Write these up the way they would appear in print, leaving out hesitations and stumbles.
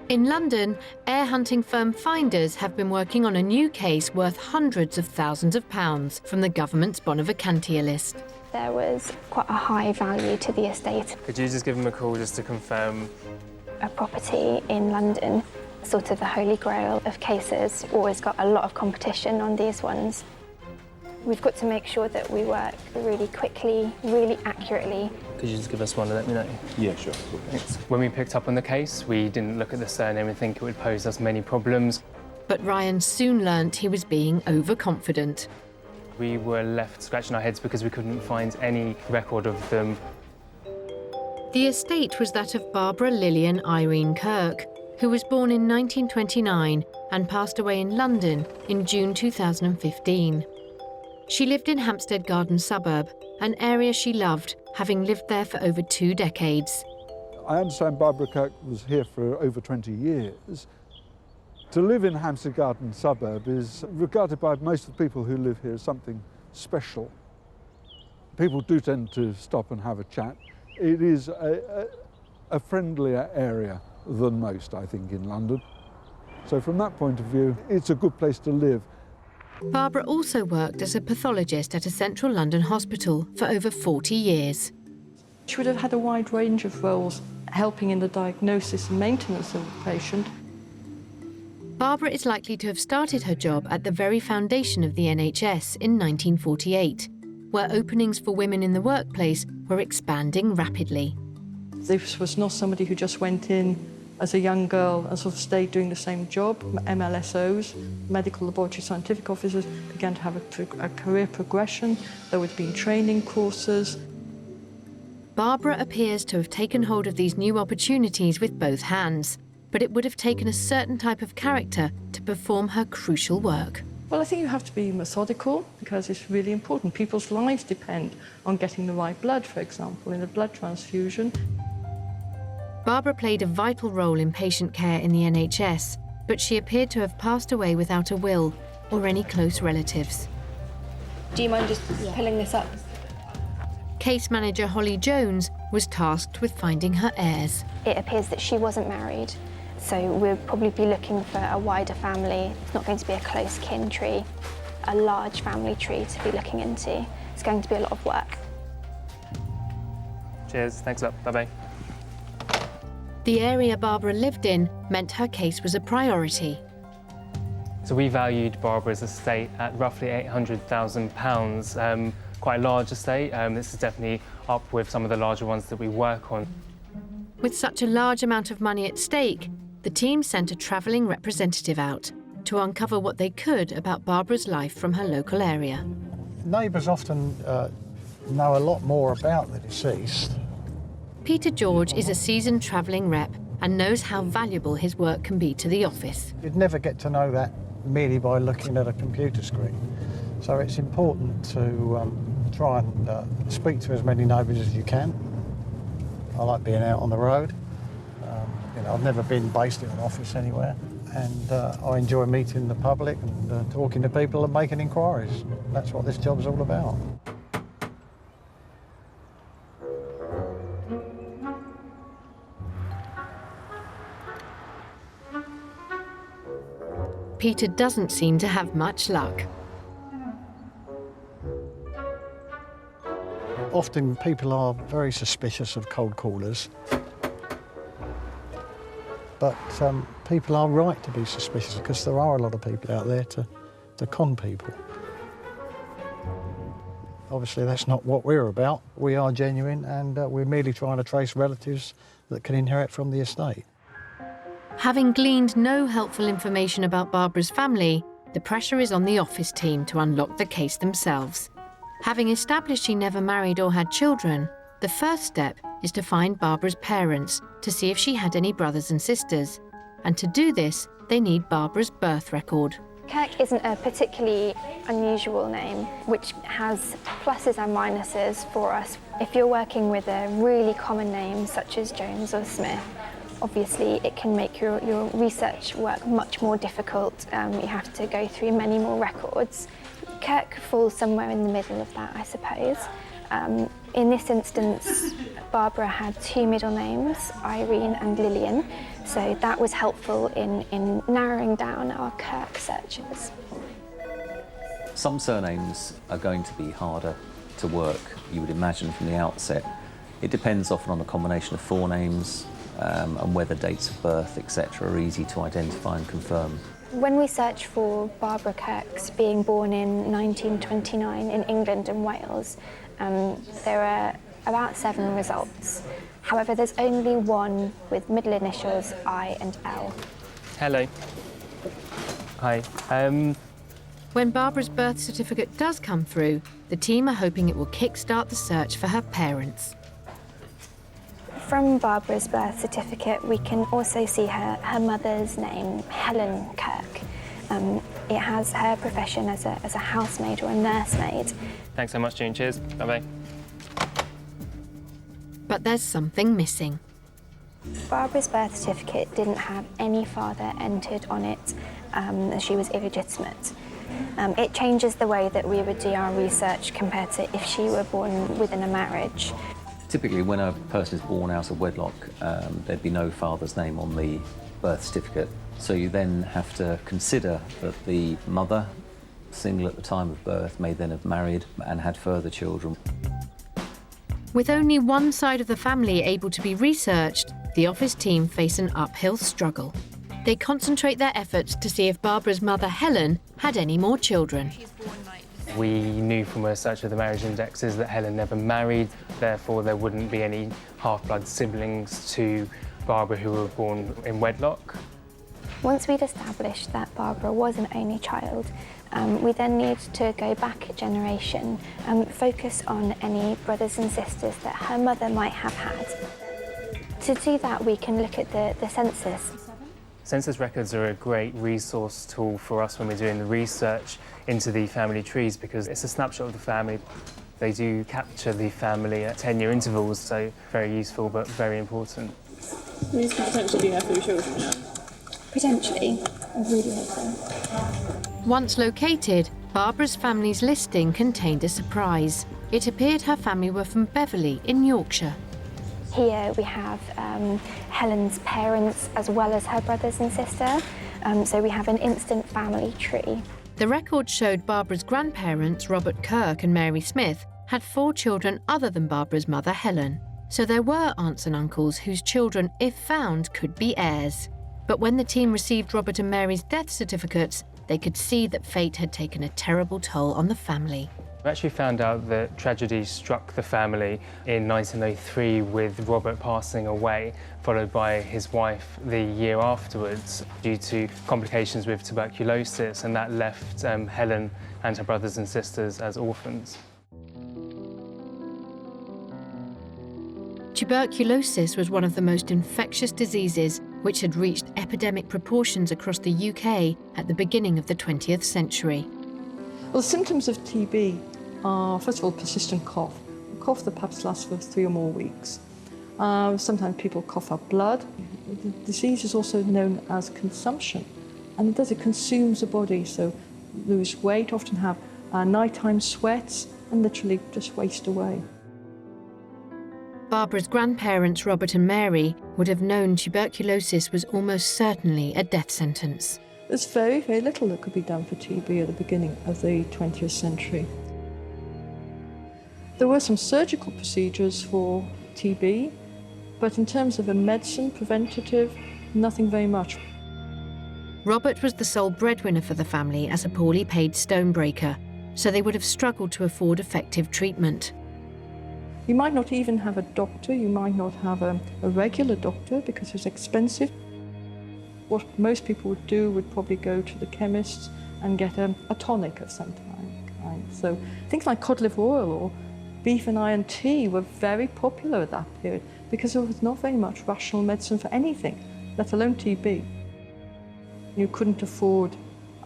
In London, heir hunting firm Finders have been working on a new case worth hundreds of thousands of pounds from the government's bona vacantia list. There was quite a high value to the estate. Could you just give them a call just to confirm? A property in London, sort of the holy grail of cases, always got a lot of competition on these ones. We've got to make sure that we work really quickly, really accurately. Could you just give us one and let me know? Yeah, sure. Thanks. When we picked up on the case, we didn't look at the surname and think it would pose us many problems. But Ryan soon learnt he was being overconfident. We were left scratching our heads because we couldn't find any record of them. The estate was that of Barbara Lillian Irene Kirk, who was born in 1929 and passed away in London in June 2015. She lived in Hampstead Garden suburb, an area she loved, having lived there for over 2 decades. I understand Barbara Kirk was here for over 20 years. To live in Hampstead Garden suburb is regarded by most of the people who live here as something special. People do tend to stop and have a chat. It is a friendlier area than most, I think, in London. So from that point of view, it's a good place to live. Barbara also worked as a pathologist at a central London hospital for over 40 years. She would have had a wide range of roles, helping in the diagnosis and maintenance of the patient. Barbara is likely to have started her job at the very foundation of the NHS in 1948, where openings for women in the workplace were expanding rapidly. This was not somebody who just went in as a young girl and sort of stayed doing the same job. MLSOs, medical laboratory scientific officers, began to have a career progression. There would have been training courses. Barbara appears to have taken hold of these new opportunities with both hands, but it would have taken a certain type of character to perform her crucial work. Well, I think you have to be methodical because it's really important. People's lives depend on getting the right blood, for example, in a blood transfusion. Barbara played a vital role in patient care in the NHS, but she appeared to have passed away without a will or any close relatives. Do you mind just pulling this up? Case manager Holly Jones was tasked with finding her heirs. It appears that she wasn't married, so we'll probably be looking for a wider family. It's not going to be a close kin tree, a large family tree to be looking into. It's going to be a lot of work. Cheers, thanks a lot, bye-bye. The area Barbara lived in meant her case was a priority. So we valued Barbara's estate at roughly £800,000, quite a large estate. This is definitely up with some of the larger ones that we work on. With such a large amount of money at stake, the team sent a travelling representative out to uncover what they could about Barbara's life from her local area. Neighbours often know a lot more about the deceased. Peter George is a seasoned travelling rep and knows how valuable his work can be to the office. You'd never get to know that merely by looking at a computer screen. So it's important to try and speak to as many neighbours as you can. I like being out on the road. I've never been based in an office anywhere, and I enjoy meeting the public and talking to people and making inquiries. That's what this job's all about. Peter doesn't seem to have much luck. Often people are very suspicious of cold callers, but people are right to be suspicious because there are a lot of people out there to con people. Obviously that's not what we're about. We are genuine, and we're merely trying to trace relatives that can inherit from the estate. Having gleaned no helpful information about Barbara's family, the pressure is on the office team to unlock the case themselves. Having established she never married or had children, the first step is to find Barbara's parents to see if she had any brothers and sisters. And to do this, they need Barbara's birth record. Kirk isn't a particularly unusual name, which has pluses and minuses for us. If you're working with a really common name, such as Jones or Smith, obviously it can make your research work much more difficult. You have to go through many more records. Kirk falls somewhere in the middle of that, I suppose. In this instance, Barbara had two middle names, Irene and Lillian, so that was helpful in narrowing down our Kirk searches. Some surnames are going to be harder to work, you would imagine, from the outset. It depends often on a combination of forenames and whether dates of birth, etc., are easy to identify and confirm. When we search for Barbara Kirks being born in 1929 in England and Wales, there are about 7 results. However, there's only one with middle initials I and L. Hello. Hi. When Barbara's birth certificate does come through, the team are hoping it will kickstart the search for her parents. From Barbara's birth certificate, we can also see her mother's name, Helen Kirk. It has her profession as a housemaid or a nursemaid. Thanks so much, June. Cheers. Bye-bye. But there's something missing. Barbara's birth certificate didn't have any father entered on it, as she was illegitimate. It changes the way that we would do our research compared to if she were born within a marriage. Typically, when a person is born out of wedlock, there'd be no father's name on the birth certificate. So you then have to consider that the mother, single at the time of birth, may then have married and had further children. With only one side of the family able to be researched, the office team face an uphill struggle. They concentrate their efforts to see if Barbara's mother, Helen, had any more children. We knew from a search of the marriage indexes that Helen never married, therefore there wouldn't be any half-blood siblings to Barbara who were born in wedlock. Once we'd established that Barbara was an only child, we then need to go back a generation and focus on any brothers and sisters that her mother might have had. To do that, we can look at the census. Census records are a great resource tool for us when we're doing the research into the family trees because it's a snapshot of the family. They do capture the family at 10-year intervals, so very useful but very important. These could potentially be her 3 children now. Potentially. I really hope so. Once located, Barbara's family's listing contained a surprise. It appeared her family were from Beverley in Yorkshire. Here we have Helen's parents as well as her brothers and sister, so we have an instant family tree. The record showed Barbara's grandparents, Robert Kirk and Mary Smith, had 4 children other than Barbara's mother, Helen. So there were aunts and uncles whose children, if found, could be heirs. But when the team received Robert and Mary's death certificates, they could see that fate had taken a terrible toll on the family. We actually found out that tragedy struck the family in 1903 with Robert passing away, followed by his wife the year afterwards due to complications with tuberculosis, and that left Helen and her brothers and sisters as orphans. Tuberculosis was one of the most infectious diseases which had reached epidemic proportions across the UK at the beginning of the 20th century. Well, the symptoms of TB are, first of all, persistent cough. A cough that perhaps lasts for 3 or more weeks. Sometimes people cough up blood. The disease is also known as consumption, and it consumes the body, so lose weight, often have nighttime sweats, and literally just waste away. Barbara's grandparents, Robert and Mary, would have known tuberculosis was almost certainly a death sentence. There's very, very little that could be done for TB at the beginning of the 20th century. There were some surgical procedures for TB, but in terms of a medicine, preventative, nothing very much. Robert was the sole breadwinner for the family as a poorly paid stonebreaker, so they would have struggled to afford effective treatment. You might not even have a doctor, you might not have a regular doctor because it's expensive. What most people would do would probably go to the chemist and get a tonic of some kind. So things like cod liver oil or beef and iron tea were very popular at that period because there was not very much rational medicine for anything, let alone TB. You couldn't afford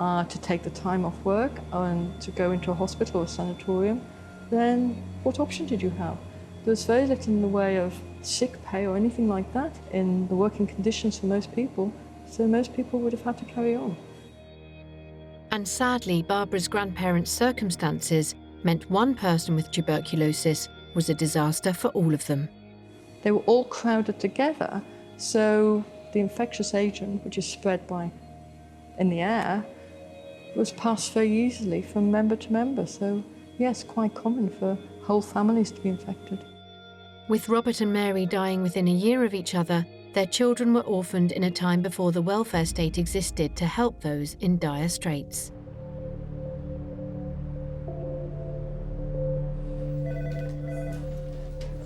to take the time off work and to go into a hospital or a sanatorium. Then what option did you have? There was very little in the way of sick pay or anything like that in the working conditions for most people, so most people would have had to carry on. And sadly, Barbara's grandparents' circumstances meant one person with tuberculosis was a disaster for all of them. They were all crowded together, so the infectious agent, which is spread in the air, was passed very easily from member to member. So yes, quite common for whole families to be infected. With Robert and Mary dying within a year of each other, their children were orphaned in a time before the welfare state existed to help those in dire straits.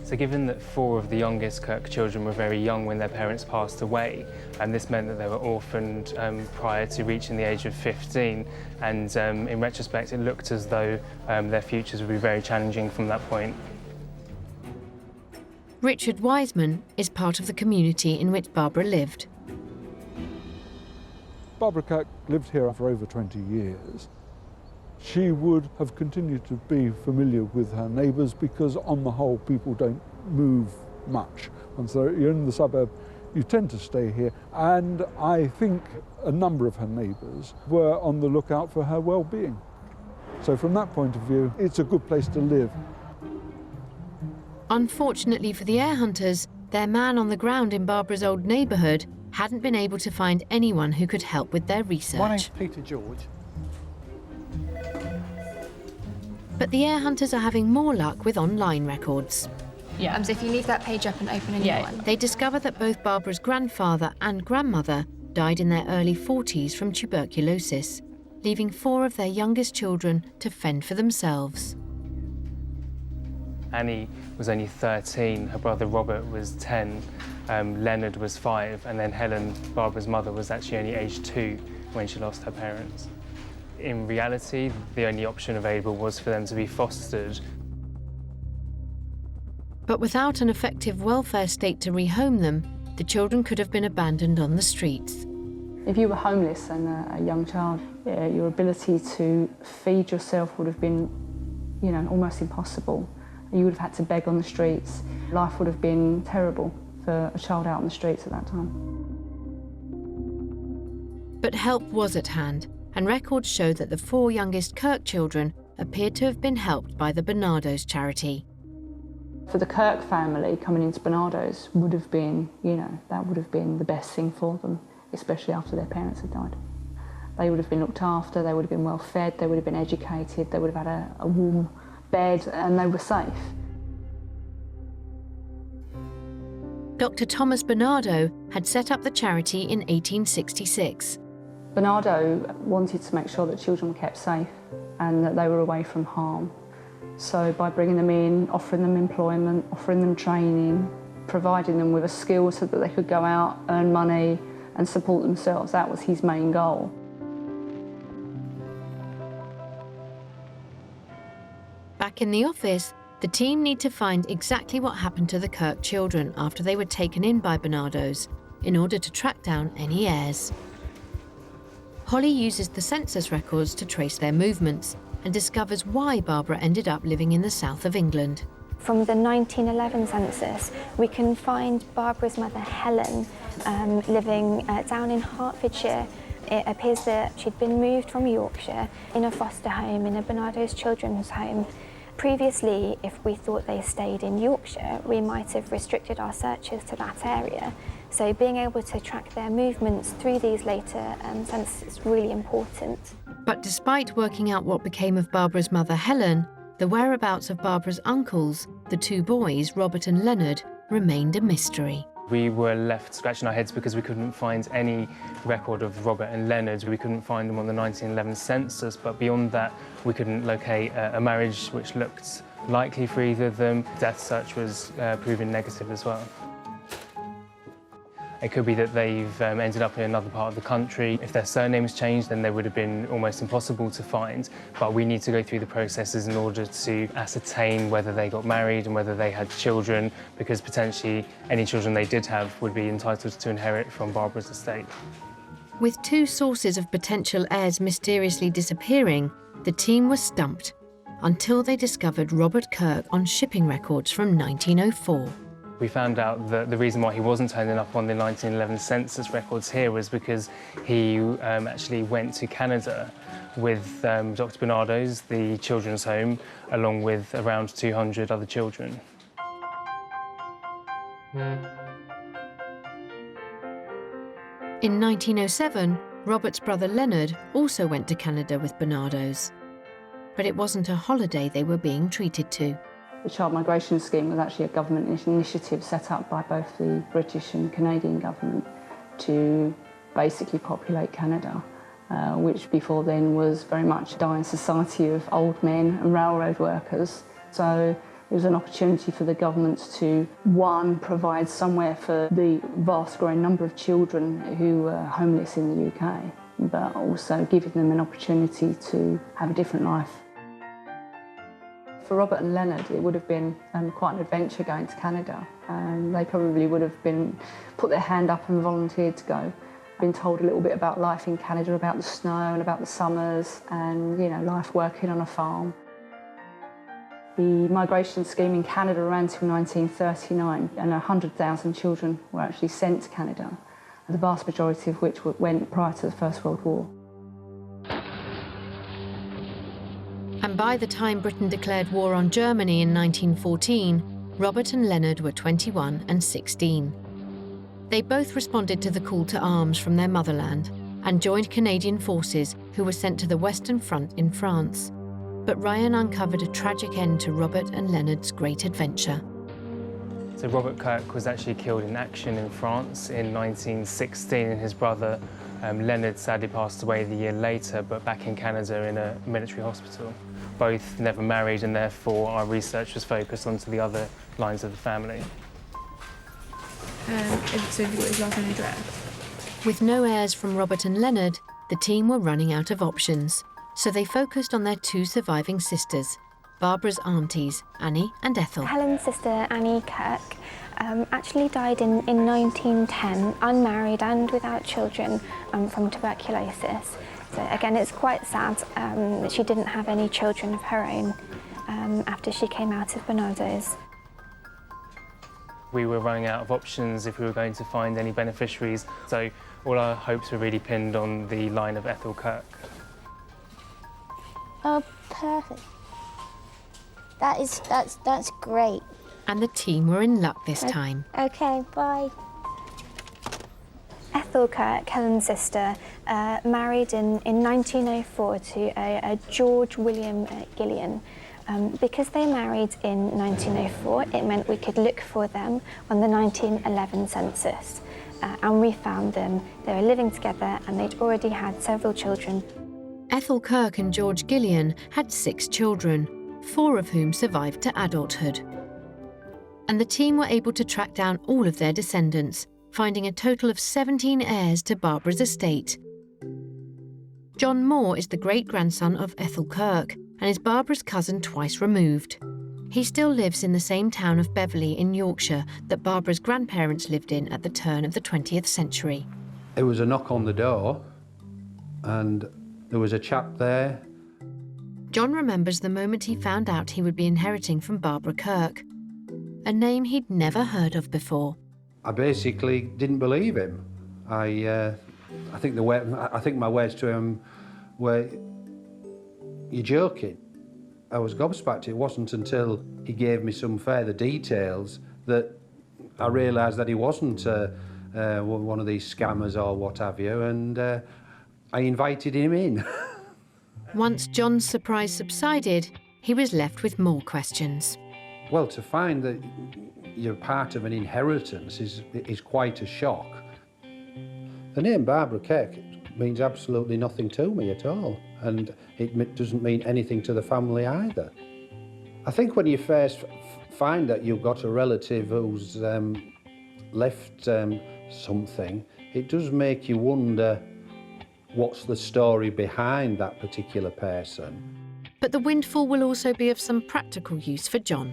So given that 4 of the youngest Kirk children were very young when their parents passed away, and this meant that they were orphaned prior to reaching the age of 15, and in retrospect it looked as though their futures would be very challenging from that point. Richard Wiseman is part of the community in which Barbara lived. Barbara Kirk lived here for over 20 years. She would have continued to be familiar with her neighbours because, on the whole, people don't move much. Once you're in the suburb, you tend to stay here. And I think a number of her neighbours were on the lookout for her well-being. So from that point of view, it's a good place to live. Unfortunately for the heir hunters, their man on the ground in Barbara's old neighbourhood hadn't been able to find anyone who could help with their research. My name's Peter George. But the heir hunters are having more luck with online records. Yeah. So if you leave that page up and open a new one. They discover that both Barbara's grandfather and grandmother died in their early 40s from tuberculosis, leaving 4 of their youngest children to fend for themselves. Annie was only 13, her brother Robert was 10, Leonard was 5, and then Helen, Barbara's mother, was actually only aged 2 when she lost her parents. In reality, the only option available was for them to be fostered. But without an effective welfare state to rehome them, the children could have been abandoned on the streets. If you were homeless and a young child, your ability to feed yourself would have been, almost impossible. You would have had to beg on the streets. Life would have been terrible for a child out on the streets at that time. But help was at hand, and records show that the 4 youngest Kirk children appeared to have been helped by the Barnardo's charity. For the Kirk family, coming into Barnardo's would have been, that would have been the best thing for them, especially after their parents had died. They would have been looked after, they would have been well fed, they would have been educated, they would have had a warm bed, and they were safe. Dr. Thomas Barnardo had set up the charity in 1866. Barnardo wanted to make sure that children were kept safe and that they were away from harm. So by bringing them in, offering them employment, offering them training, providing them with a skill so that they could go out, earn money and support themselves, that was his main goal. Back in the office, the team need to find exactly what happened to the Kirk children after they were taken in by Barnardo's in order to track down any heirs. Holly uses the census records to trace their movements and discovers why Barbara ended up living in the south of England. From the 1911 census, we can find Barbara's mother Helen living down in Hertfordshire. It appears that she'd been moved from Yorkshire in a foster home, in a Barnardo's children's home. Previously, if we thought they stayed in Yorkshire, we might have restricted our searches to that area. So being able to track their movements through these later censuses is really important. But despite working out what became of Barbara's mother Helen, the whereabouts of Barbara's uncles, the 2 boys, Robert and Leonard, remained a mystery. We were left scratching our heads because we couldn't find any record of Robert and Leonard. We couldn't find them on the 1911 census, but beyond that, we couldn't locate a marriage which looked likely for either of them. Death search was proven negative as well. It could be that they've ended up in another part of the country. If their surnames changed, then they would have been almost impossible to find. But we need to go through the processes in order to ascertain whether they got married and whether they had children, because potentially any children they did have would be entitled to inherit from Barbara's estate. With 2 sources of potential heirs mysteriously disappearing, the team was stumped until they discovered Robert Kirk on shipping records from 1904. We found out that the reason why he wasn't turning up on the 1911 census records here was because he actually went to Canada with Dr. Bernardo's, the children's home, along with around 200 other children. In 1907, Robert's brother Leonard also went to Canada with Bernardo's. But it wasn't a holiday they were being treated to. The Child Migration Scheme was actually a government initiative set up by both the British and Canadian government to basically populate Canada, which before then was very much a dying society of old men and railroad workers. So it was an opportunity for the governments to, one, provide somewhere for the vast growing number of children who were homeless in the UK, but also giving them an opportunity to have a different life. For Robert and Leonard, it would have been quite an adventure going to Canada. They probably would have put their hand up and volunteered to go. Been told a little bit about life in Canada, about the snow and about the summers and, you know, life working on a farm. The migration scheme in Canada ran until 1939 and 100,000 children were actually sent to Canada, the vast majority of which went prior to the First World War. And by the time Britain declared war on Germany in 1914, Robert and Leonard were 21 and 16. They both responded to the call to arms from their motherland and joined Canadian forces who were sent to the Western Front in France. But Ryan uncovered a tragic end to Robert and Leonard's great adventure. So Robert Kirk was actually killed in action in France in 1916, and his brother Leonard sadly passed away the year later, but back in Canada in a military hospital. Both never married, and therefore our research was focused onto the other lines of the family. So have you got his life and address? With no heirs from Robert and Leonard, the team were running out of options, so they focused on their two surviving sisters, Barbara's aunties, Annie and Ethel. Helen's sister, Annie Kirk, actually died in 1910, unmarried and without children, from tuberculosis. So again, it's quite sad that she didn't have any children of her own after she came out of Bernardo's. We were running out of options if we were going to find any beneficiaries, so all our hopes were really pinned on the line of Ethel Kirk. Oh, perfect. That's great. And the team were in luck this time. Okay, bye. Ethel Kirk, Helen's sister, married in 1904 to a George William Gillian. Because they married in 1904, it meant we could look for them on the 1911 census. And we found them. They were living together and they'd already had several children. Ethel Kirk and George Gillian had 6 children, 4 of whom survived to adulthood. And the team were able to track down all of their descendants, finding a total of 17 heirs to Barbara's estate. John Moore is the great-grandson of Ethel Kirk and is Barbara's cousin twice removed. He still lives in the same town of Beverley in Yorkshire that Barbara's grandparents lived in at the turn of the 20th century. There was a knock on the door and there was a chap there. John remembers the moment he found out he would be inheriting from Barbara Kirk, a name he'd never heard of before. I basically didn't believe him. I think my words to him were, "You're joking." I was gobsmacked. It wasn't until he gave me some further details that I realised that he wasn't one of these scammers or what have you, and I invited him in. Once John's surprise subsided, he was left with more questions. Well, to find that you're part of an inheritance is quite a shock. The name Barbara Kirk means absolutely nothing to me at all, and it doesn't mean anything to the family either. I think when you first find that you've got a relative who's left something, it does make you wonder what's the story behind that particular person. But the windfall will also be of some practical use for John.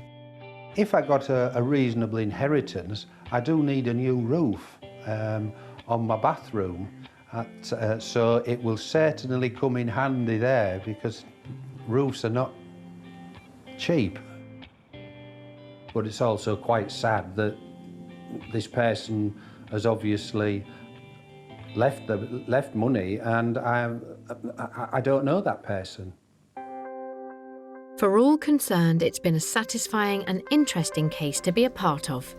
If I got a reasonable inheritance, I do need a new roof on my bathroom, so it will certainly come in handy there because roofs are not cheap. But it's also quite sad that this person has obviously left money, and I don't know that person. For all concerned, it's been a satisfying and interesting case to be a part of.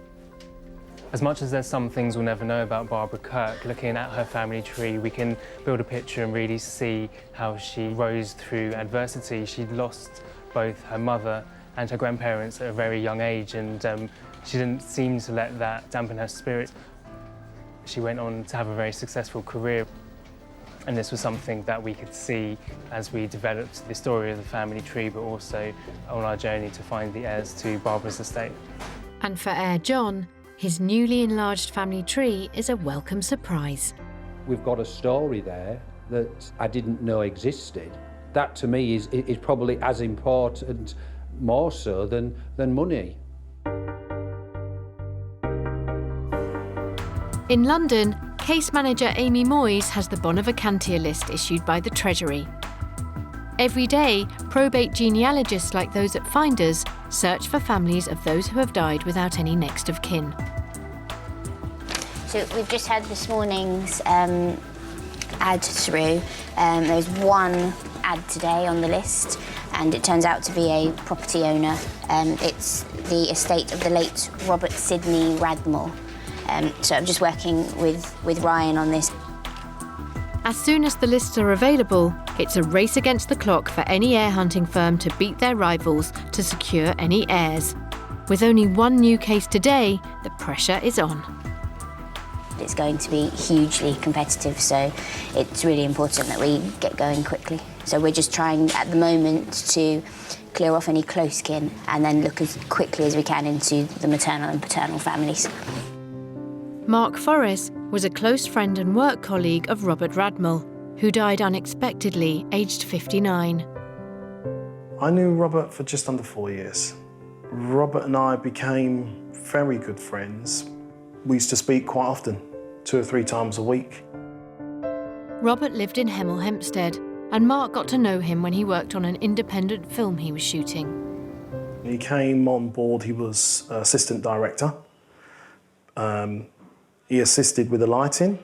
As much as there's some things we'll never know about Barbara Kirk, looking at her family tree, we can build a picture and really see how she rose through adversity. She lost both her mother and her grandparents at a very young age, and she didn't seem to let that dampen her spirit. She went on to have a very successful career, and this was something that we could see as we developed the story of the family tree, but also on our journey to find the heirs to Barbara's estate. And for Heir John, his newly enlarged family tree is a welcome surprise. We've got a story there that I didn't know existed. That to me is probably as important, more so than money. In London, case manager Amy Moyes has the Bonaventure list issued by the Treasury. Every day, probate genealogists like those at Finders search for families of those who have died without any next of kin. So we've just had this morning's ad through. There's one ad today on the list, and it turns out to be a property owner. It's the estate of the late Robert Sidney Radmore. So I'm just working with Ryan on this. As soon as the lists are available, it's a race against the clock for any heir hunting firm to beat their rivals to secure any heirs. With only one new case today, the pressure is on. It's going to be hugely competitive, so it's really important that we get going quickly. So we're just trying at the moment to clear off any close kin and then look as quickly as we can into the maternal and paternal families. Mark Forrest was a close friend and work colleague of Robert Radmore, who died unexpectedly, aged 59. I knew Robert for just under 4 years. Robert and I became very good friends. We used to speak quite often, 2 or 3 times a week. Robert lived in Hemel Hempstead, and Mark got to know him when he worked on an independent film he was shooting. He came on board, he was assistant director. He assisted with the lighting.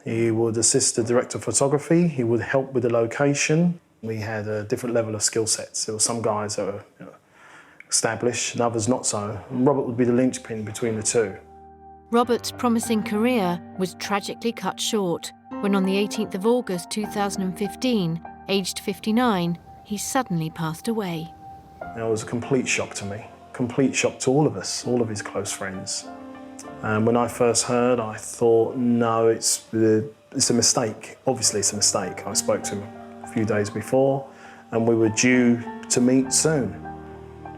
He would assist the director of photography. He would help with the location. We had a different level of skill sets. There were some guys that were established and others not so. And Robert would be the linchpin between the two. Robert's promising career was tragically cut short when on the 18th of August 2015, aged 59, he suddenly passed away. It was a complete shock to me, complete shock to all of us, all of his close friends. And when I first heard, I thought, no, it's a mistake. Obviously, it's a mistake. I spoke to him a few days before, and we were due to meet soon.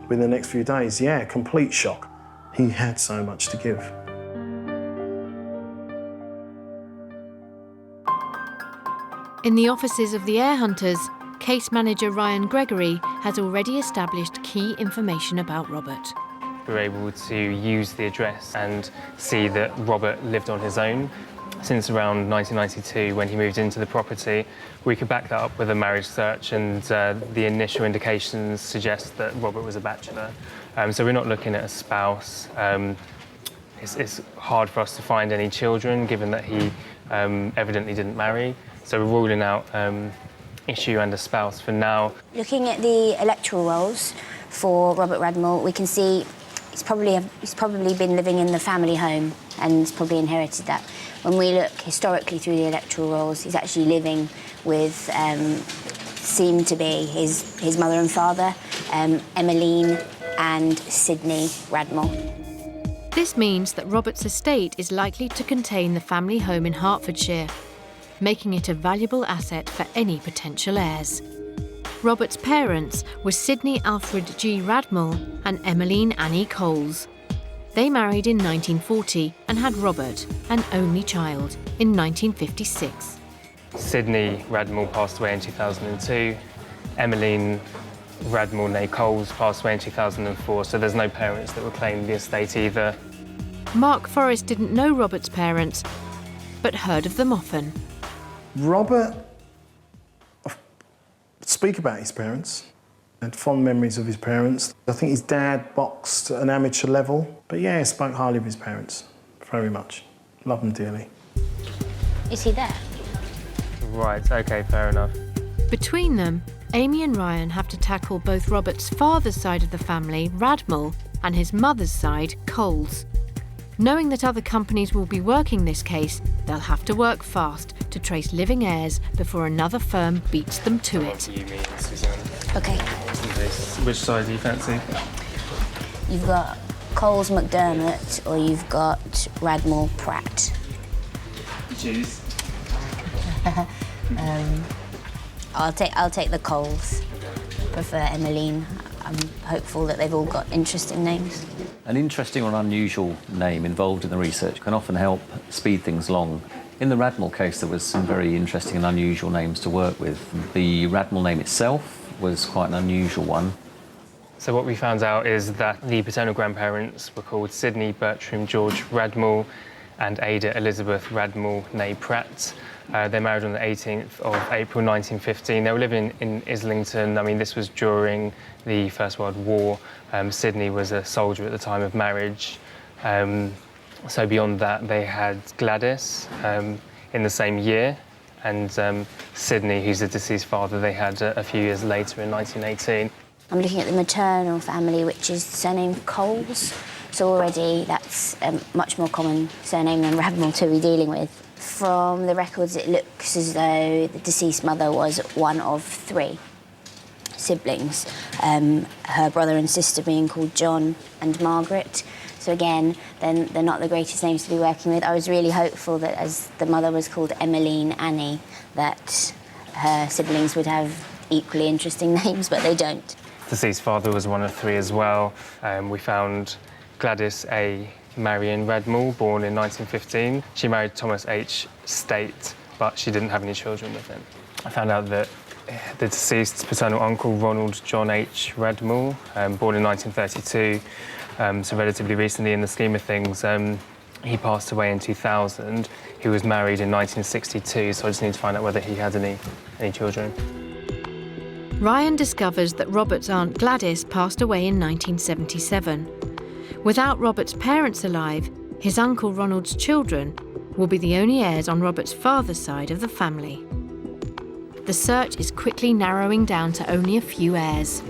Within the next few days, yeah, complete shock. He had so much to give. In the offices of the heir hunters, case manager Ryan Gregory has already established key information about Robert. We were able to use the address and see that Robert lived on his own since around 1992 when he moved into the property. We could back that up with a marriage search, and the initial indications suggest that Robert was a bachelor. So we're not looking at a spouse. It's hard for us to find any children given that he evidently didn't marry. So we're ruling out issue and a spouse for now. Looking at the electoral rolls for Robert Radmore, we can see he's probably been living in the family home and he's probably inherited that. When we look historically through the electoral rolls, he's actually living with seem to be his mother and father, Emmeline and Sidney Radmore. This means that Robert's estate is likely to contain the family home in Hertfordshire, making it a valuable asset for any potential heirs. Robert's parents were Sidney Alfred G. Radmore and Emmeline Annie Coles. They married in 1940 and had Robert, an only child, in 1956. Sidney Radmore passed away in 2002. Emmeline Radmore née Coles passed away in 2004, so there's no parents that will claim the estate either. Mark Forrest didn't know Robert's parents, but heard of them often. Robert speak about his parents. I had fond memories of his parents. I think his dad boxed at an amateur level, but yeah, he spoke highly of his parents. very much. Love them dearly. Is he there? Right, okay, fair enough. Between them, Amy and Ryan have to tackle both Robert's father's side of the family, Radmel, and his mother's side, Coles. Knowing that other companies will be working this case, they'll have to work fast to trace living heirs before another firm beats them to What it. do you mean, Suzanne? Okay. Which side do you fancy? You've got Coles McDermott or you've got Radmel Pratt. Choose. I'll take the Coles. Prefer Emmeline. I'm hopeful that they've all got interesting names. An interesting or unusual name involved in the research can often help speed things along. In the Radmel case, there was some very interesting and unusual names to work with. The Radmel name itself was quite an unusual one. So what we found out is that the paternal grandparents were called Sidney Bertram George Radmel and Ada Elizabeth Radmel née Pratt. They married on the 18th of April 1915. They were living in Islington. I mean, this was during the First World War. Sidney was a soldier at the time of marriage. So beyond that, they had Gladys in the same year, and Sidney, who's the deceased father, they had a few years later in 1918. I'm looking at the maternal family, which is surname Coles. So already that's a much more common surname than Radmel to be dealing with. From the records, it looks as though the deceased mother was one of 3 siblings, her brother and sister being called John and Margaret. So again, then they're not the greatest names to be working with. I was really hopeful that as the mother was called Emmeline Annie, that her siblings would have equally interesting names, but they don't. Deceased father was one of 3 as well. We found Gladys A. Marion Radmel, born in 1915. She married Thomas H. State, but she didn't have any children with him. I found out that the deceased's paternal uncle, Ronald John H. Radmel, born in 1932, so relatively recently in the scheme of things, he passed away in 2000. He was married in 1962, so I just need to find out whether he had any children. Ryan discovers that Robert's aunt Gladys passed away in 1977. Without Robert's parents alive, his uncle Ronald's children will be the only heirs on Robert's father's side of the family. The search is quickly narrowing down to only a few heirs.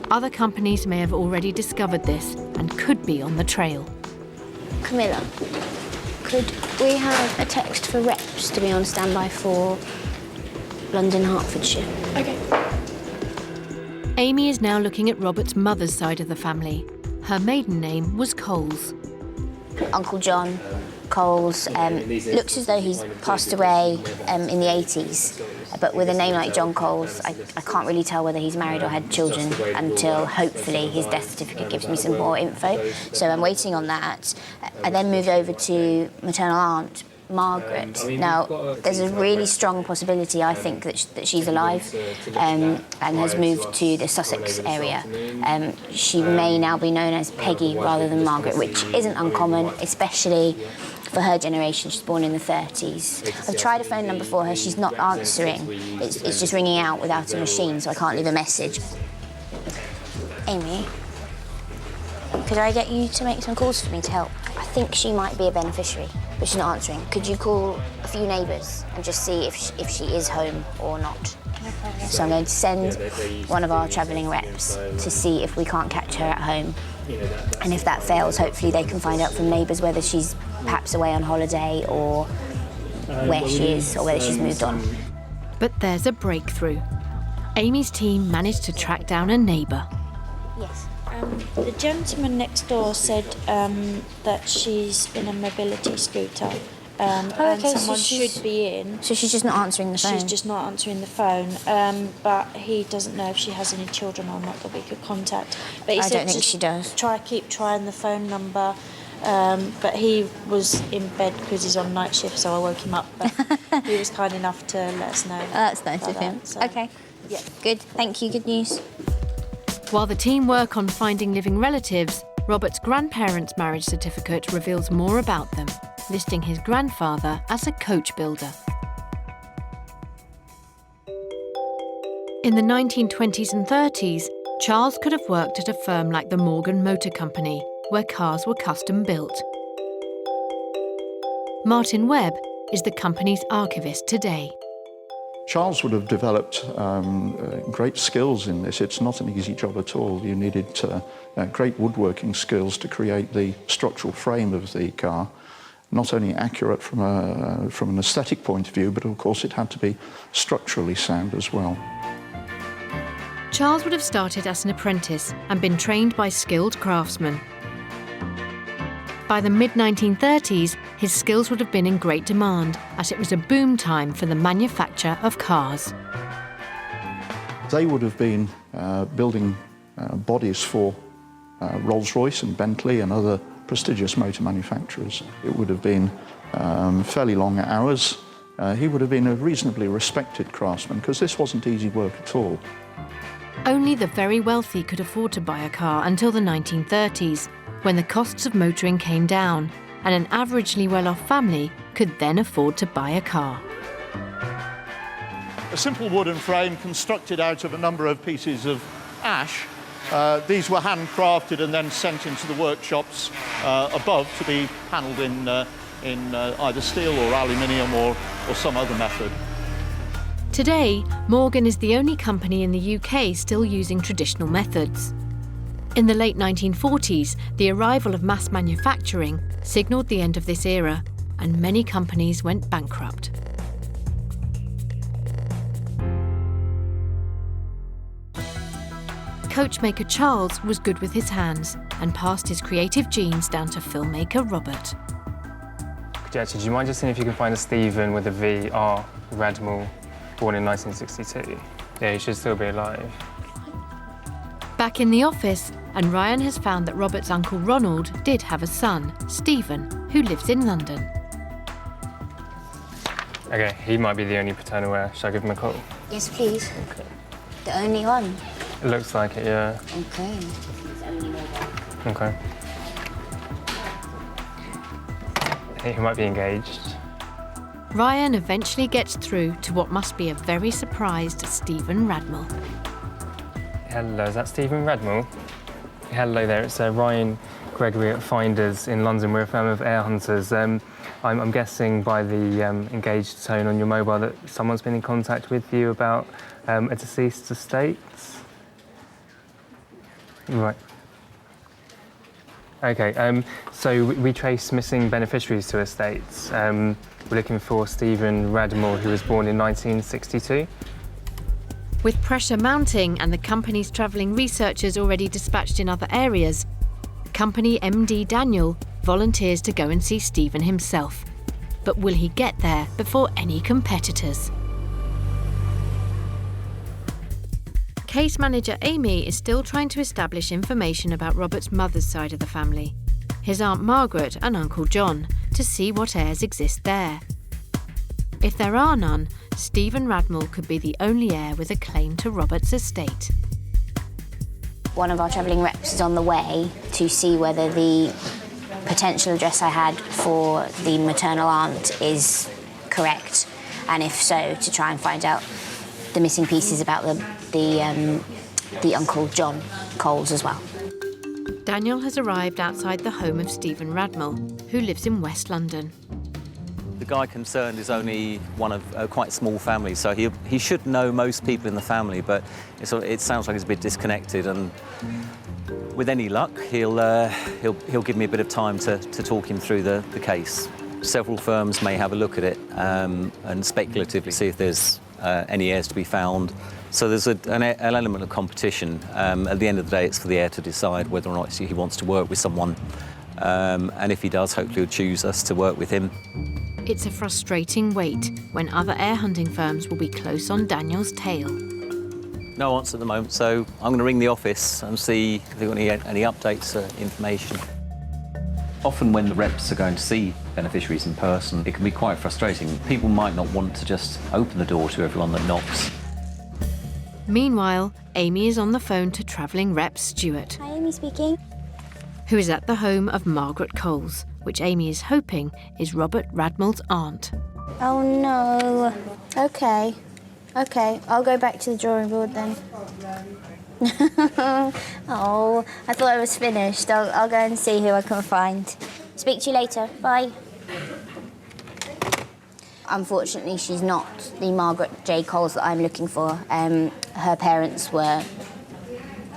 Other companies may have already discovered this and could be on the trail. Camilla, could we have a text for reps to be on standby for London, Hertfordshire? Okay. Amy is now looking at Robert's mother's side of the family. Her maiden name was Coles. Uncle John Coles looks as though he's passed away in the 80s, but with a name like John Coles, I can't really tell whether he's married or had children until hopefully his death certificate gives me some more info. So I'm waiting on that. I then moved over to maternal aunt Margaret. Now, there's a really strong possibility, I think, that she's alive and has moved to the Sussex area. She may now be known as Peggy rather than Margaret, which isn't uncommon, especially for her generation. She's born in the 30s. I've tried a phone number for her. She's not answering. It's just ringing out without a machine, so I can't leave a message. Amy, could I get you to make some calls for me to help? I think she might be a beneficiary, but she's not answering. Could you call a few neighbours and just see if she is home or not? No problem. So I'm going to send one of our travelling reps to see if we can't catch her at home. And if that fails, hopefully they can find out from neighbours whether she's perhaps away on holiday or where she is or whether she's moved on. But there's a breakthrough. Amy's team managed to track down a neighbour. Yes. The gentleman next door said that she's in a mobility scooter and someone should be in. So she's just not answering the phone? She's just not answering the phone, but he doesn't know if she has any children or not that we could contact. But he I said don't think she does. Keep trying the phone number. But he was in bed because he's on night shift, so I woke him up. But he was kind enough to let us know. That's nice of him. So. Okay. Yeah. Good. Thank you. Good news. While the team work on finding living relatives, Robert's grandparents' marriage certificate reveals more about them, listing his grandfather as a coach builder. In the 1920s and 30s, Charles could have worked at a firm like the Morgan Motor Company, where cars were custom built. Martin Webb is the company's archivist today. Charles would have developed great skills in this. It's not an easy job at all. You needed great woodworking skills to create the structural frame of the car. Not only accurate from an aesthetic point of view, but of course it had to be structurally sound as well. Charles would have started as an apprentice and been trained by skilled craftsmen. By the mid-1930s, his skills would have been in great demand, as it was a boom time for the manufacture of cars. They would have been building bodies for Rolls-Royce and Bentley and other prestigious motor manufacturers. It would have been fairly long hours. He would have been a reasonably respected craftsman, because this wasn't easy work at all. Only the very wealthy could afford to buy a car until the 1930s, when the costs of motoring came down, and an averagely well-off family could then afford to buy a car. A simple wooden frame constructed out of a number of pieces of ash. These were handcrafted and then sent into the workshops above to be panelled in either steel or aluminium or some other method. Today, Morgan is the only company in the UK still using traditional methods. In the late 1940s, the arrival of mass manufacturing signalled the end of this era, and many companies went bankrupt. Coachmaker Charles was good with his hands and passed his creative genes down to filmmaker Robert. Actually, do you mind just seeing if you can find a Stephen with a V, R, Radmel, born in 1962? Yeah, he should still be alive. Back in the office, and Ryan has found that Robert's uncle Ronald did have a son, Stephen, who lives in London. Okay, he might be the only paternal heir. Shall I give him a call? Yes, please. Okay. The only one? It looks like it, yeah. Okay. Okay. I think he might be engaged. Ryan eventually gets through to what must be a very surprised Stephen Radmel. Hello, is that Stephen Radmel? Hello there, it's Ryan Gregory at Finders in London. We're a firm of heir hunters. I'm guessing by the engaged tone on your mobile that someone's been in contact with you about a deceased estate. Right. Okay, so we trace missing beneficiaries to estates. We're looking for Stephen Radmel, who was born in 1962. With pressure mounting and the company's travelling researchers already dispatched in other areas, company MD Daniel volunteers to go and see Stephen himself. But will he get there before any competitors? Case manager Amy is still trying to establish information about Robert's mother's side of the family, his Aunt Margaret and Uncle John, to see what heirs exist there. If there are none, Stephen Radmel could be the only heir with a claim to Robert's estate. One of our travelling reps is on the way to see whether the potential address I had for the maternal aunt is correct, and if so, to try and find out the missing pieces about the Uncle John Coles as well. Daniel has arrived outside the home of Stephen Radmel, who lives in West London. The guy concerned is only one of a quite small family, so he should know most people in the family, but it sounds like he's a bit disconnected, and with any luck, he'll give me a bit of time to talk him through the case. Several firms may have a look at it and speculatively see if there's any heirs to be found. So there's an element of competition. At the end of the day, it's for the heir to decide whether or not he wants to work with someone, and if he does, hopefully he'll choose us to work with him. It's a frustrating wait when other heir hunting firms will be close on Daniel's tail. No answer at the moment, so I'm going to ring the office and see if they've got any updates, information. Often when the reps are going to see beneficiaries in person, it can be quite frustrating. People might not want to just open the door to everyone that knocks. Meanwhile, Amy is on the phone to travelling rep Stuart. Hi, Amy speaking. Who is at the home of Margaret Coles, which Amy is hoping is Robert Radmel's aunt. Oh no. Okay, I'll go back to the drawing board then. Oh, I thought I was finished. I'll go and see who I can find. Speak to you later. Bye. unfortunately, she's not the Margaret J. Coles that I'm looking for. Her parents were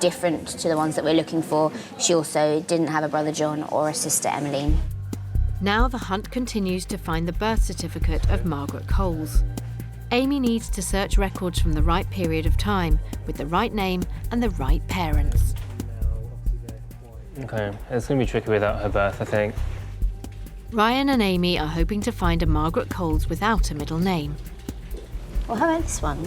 different to the ones that we're looking for. She also didn't have a brother John or a sister Emmeline. Now the hunt continues to find the birth certificate of Margaret Coles. Amy needs to search records from the right period of time, with the right name and the right parents. Okay, it's going to be tricky without her birth, I think. Ryan and Amy are hoping to find a Margaret Coles without a middle name. Well, how about this one?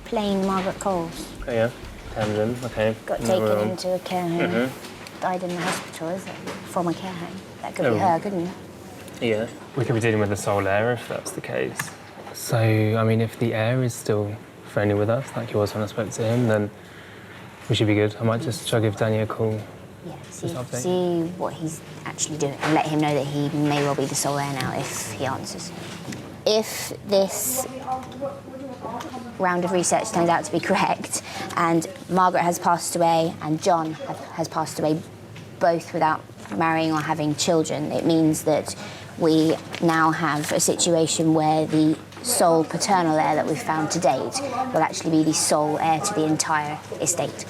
Plain Margaret Coles. Oh yeah, Camden, okay. Got taken into a care home. Died in the hospital, is it? From a care home. That could be her, couldn't it? Yeah. We could be dealing with the sole heir if that's the case. So, I mean, if the heir is still friendly with us, like he was when I spoke to him, then we should be good. I might just try to give Danny a call. Yeah, see what he's actually doing and let him know that he may well be the sole heir now if he answers. If this round of research turns out to be correct and Margaret has passed away and John has passed away both without marrying or having children, it means that we now have a situation where the sole paternal heir that we've found to date will actually be the sole heir to the entire estate.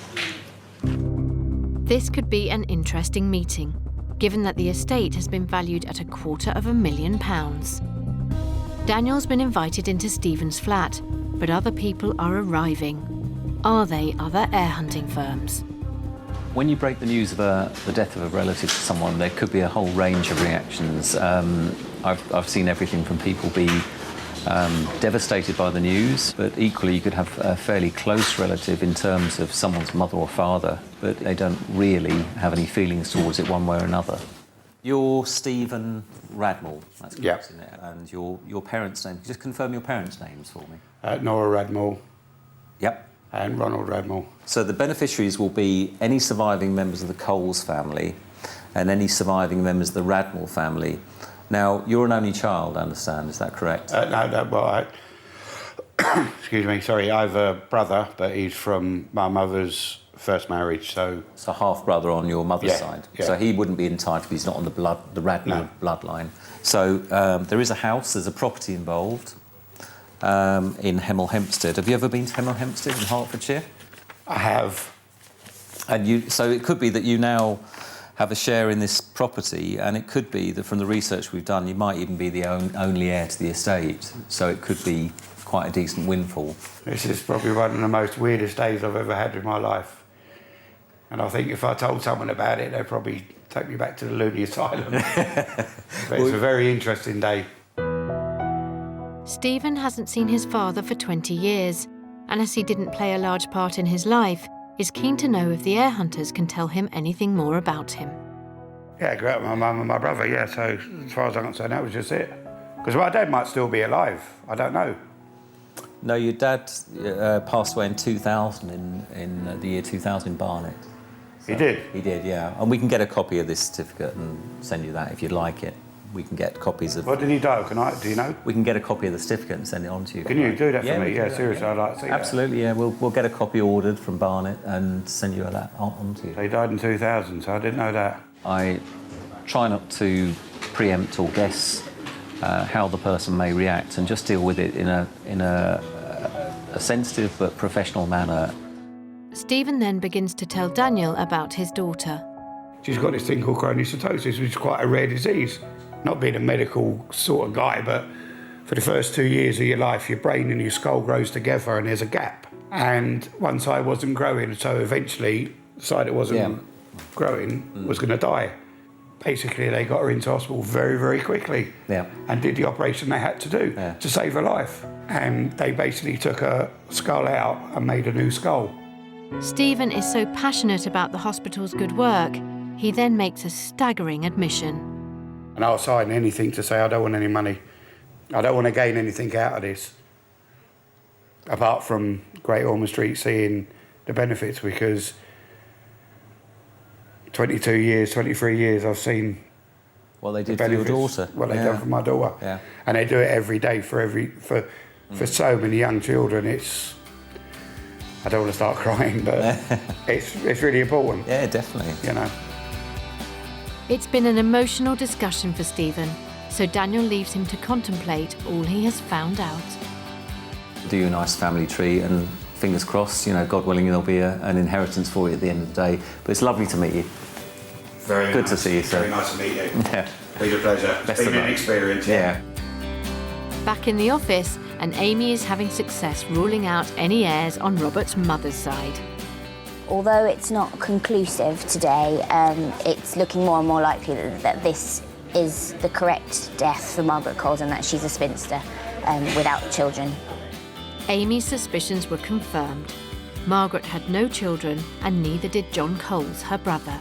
This could be an interesting meeting, given that the estate has been valued at £250,000. Daniel's been invited into Stephen's flat, but other people are arriving. Are they other heir hunting firms? When you break the news of the death of a relative to someone, there could be a whole range of reactions. I've seen everything from people be devastated by the news, but equally you could have a fairly close relative in terms of someone's mother or father, but they don't really have any feelings towards it one way or another. You're Stephen Radmore, that's correct, isn't it? And your parents' name, just confirm your parents' names for me. Nora Radmore. Yep. And Ronald Radmore. So the beneficiaries will be any surviving members of the Coles family and any surviving members of the Radmore family. Now, you're an only child, I understand, is that correct? Excuse me, sorry, I have a brother, but he's from my mother's first marriage, so... So half-brother on your mother's side. Yeah. So he wouldn't be entitled, he's not on the Radmore bloodline. So there is a house, there's a property involved in Hemel Hempstead. Have you ever been to Hemel Hempstead in Hertfordshire? I have. And so it could be that you now have a share in this property, and it could be that from the research we've done, you might even be the only heir to the estate. So it could be quite a decent windfall. This is probably one of the most weirdest days I've ever had in my life. And I think if I told someone about it, they'd probably take me back to the loony asylum. But it's a very interesting day. Stephen hasn't seen his father for 20 years, and as he didn't play a large part in his life, is keen to know if the heir hunters can tell him anything more about him. Yeah, I grew up with my mum and my brother, yeah, so as far as I'm concerned, that was just it. Because my dad might still be alive, I don't know. No, your dad passed away in 2000, in the year 2000 in Barnet. So he did? He did, yeah. And we can get a copy of this certificate and send you that if you'd like it. We can get copies of... What did he die? Do you know? We can get a copy of the certificate and send it on to you. Can you do that for me? Yeah, seriously, I'd like to see that. Absolutely, yeah. We'll get a copy ordered from Barnet and send you that on to you. So he died in 2000, so I didn't know that. I try not to preempt or guess how the person may react and just deal with it in a sensitive but professional manner. Stephen then begins to tell Daniel about his daughter. She's got this thing called chronicitosis, which is quite a rare disease. Not being a medical sort of guy, but for the first 2 years of your life, your brain and your skull grows together and there's a gap. And one side wasn't growing, so eventually the side that wasn't growing was going to die. Basically, they got her into hospital very, very quickly and did the operation they had to do to save her life. And they basically took her skull out and made a new skull. Stephen is so passionate about the hospital's good work, he then makes a staggering admission. And I'll sign anything to say I don't want any money. I don't want to gain anything out of this. Apart from Great Ormond Street seeing the benefits, because 22 years, 23 years I've seen what they did for your daughter. What they've done for my daughter. Yeah. And they do it every day for so many young children. It's, I don't want to start crying, but it's really important. Yeah, definitely. You know. It's been an emotional discussion for Stephen. so Daniel leaves him to contemplate all he has found out. Do you a nice family tree, and fingers crossed, you know, God willing, there'll be an inheritance for you at the end of the day. But it's lovely to meet you. Very good nice. to see you, sir. Very nice to meet you. Yeah. It's a pleasure. It's been an experience. Yeah. Back in the office, and Amy is having success ruling out any heirs on Robert's mother's side. Although it's not conclusive today, it's looking more and more likely that this is the correct death for Margaret Coles and that she's a spinster without children. Amy's suspicions were confirmed. Margaret had no children, and neither did John Coles, her brother.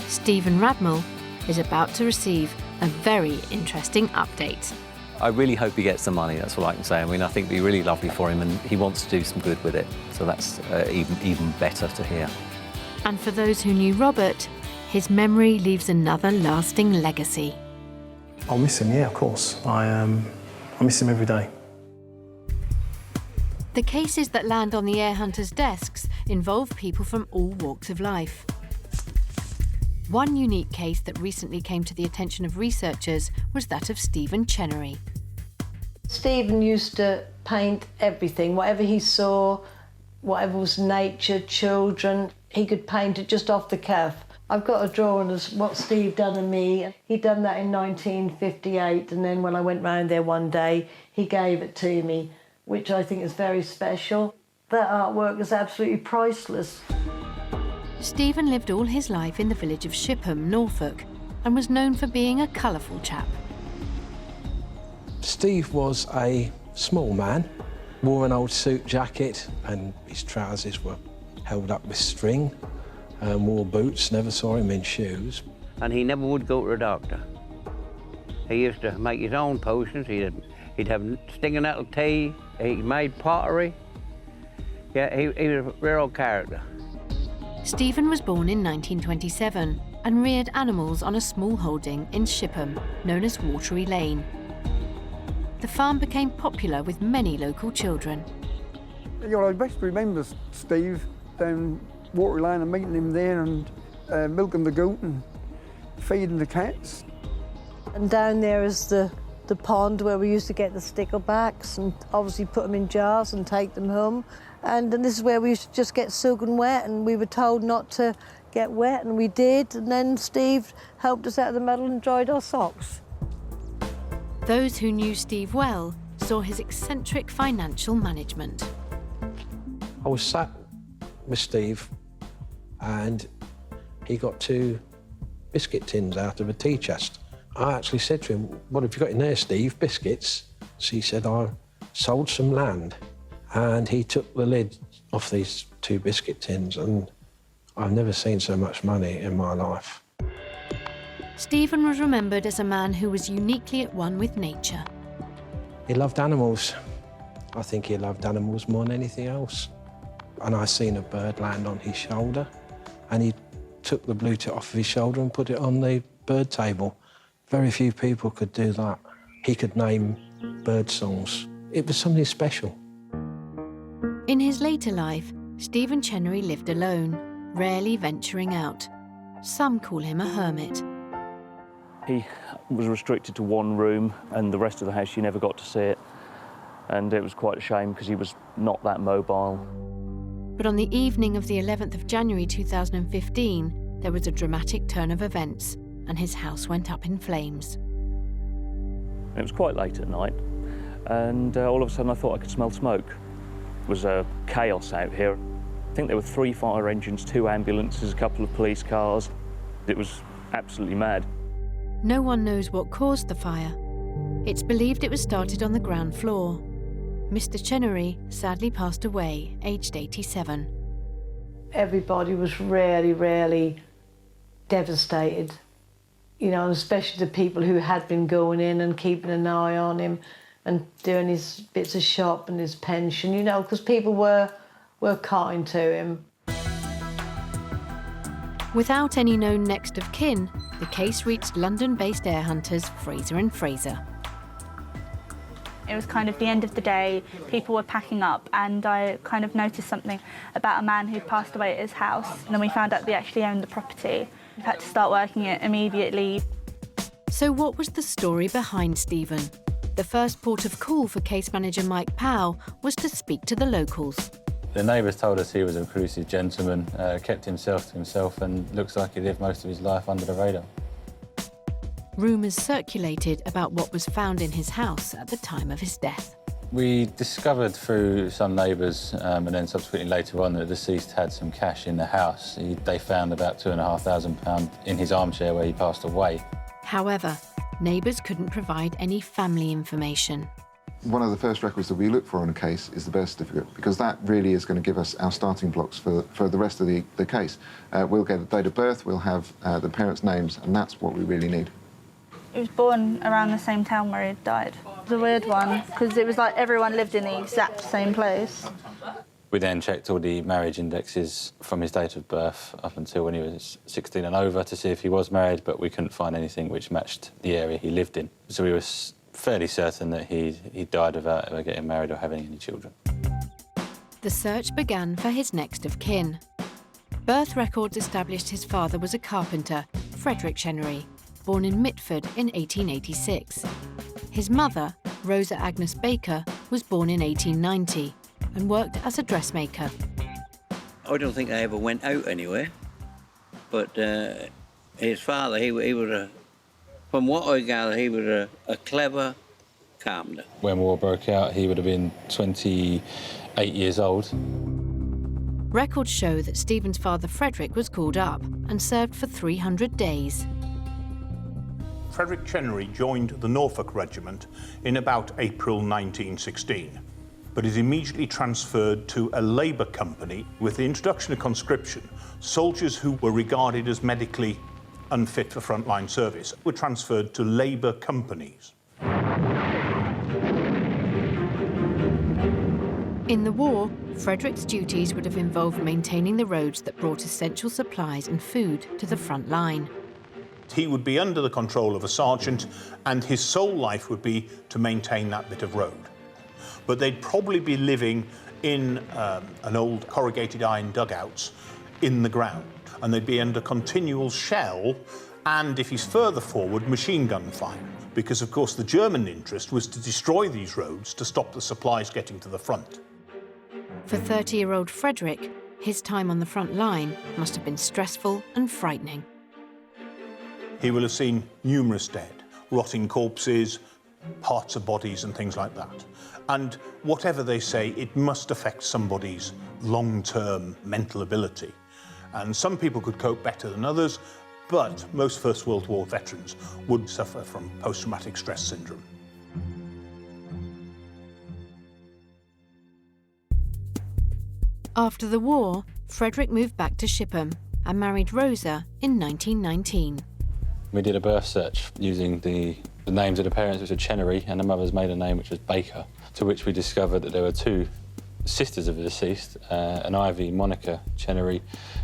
Stephen Radmill is about to receive a very interesting update. I really hope he gets the money, that's all I can say. I mean, I think it'd be really lovely for him, and he wants to do some good with it. So that's even better to hear. And for those who knew Robert, his memory leaves another lasting legacy. I'll miss him, yeah, of course. I miss him every day. The cases that land on the heir hunters' desks involve people from all walks of life. One unique case that recently came to the attention of researchers was that of Stephen Chenery. Stephen used to paint everything, whatever he saw, whatever was nature, children, he could paint it just off the cuff. I've got a drawing of what Steve done of me. He'd done that in 1958, and then when I went round there one day, he gave it to me, which I think is very special. That artwork is absolutely priceless. Stephen lived all his life in the village of Shipham, Norfolk, and was known for being a colourful chap. Steve was a small man, wore an old suit jacket, and his trousers were held up with string, and wore boots, never saw him in shoes. And he never would go to a doctor. He used to make his own potions, he'd have stinging nettle tea, he made pottery. Yeah, he was a real character. Stephen was born in 1927 and reared animals on a small holding in Shipham, known as Watery Lane. The farm became popular with many local children. You know, I best remember Steve down Watery Lane and meeting him there and milking the goat and feeding the cats. And down there is the pond where we used to get the sticklebacks and obviously put them in jars and take them home. And this is where we used to just get soaking wet, and we were told not to get wet, and we did. And then Steve helped us out of the muddle and dried our socks. Those who knew Steve well saw his eccentric financial management. I was sat with Steve, and he got 2 biscuit tins out of a tea chest. I actually said to him, "What have you got in there, Steve? Biscuits?" So he said, "I sold some land." And he took the lid off these 2 biscuit tins, and I've never seen so much money in my life. Stephen was remembered as a man who was uniquely at one with nature. He loved animals. I think he loved animals more than anything else. And I seen a bird land on his shoulder, and he took the blue tit off of his shoulder and put it on the bird table. Very few people could do that. He could name bird songs. It was something special. In his later life, Stephen Chenery lived alone, rarely venturing out. Some call him a hermit. He was restricted to one room, and the rest of the house you never got to see it. And it was quite a shame because he was not that mobile. But on the evening of the 11th of January 2015, there was a dramatic turn of events, and his house went up in flames. It was quite late at night, and all of a sudden I thought I could smell smoke. It was chaos out here. I think there were 3 fire engines, 2 ambulances, a couple of police cars. It was absolutely mad. No one knows what caused the fire. It's believed it was started on the ground floor. Mr. Chenery sadly passed away, aged 87. Everybody was really, really devastated. You know, especially the people who had been going in and keeping an eye on him and doing his bits of shop and his pension, you know, because people were kind to him. Without any known next of kin, the case reached London-based heir hunters Fraser and Fraser. It was kind of the end of the day, people were packing up, and I kind of noticed something about a man who'd passed away at his house, and then we found out they actually owned the property. We had to start working it immediately. So what was the story behind Stephen? The first port of call for case manager Mike Powell was to speak to the locals. The neighbours told us he was a reclusive gentleman, kept himself to himself, and looks like he lived most of his life under the radar. Rumours circulated about what was found in his house at the time of his death. We discovered through some neighbours and then subsequently later on that the deceased had some cash in the house. They found about £2,500 in his armchair where he passed away. However, neighbours couldn't provide any family information. One of the first records that we look for on a case is the birth certificate, because that really is going to give us our starting blocks for the rest of the case. We'll get a date of birth, we'll have the parents' names, and that's what we really need. He was born around the same town where he died. It was a weird one, because it was like everyone lived in the exact same place. We then checked all the marriage indexes from his date of birth up until when he was 16 and over to see if he was married, but we couldn't find anything which matched the area he lived in. So we were fairly certain that he died without ever getting married or having any children. The search began for his next of kin. Birth records established his father was a carpenter, Frederick Chenery, born in Mitford in 1886. His mother, Rosa Agnes Baker, was born in 1890 and worked as a dressmaker. I don't think I ever went out anywhere, but his father, he was from what I gather, he was a clever carpenter. When war broke out, he would have been 28 years old. Records show that Stephen's father, Frederick, was called up and served for 300 days. Frederick Chenery joined the Norfolk Regiment in about April 1916, but is immediately transferred to a Labour company. With the introduction of conscription, soldiers who were regarded as medically unfit for frontline service were transferred to Labour companies. In the war, Frederick's duties would have involved maintaining the roads that brought essential supplies and food to the front line. He would be under the control of a sergeant, and his sole life would be to maintain that bit of road. But they'd probably be living in an old corrugated iron dugouts in the ground, and they'd be under continual shell and, if he's further forward, machine gun fire. Because, of course, the German interest was to destroy these roads to stop the supplies getting to the front. For 30-year-old Frederick, his time on the front line must have been stressful and frightening. He will have seen numerous dead, rotting corpses, parts of bodies and things like that. And whatever they say, it must affect somebody's long-term mental ability. And some people could cope better than others, but most First World War veterans would suffer from post-traumatic stress syndrome. After the war, Frederick moved back to Shipham and married Rosa in 1919. We did a birth search using the names of the parents, which were Chenery, and the mother's maiden name, which was Baker, to which we discovered that there were two sisters of the deceased, an Ivy Monica Chenery,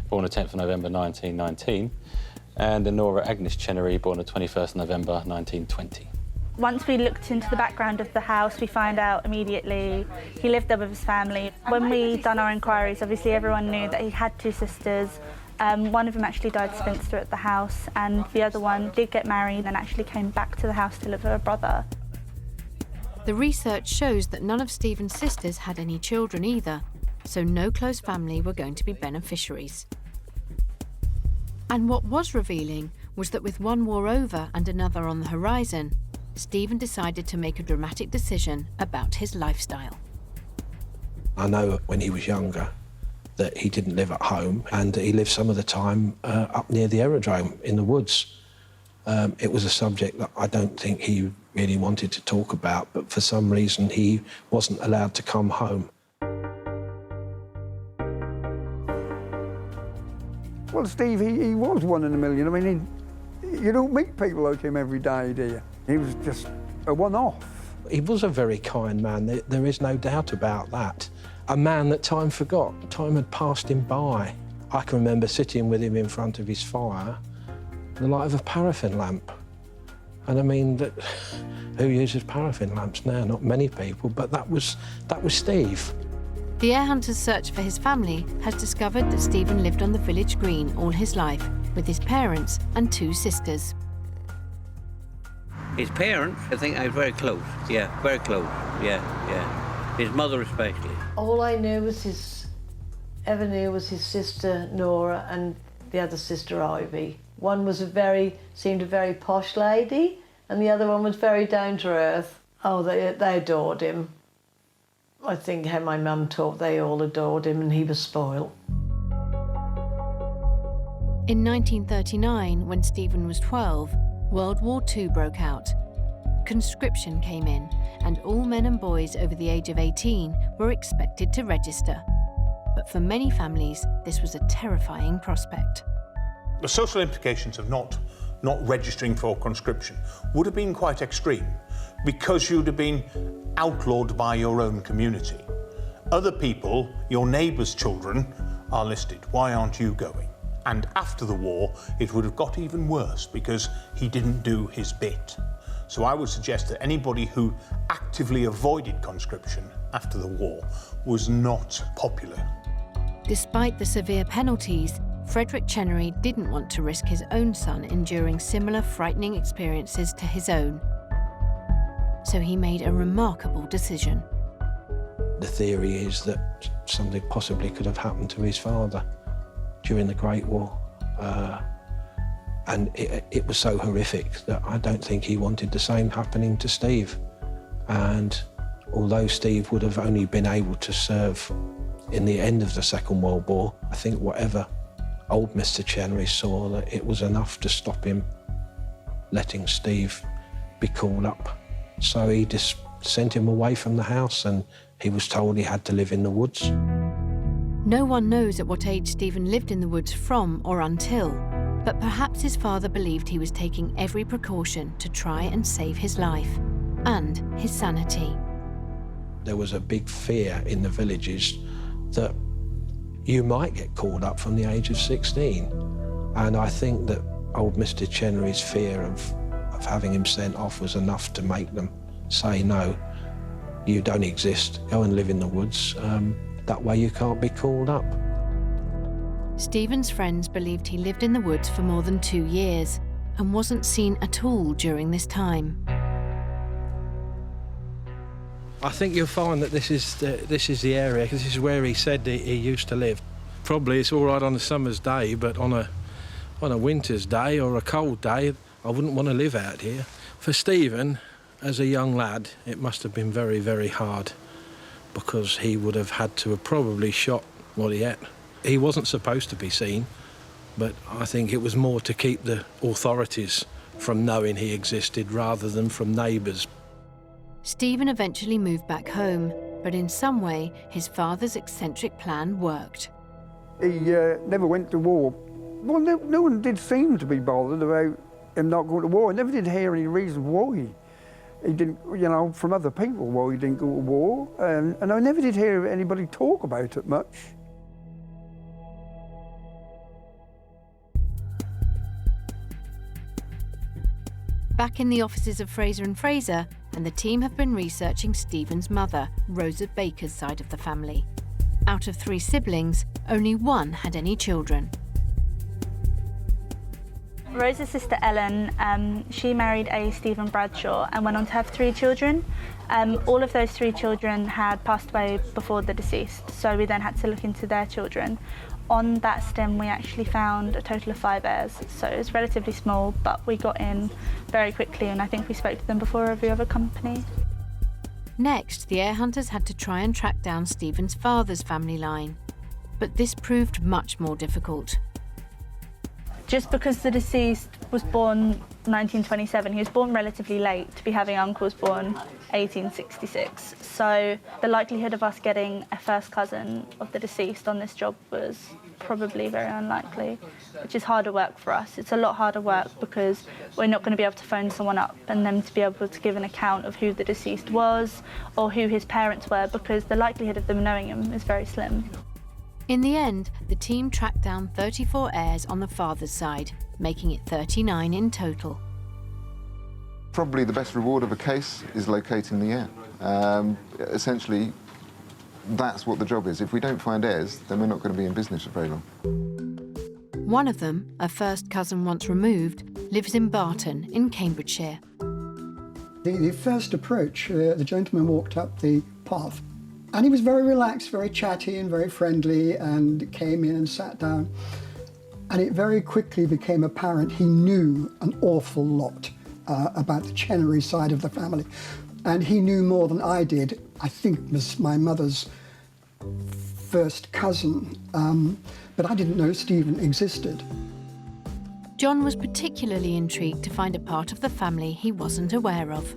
born the 10th of November 1919, and a Nora Agnes Chenery, born the 21st of November 1920. Once we looked into the background of the house, we found out immediately he lived there with his family. When we done our inquiries, obviously everyone knew that he had two sisters. One of them actually died spinster at the house, and the other one did get married and actually came back to the house to live with her brother. The research shows that none of Stephen's sisters had any children either, so no close family were going to be beneficiaries. And what was revealing was that with one war over and another on the horizon, Stephen decided to make a dramatic decision about his lifestyle. I know when he was younger that he didn't live at home, and he lived some of the time up near the aerodrome in the woods. It was a subject that I don't think he really wanted to talk about, but for some reason he wasn't allowed to come home. Well, Steve, he was one in a million. I mean, you don't meet people like him every day, do you? He was just a one-off. He was a very kind man, there is no doubt about that. A man that time forgot, time had passed him by. I can remember sitting with him in front of his fire, the light of a paraffin lamp. And I mean, who uses paraffin lamps now? Not many people, but that was Steve. The air hunter's search for his family has discovered that Stephen lived on the village green all his life with his parents and two sisters. His parents, I think they were very close. Yeah, very close. Yeah. His mother especially. All I knew was ever knew was his sister Nora and the other sister Ivy. One was seemed a very posh lady, and the other one was very down to earth. Oh, they adored him. I think how my mum taught, they all adored him, and he was spoiled. In 1939, when Stephen was 12, World War II broke out. Conscription came in, and all men and boys over the age of 18 were expected to register. But for many families, this was a terrifying prospect. The social implications of not registering for conscription would have been quite extreme, because you'd have been outlawed by your own community. Other people, your neighbours' children, are listed. Why aren't you going? And after the war, it would have got even worse because he didn't do his bit. So I would suggest that anybody who actively avoided conscription after the war was not popular. Despite the severe penalties, Frederick Chenery didn't want to risk his own son enduring similar frightening experiences to his own. So he made a remarkable decision. The theory is that something possibly could have happened to his father during the Great War. And it was so horrific that I don't think he wanted the same happening to Steve. And although Steve would have only been able to serve in the end of the Second World War, I think whatever old Mr. Chenery saw, that it was enough to stop him letting Steve be called up. So he just sent him away from the house, and he was told he had to live in the woods. No one knows at what age Stephen lived in the woods from or until, but perhaps his father believed he was taking every precaution to try and save his life and his sanity. There was a big fear in the villages that you might get called up from the age of 16. And I think that old Mr. Chenery's fear of having him sent off was enough to make them say, no, you don't exist, go and live in the woods. That way you can't be called up. Stephen's friends believed he lived in the woods for more than 2 years and wasn't seen at all during this time. I think you'll find that this is the area, because this is where he said he used to live. Probably it's all right on a summer's day, but on a winter's day or a cold day, I wouldn't want to live out here. For Stephen, as a young lad, it must have been very, very hard, because he would have had to have probably shot what he ate. He wasn't supposed to be seen, but I think it was more to keep the authorities from knowing he existed rather than from neighbours. Stephen eventually moved back home, but in some way, his father's eccentric plan worked. He never went to war. Well, no one did seem to be bothered about him not going to war. I never did hear any reason why he didn't, you know, from other people why he didn't go to war. And I never did hear anybody talk about it much. Back in the offices of Fraser and Fraser, and the team have been researching Stephen's mother, Rosa Baker's side of the family. Out of 3 siblings, only one had any children. Rosa's sister Ellen, she married a Stephen Bradshaw and went on to have 3 children. All of those 3 children had passed away before the deceased, so we then had to look into their children. On that stem, we actually found a total of 5 heirs, so it was relatively small, but we got in very quickly, and I think we spoke to them before every other company. Next, the heir hunters had to try and track down Stephen's father's family line, but this proved much more difficult. Just because the deceased was born 1927, he was born relatively late to be having uncles born 1866. So the likelihood of us getting a first cousin of the deceased on this job was probably very unlikely, which is harder work for us. It's a lot harder work because we're not going to be able to phone someone up and them to be able to give an account of who the deceased was or who his parents were, because the likelihood of them knowing him is very slim. In the end, the team tracked down 34 heirs on the father's side, making it 39 in total. Probably the best reward of a case is locating the heir. Essentially, that's what the job is. If we don't find heirs, then we're not going to be in business for very long. One of them, a first cousin once removed, lives in Barton in Cambridgeshire. The first approach, the gentleman walked up the path and he was very relaxed, very chatty and very friendly, and came in and sat down. And it very quickly became apparent he knew an awful lot about the Chenery side of the family. And he knew more than I did. I think it was my mother's first cousin, but I didn't know Stephen existed. John was particularly intrigued to find a part of the family he wasn't aware of.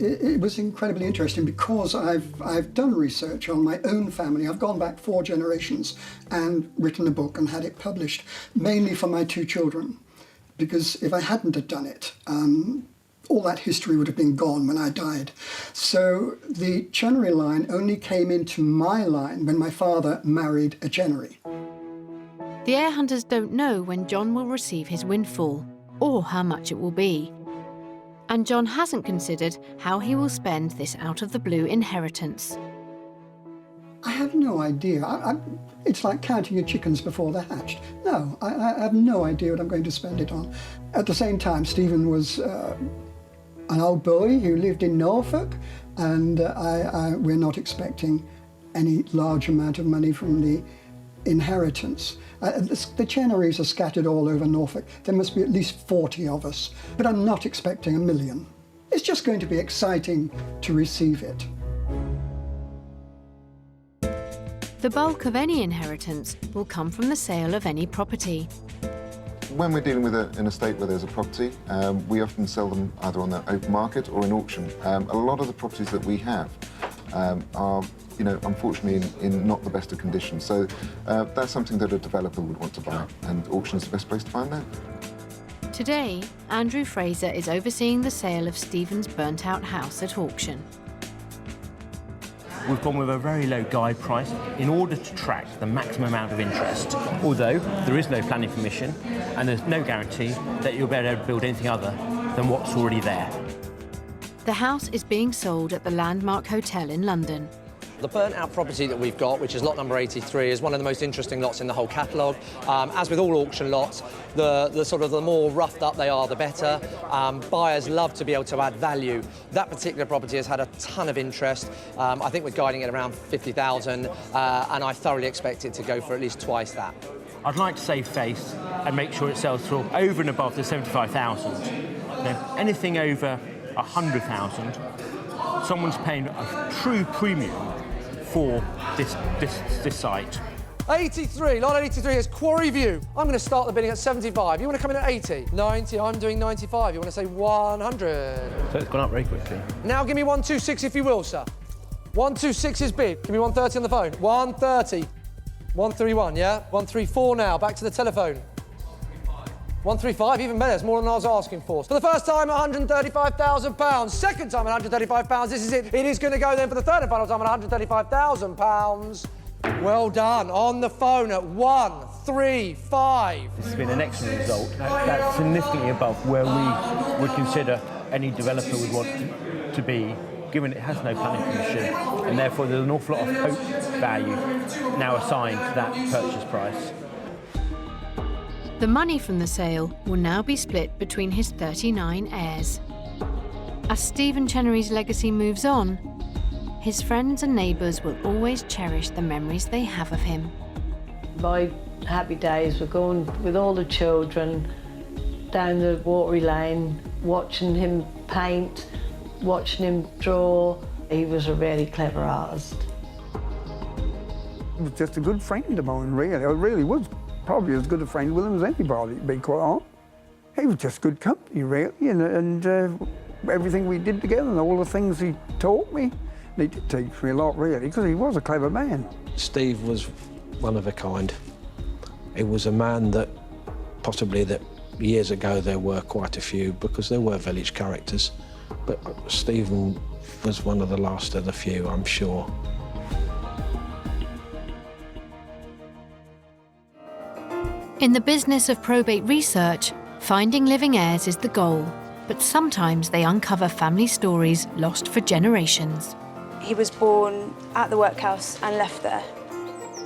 It was incredibly interesting because I've done research on my own family. I've gone back 4 generations and written a book and had it published, mainly for my 2 children. Because if I hadn't have done it, all that history would have been gone when I died. So the Chenery line only came into my line when my father married a Chenery. The heir hunters don't know when John will receive his windfall, or how much it will be. And John hasn't considered how he will spend this out-of-the-blue inheritance. I have no idea. It's like counting your chickens before they're hatched. No, I have no idea what I'm going to spend it on. At the same time, Stephen was an old boy who lived in Norfolk, and we're not expecting any large amount of money from the inheritance. The Chenerys are scattered all over Norfolk. There must be at least 40 of us, but I'm not expecting $1 million. It's just going to be exciting to receive it. The bulk of any inheritance will come from the sale of any property. When we're dealing with an estate where there's a property, we often sell them either on the open market or in auction. A lot of the properties that we have are, unfortunately in not the best of conditions. So that's something that a developer would want to buy, and auction is the best place to find that. Today, Andrew Fraser is overseeing the sale of Stephen's burnt-out house at auction. We've gone with a very low guide price in order to track the maximum amount of interest, although there is no planning permission and there's no guarantee that you'll be able to build anything other than what's already there. The house is being sold at the Landmark Hotel in London. The burnt-out property that we've got, which is lot number 83, is one of the most interesting lots in the whole catalogue. As with all auction lots, the more roughed up they are, the better. Buyers love to be able to add value. That particular property has had a ton of interest. I think we're guiding it around 50,000, and I thoroughly expect it to go for at least twice that. I'd like to save face and make sure it sells for over and above the 75,000. Anything over 100,000, someone's paying a true premium for this site. 83, lot 83 is Quarry View. I'm going to start the bidding at 75. You want to come in at 80? 90, I'm doing 95. You want to say 100? So it's gone up very quickly. Now give me 126 if you will, sir. 126 is bid. Give me 130 on the phone. 130. 131, yeah? 134 now, back to the telephone. 135, even better, it's more than I was asking for. For the first time, £135,000. Second time, £135, this is it. It is going to go then for the third and final time at £135,000. Well done, on the phone at 135. This has been an excellent result. That's significantly above where we would consider any developer would want to be, given it has no planning permission, and therefore there's an awful lot of hope value now assigned to that purchase price. The money from the sale will now be split between his 39 heirs. As Stephen Chenery's legacy moves on, his friends and neighbours will always cherish the memories they have of him. My happy days were going with all the children down the watery lane, watching him paint, watching him draw. He was a really clever artist. He was just a good friend of mine, really. I really was. Probably as good a friend with him as anybody, to be quite honest. He was just good company, really, and everything we did together and all the things he taught me. He did teach me a lot, really, because he was a clever man. Steve was one of a kind. He was a man that possibly that years ago there were quite a few, because there were village characters, but Stephen was one of the last of the few, I'm sure. In the business of probate research, finding living heirs is the goal, but sometimes they uncover family stories lost for generations. He was born at the workhouse and left there.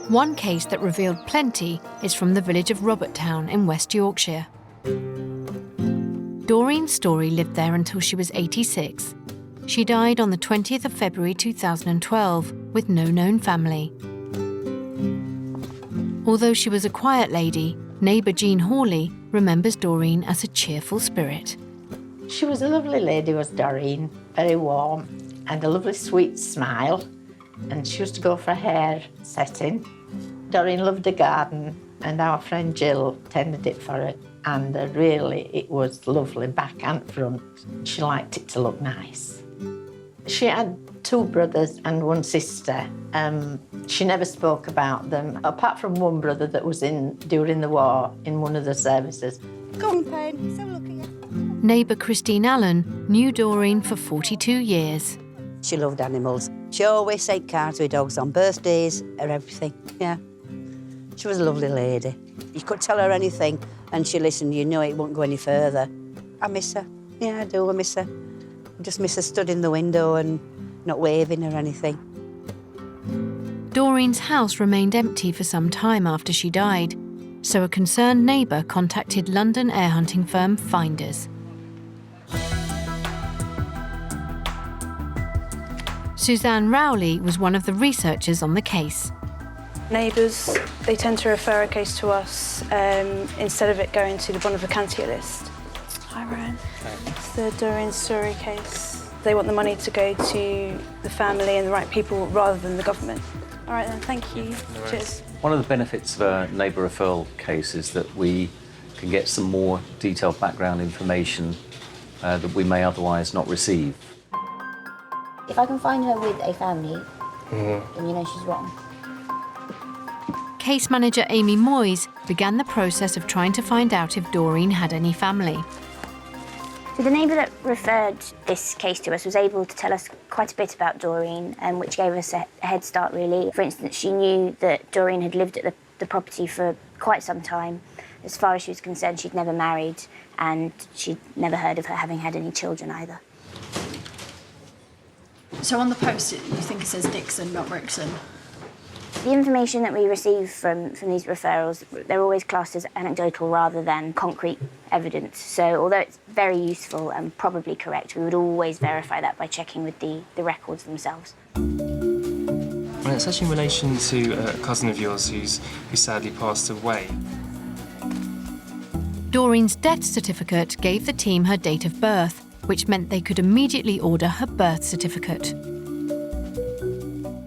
One case that revealed plenty is from the village of Roberttown in West Yorkshire. Doreen Story lived there until she was 86. She died on the 20th of February 2012 with no known family. Although she was a quiet lady, neighbour Jean Hawley remembers Doreen as a cheerful spirit. She was a lovely lady, was Doreen, very warm, and a lovely sweet smile. And she used to go for a hair setting. Doreen loved the garden, and our friend Jill tended it for her. And really, it was lovely, back and front. She liked it to look nice. She had 2 brothers and 1 sister. She never spoke about them, apart from 1 brother that was during the war in one of the services. Go on, Payne, so looking at. Neighbour Christine Allen knew Doreen for 42 years. She loved animals. She always sent cards with dogs on birthdays or everything, yeah. She was a lovely lady. You could tell her anything and she listened, you know it won't go any further. I miss her, yeah, I do, I miss her. I just miss her stood in the window and not waving or anything. Doreen's house remained empty for some time after she died, so a concerned neighbour contacted London air hunting firm Finders. Suzanne Rowley was one of the researchers on the case. Neighbours, they tend to refer a case to us instead of it going to the Bonaventure list. Hi, Ryan. It's the Doreen Story case. They want the money to go to the family and the right people rather than the government. All right then, thank you. Cheers. One of the benefits of a neighbour referral case is that we can get some more detailed background information that we may otherwise not receive. If I can find her with a family, then you know she's wrong. Case manager Amy Moyes began the process of trying to find out if Doreen had any family. So the neighbour that referred this case to us was able to tell us quite a bit about Doreen, which gave us a head start, really. For instance, she knew that Doreen had lived at the property for quite some time. As far as she was concerned, she'd never married, and she'd never heard of her having had any children either. So on the post-it, you think it says Dixon, not Brixton? The information that we receive from these referrals, they're always classed as anecdotal rather than concrete evidence. So although it's very useful and probably correct, we would always verify that by checking with the records themselves. Well, it's actually in relation to a cousin of yours who sadly passed away. Doreen's death certificate gave the team her date of birth, which meant they could immediately order her birth certificate.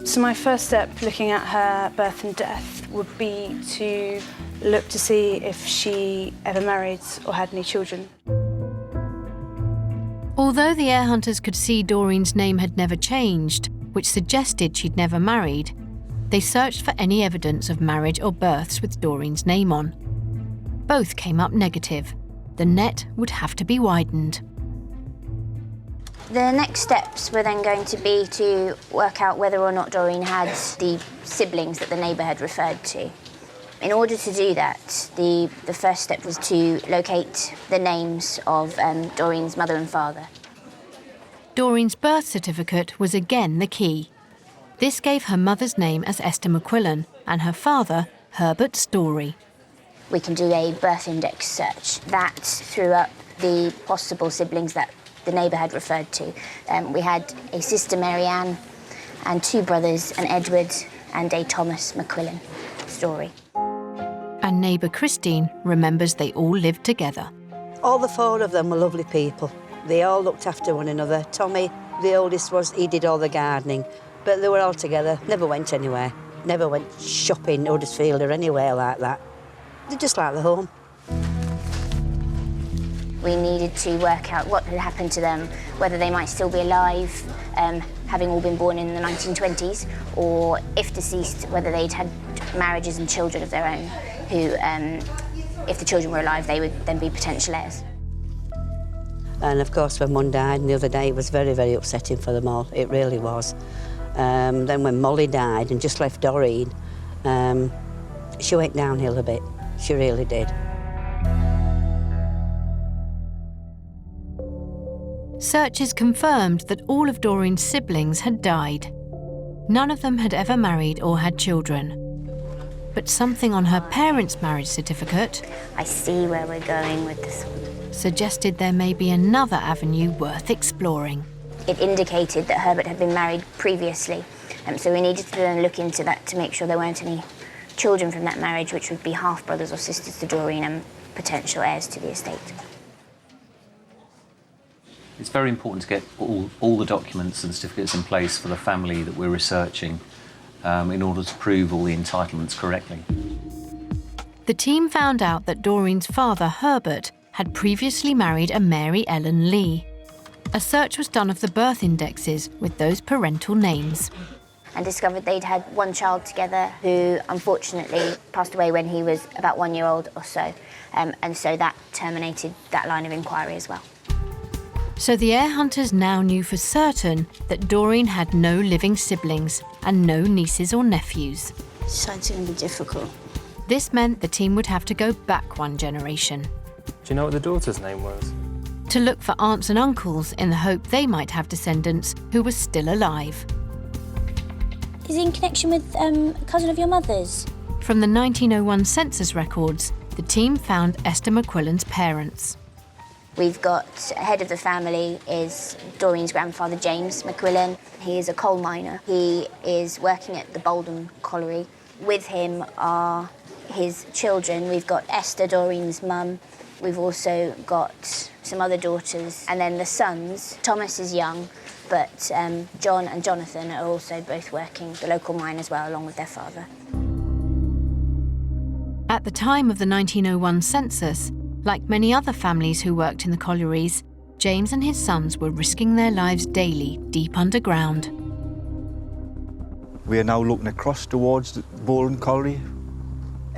So my first step looking at her birth and death would be to look to see if she ever married or had any children. Although the air hunters could see Doreen's name had never changed, which suggested she'd never married, they searched for any evidence of marriage or births with Doreen's name on. Both came up negative. The net would have to be widened. The next steps were then going to be to work out whether or not Doreen had the siblings that the neighbour had referred to. In order to do that, the first step was to locate the names of Doreen's mother and father. Doreen's birth certificate was again the key. This gave her mother's name as Esther McQuillan and her father, Herbert Story. We can do a birth index search. That threw up the possible siblings that the neighbour had referred to. We had a sister, Marianne, and 2 brothers, an Edward and a Thomas McQuillan Story. And neighbour Christine remembers they all lived together. All the 4 of them were lovely people. They all looked after one another. Tommy, the oldest, he did all the gardening. But they were all together, never went anywhere. Never went shopping, Huddersfield or anywhere like that. They're just like the home. We needed to work out what had happened to them, whether they might still be alive, having all been born in the 1920s, or if deceased, whether they'd had marriages and children of their own, who, if the children were alive, they would then be potential heirs. And of course, when Mum died the other day, it was very, very upsetting for them all. It really was. Then when Molly died and just left Doreen, she went downhill a bit. She really did. Searches confirmed that all of Doreen's siblings had died. None of them had ever married or had children. But something on her parents' marriage certificate, I see where we're going with this one, suggested there may be another avenue worth exploring. It indicated that Herbert had been married previously, so we needed to then look into that to make sure there weren't any children from that marriage, which would be half-brothers or sisters to Doreen and potential heirs to the estate. It's very important to get all the documents and certificates in place for the family that we're researching in order to prove all the entitlements correctly. The team found out that Doreen's father, Herbert, had previously married a Mary Ellen Lee. A search was done of the birth indexes with those parental names. And discovered they'd had one child together who unfortunately passed away when he was about 1 year old or so. And so that terminated that line of inquiry as well. So the heir hunters now knew for certain that Doreen had no living siblings and no nieces or nephews. It's going to be difficult. This meant the team would have to go back one generation. Do you know what the daughter's name was? To look for aunts and uncles in the hope they might have descendants who were still alive. Is it in connection with a cousin of your mother's? From the 1901 census records, the team found Esther McQuillan's parents. We've got head of the family is Doreen's grandfather, James McQuillan. He is a coal miner. He is working at the Bolden colliery. With him are his children. We've got Esther, Doreen's mum. We've also got some other daughters. And then the sons, Thomas is young, but John and Jonathan are also both working the local mine as well, along with their father. At the time of the 1901 census, like many other families who worked in the collieries, James and his sons were risking their lives daily deep underground. We are now looking across towards the Bolden colliery.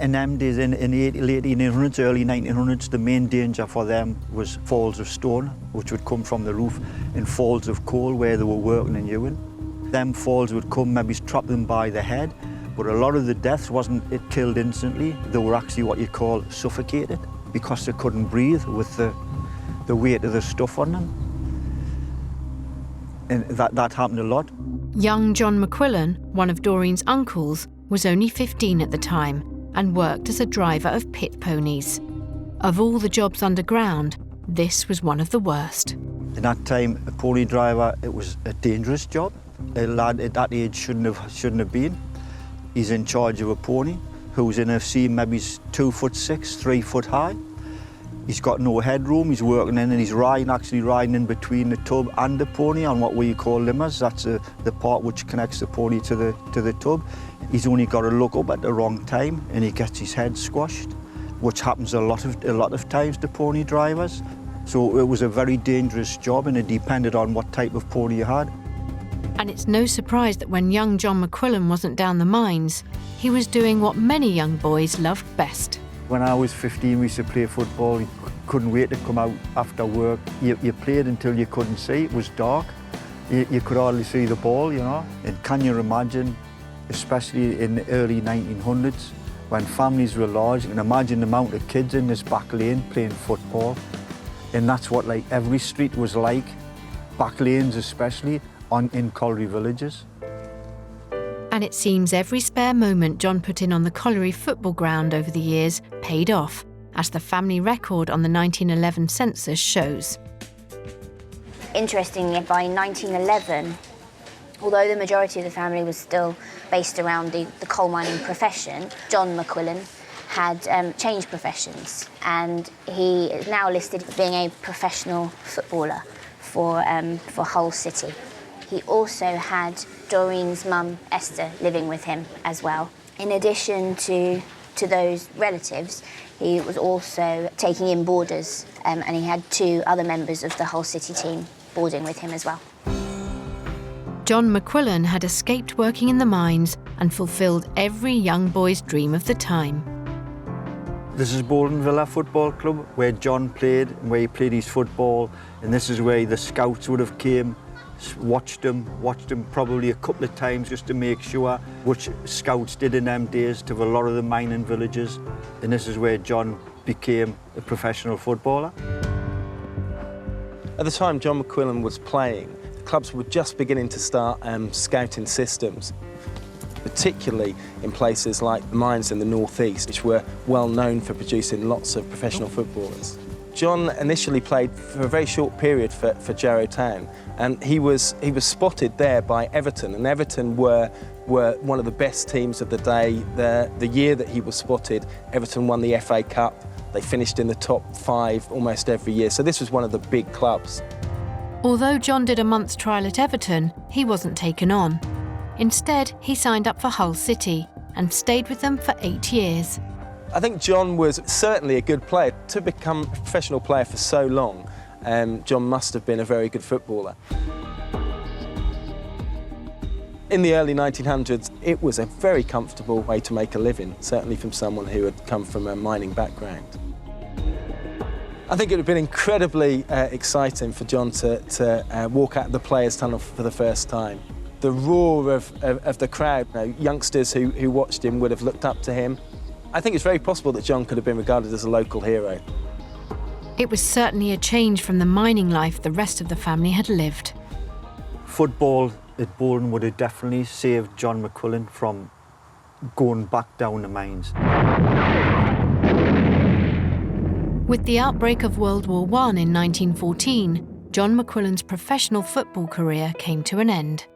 In them days, in the late 1800s, early 1900s, the main danger for them was falls of stone, which would come from the roof, and falls of coal where they were working in Ewan. Them falls would come, maybe trap them by the head, but a lot of the deaths wasn't it killed instantly. They were actually what you call suffocated, because they couldn't breathe with the weight of the stuff on them. And that happened a lot. Young John McQuillan, one of Doreen's uncles, was only 15 at the time and worked as a driver of pit ponies. Of all the jobs underground, this was one of the worst. In that time, a pony driver, it was a dangerous job. A lad at that age shouldn't have been. He's in charge of a pony who's in a seam maybe 2'6", 3 foot high. He's got no headroom, he's working in and he's actually riding in between the tub and the pony on what we call limbers. That's the part which connects the pony to the tub. He's only got to look up at the wrong time and he gets his head squashed, which happens a lot of times to pony drivers. So it was a very dangerous job and it depended on what type of pony you had. And it's no surprise that when young John McQuillan wasn't down the mines, he was doing what many young boys loved best. When I was 15, we used to play football. You couldn't wait to come out after work. You played until you couldn't see. It was dark. You could hardly see the ball, you know. And can you imagine, especially in the early 1900s, when families were large, you can imagine the amount of kids in this back lane playing football. And that's what like every street was like, back lanes especially, in colliery villages. And it seems every spare moment John put in on the colliery football ground over the years paid off, as the family record on the 1911 census shows. Interestingly, by 1911, although the majority of the family was still based around the coal mining profession, John McQuillan had changed professions, and he is now listed as being a professional footballer for Hull City. He also had Doreen's mum, Esther, living with him as well. In addition to those relatives, he was also taking in boarders, and he had 2 other members of the Hull City team boarding with him as well. John McQuillan had escaped working in the mines and fulfilled every young boy's dream of the time. This is Bolden Villa Football Club, where John played, and where he played his football, and this is where the scouts would have came, watched him probably a couple of times just to make sure, which scouts did in them days to a lot of the mining villages, and this is where John became a professional footballer. At the time John McQuillan was playing, clubs were just beginning to start scouting systems. particularly in places like the mines in the northeast, which were well known for producing lots of professional footballers. John initially played for a very short period for Jarrow Town, and he was spotted there by Everton, and Everton were one of the best teams of the day. The year that he was spotted, Everton won the FA Cup. They finished in the top 5 almost every year, so this was one of the big clubs. Although John did a month's trial at Everton, he wasn't taken on. Instead, he signed up for Hull City and stayed with them for 8 years. I think John was certainly a good player. To become a professional player for so long, John must have been a very good footballer. In the early 1900s, it was a very comfortable way to make a living, certainly from someone who had come from a mining background. I think it would have been incredibly exciting for John to walk out the players' tunnel for the first time. The roar of the crowd, youngsters who watched him would have looked up to him. I think it's very possible that John could have been regarded as a local hero. It was certainly a change from the mining life the rest of the family had lived. Football at Bolton would have definitely saved John McQuillan from going back down the mines. With the outbreak of World War I in 1914, John McQuillan's professional football career came to an end.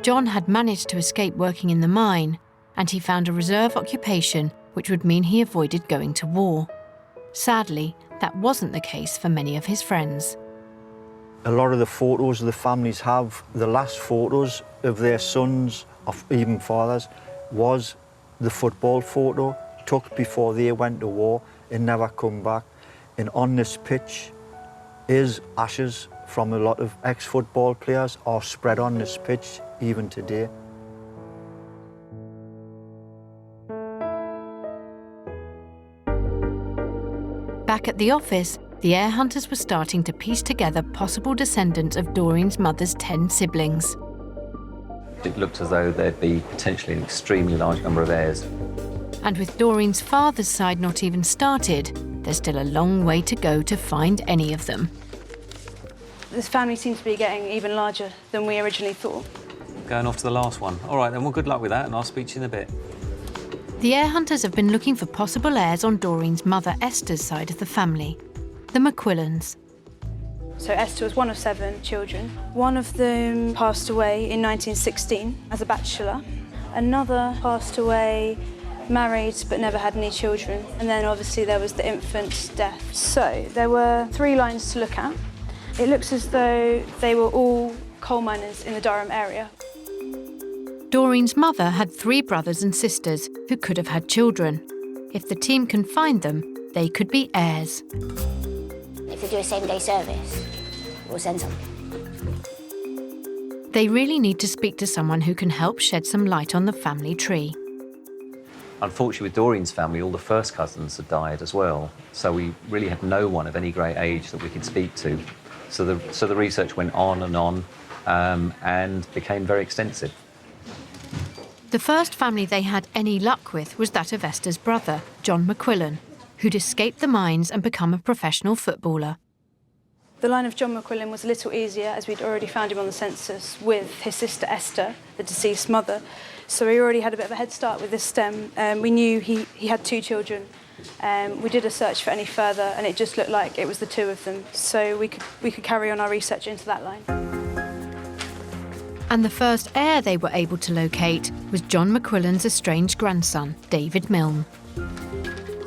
John had managed to escape working in the mine, and he found a reserve occupation which would mean he avoided going to war. Sadly, that wasn't the case for many of his friends. A lot of the photos the families have, the last photos of their sons, of even fathers, was the football photo took before they went to war and never come back. And on this pitch is ashes from a lot of ex-football players are spread on this pitch even today. Back at the office, the heir hunters were starting to piece together possible descendants of Doreen's mother's 10 siblings. It looked as though there'd be potentially an extremely large number of heirs. And with Doreen's father's side not even started, there's still a long way to go to find any of them. This family seems to be getting even larger than we originally thought. Going off to the last one. All right, then, well, good luck with that, and I'll speak to you in a bit. The heir hunters have been looking for possible heirs on Doreen's mother Esther's side of the family, the McQuillans. So Esther was one of 7 children. One of them passed away in 1916 as a bachelor. Another passed away married but never had any children. And then obviously there was the infant's death. So there were 3 lines to look at. It looks as though they were all coal miners in the Durham area. Doreen's mother had 3 brothers and sisters who could have had children. If the team can find them, they could be heirs. If they do a same-day service, we'll send some. They really need to speak to someone who can help shed some light on the family tree. Unfortunately, with Doreen's family, all the first cousins had died as well, so we really had no one of any great age that we could speak to. So the research went on and became very extensive. The first family they had any luck with was that of Esther's brother, John McQuillan, who'd escaped the mines and become a professional footballer. The line of John McQuillan was a little easier as we'd already found him on the census with his sister Esther, the deceased mother. So we already had a bit of a head start with this stem. We knew he had 2 children. We did a search for any further and it just looked like it was the 2 of them. So we could carry on our research into that line. And the first heir they were able to locate was John McQuillan's estranged grandson, David Milne.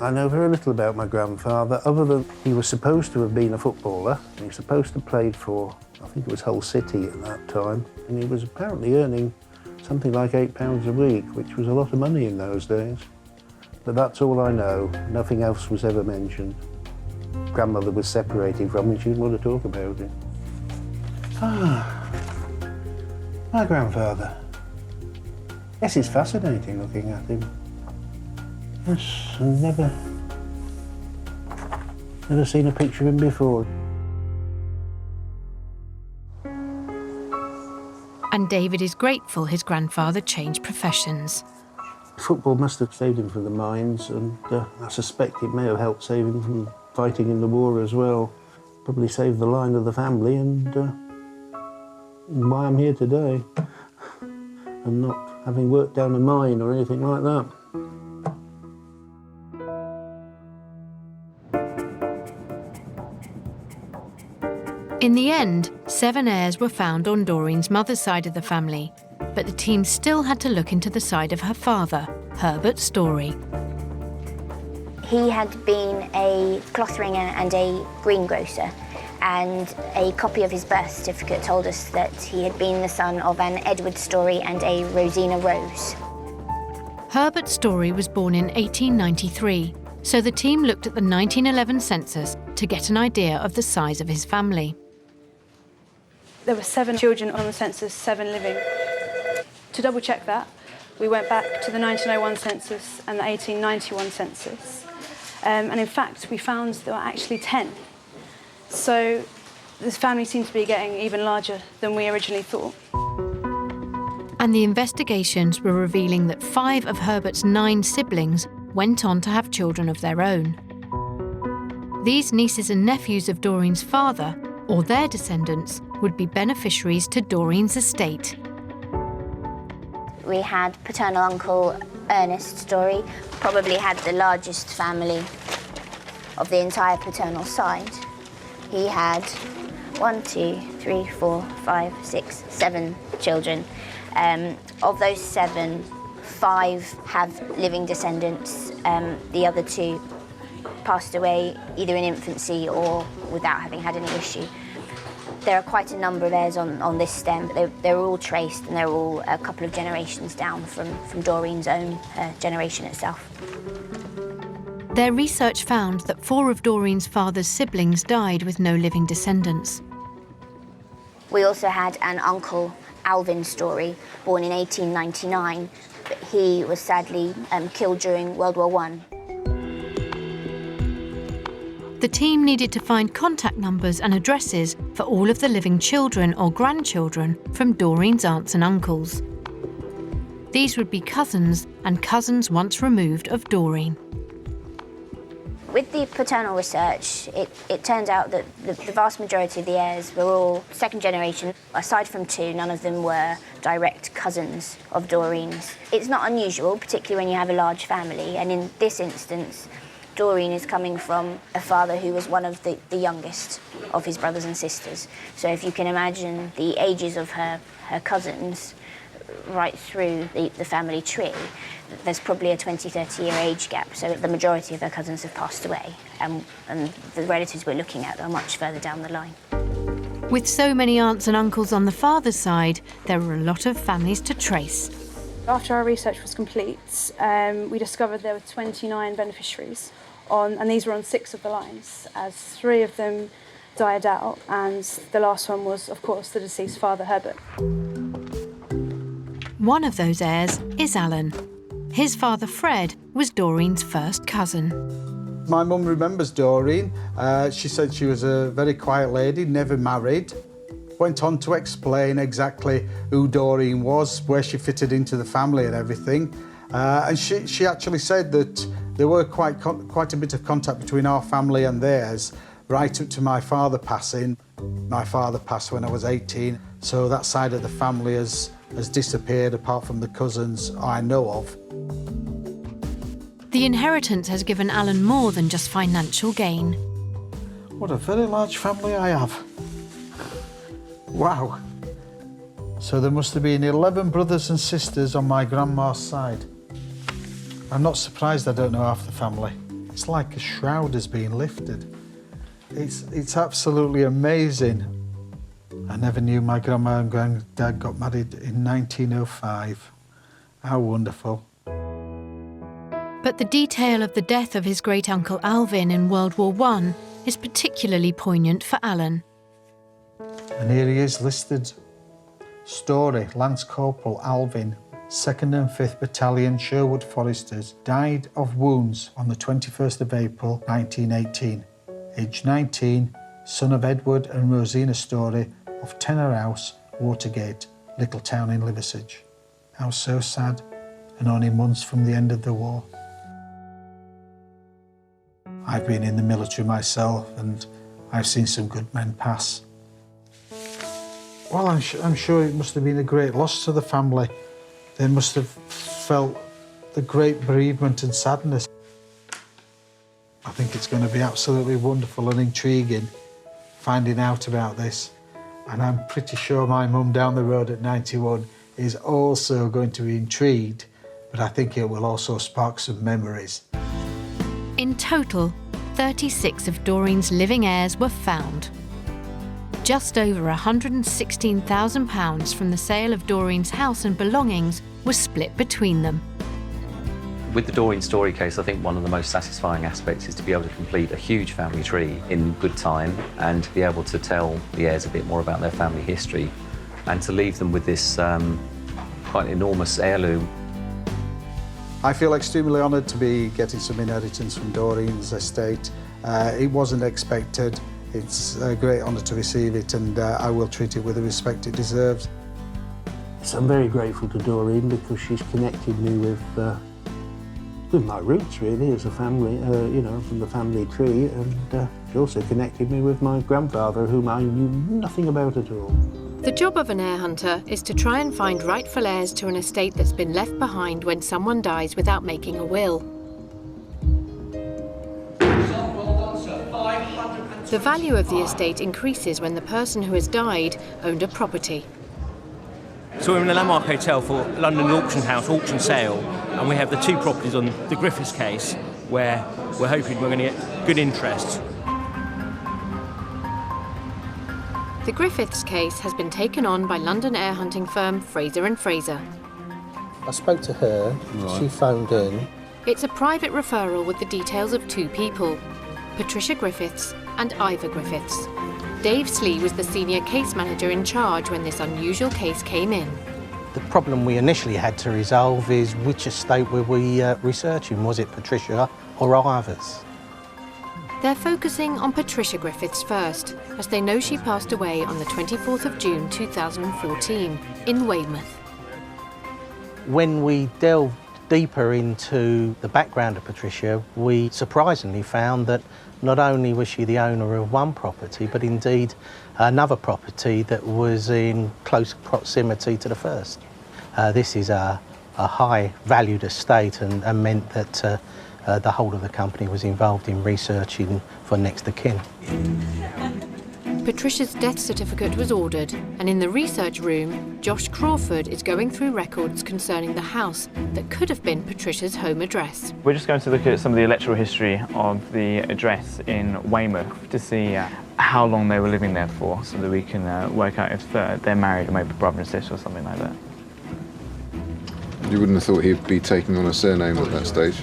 I know very little about my grandfather, other than he was supposed to have been a footballer. He was supposed to have played for, I think it was Hull City at that time, and he was apparently earning something like £8 a week, which was a lot of money in those days. But that's all I know. Nothing else was ever mentioned. Grandmother was separated from me, she didn't want to talk about it. My grandfather. Yes, it's fascinating looking at him. Yes, I've never seen a picture of him before. And David is grateful his grandfather changed professions. Football must have saved him from the mines, and I suspect it may have helped save him from fighting in the war as well. Probably saved the line of the family, and why I'm here today. and not having worked down a mine or anything like that. In the end, 7 heirs were found on Doreen's mother's side of the family, but the team still had to look into the side of her father, Herbert Story. He had been a cloth wringer and a greengrocer, and a copy of his birth certificate told us that he had been the son of an Edward Story and a Rosina Rose. Herbert Story was born in 1893, so the team looked at the 1911 census to get an idea of the size of his family. There were 7 children on the census, 7 living. To double check that, we went back to the 1901 census and the 1891 census. And in fact, we found there were actually 10. So this family seemed to be getting even larger than we originally thought. And the investigations were revealing that 5 of Herbert's 9 siblings went on to have children of their own. These nieces and nephews of Doreen's father, or their descendants, would be beneficiaries to Doreen's estate. We had paternal uncle Ernest Story, probably had the largest family of the entire paternal side. He had 1, 2, 3, 4, 5, 6, 7 children. Of those 7, 5 have living descendants. The other 2 passed away either in infancy or without having had any issue. There are quite a number of heirs on this stem, but they're all traced and they're all a couple of generations down from Doreen's own generation itself. Their research found that 4 of Doreen's father's siblings died with no living descendants. We also had an uncle, Alvin Story, born in 1899, but he was sadly killed during World War I. The team needed to find contact numbers and addresses for all of the living children or grandchildren from Doreen's aunts and uncles. These would be cousins and cousins once removed of Doreen. With the paternal research, it turned out that the vast majority of the heirs were all second generation. Aside from 2, none of them were direct cousins of Doreen's. It's not unusual, particularly when you have a large family, and in this instance, Doreen is coming from a father who was one of the youngest of his brothers and sisters. So if you can imagine the ages of her cousins right through the family tree, there's probably a 20-30 year age gap. So the majority of her cousins have passed away, and the relatives we're looking at are much further down the line. With so many aunts and uncles on the father's side, there were a lot of families to trace. After our research was complete, we discovered there were 29 beneficiaries, and these were on 6 of the lines, as 3 of them died out, and the last one was, of course, the deceased father, Herbert. One of those heirs is Alan. His father, Fred, was Doreen's first cousin. My mum remembers Doreen. She said she was a very quiet lady, never married. Went on to explain exactly who Doreen was, where she fitted into the family and everything. And she actually said that there were quite a bit of contact between our family and theirs, right up to my father passing. My father passed when I was 18, so that side of the family has disappeared, apart from the cousins I know of. The inheritance has given Alan more than just financial gain. What a very large family I have. Wow. So there must have been 11 brothers and sisters on my grandma's side. I'm not surprised I don't know half the family. It's like a shroud has been lifted. It's absolutely amazing. I never knew my grandma and granddad got married in 1905. How wonderful. But the detail of the death of his great-uncle Alvin in World War I is particularly poignant for Alan. And here he is listed. Story, Lance Corporal Alvin, 2nd and 5th Battalion Sherwood Foresters, died of wounds on the 21st of April 1918. Aged 19, son of Edward and Rosina Story of Tenor House, Watergate, little town in Liversedge. How so sad, and only months from the end of the war. I've been in the military myself, and I've seen some good men pass. Well, I'm sure it must have been a great loss to the family. They must have felt the great bereavement and sadness. I think it's going to be absolutely wonderful and intriguing finding out about this. And I'm pretty sure my mum down the road at 91 is also going to be intrigued, but I think it will also spark some memories. In total, 36 of Doreen's living heirs were found. Just over £116,000 from the sale of Doreen's house and belongings was split between them. With the Doreen story case, I think one of the most satisfying aspects is to be able to complete a huge family tree in good time and to be able to tell the heirs a bit more about their family history and to leave them with this quite enormous heirloom. I feel extremely honoured to be getting some inheritance from Doreen's estate. It wasn't expected. It's a great honour to receive it, and I will treat it with the respect it deserves. So I'm very grateful to Doreen because she's connected me with my roots, really, as a family, you know, from the family tree, and she also connected me with my grandfather, whom I knew nothing about at all. The job of an heir hunter is to try and find rightful heirs to an estate that's been left behind when someone dies without making a will. The value of the estate increases when the person who has died owned a property. So we're in the Landmark Hotel for London Auction House auction sale, and we have the two properties on the Griffiths case where we're hoping we're going to get good interest. The Griffiths case has been taken on by London heir hunting firm Fraser & Fraser. I spoke to her, she phoned in. It's a private referral with the details of two people, Patricia Griffiths and Ivor Griffiths. Dave Slee was the senior case manager in charge when this unusual case came in. The problem we initially had to resolve is which estate were we researching? Was it Patricia or Ivor's? They're focusing on Patricia Griffiths first, as they know she passed away on the 24th of June 2014 in Weymouth. When we delved deeper into the background of Patricia, we surprisingly found that not only was she the owner of one property, but indeed another property that was in close proximity to the first. This is a high valued estate and meant that the whole of the company was involved in researching for next of kin. Patricia's death certificate was ordered, and in the research room, Josh Crawford is going through records concerning the house that could have been Patricia's home address. We're just going to look at some of the electoral history of the address in Weymouth to see how long they were living there for, so that we can work out if they're married or maybe brother and sister or something like that. You wouldn't have thought he'd be taking on a surname at that stage.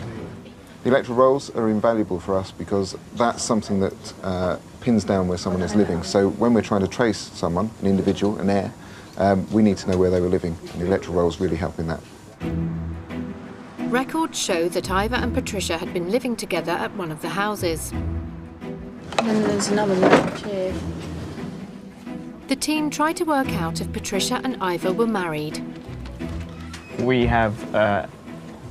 The electoral rolls are invaluable for us because that's something that pins down where someone is living. So when we're trying to trace someone, an individual, an heir, we need to know where they were living, and the electoral rolls really help in that. Records show that Ivor and Patricia had been living together at one of the houses. And then there's another marriage here. The team tried to work out if Patricia and Ivor were married. We have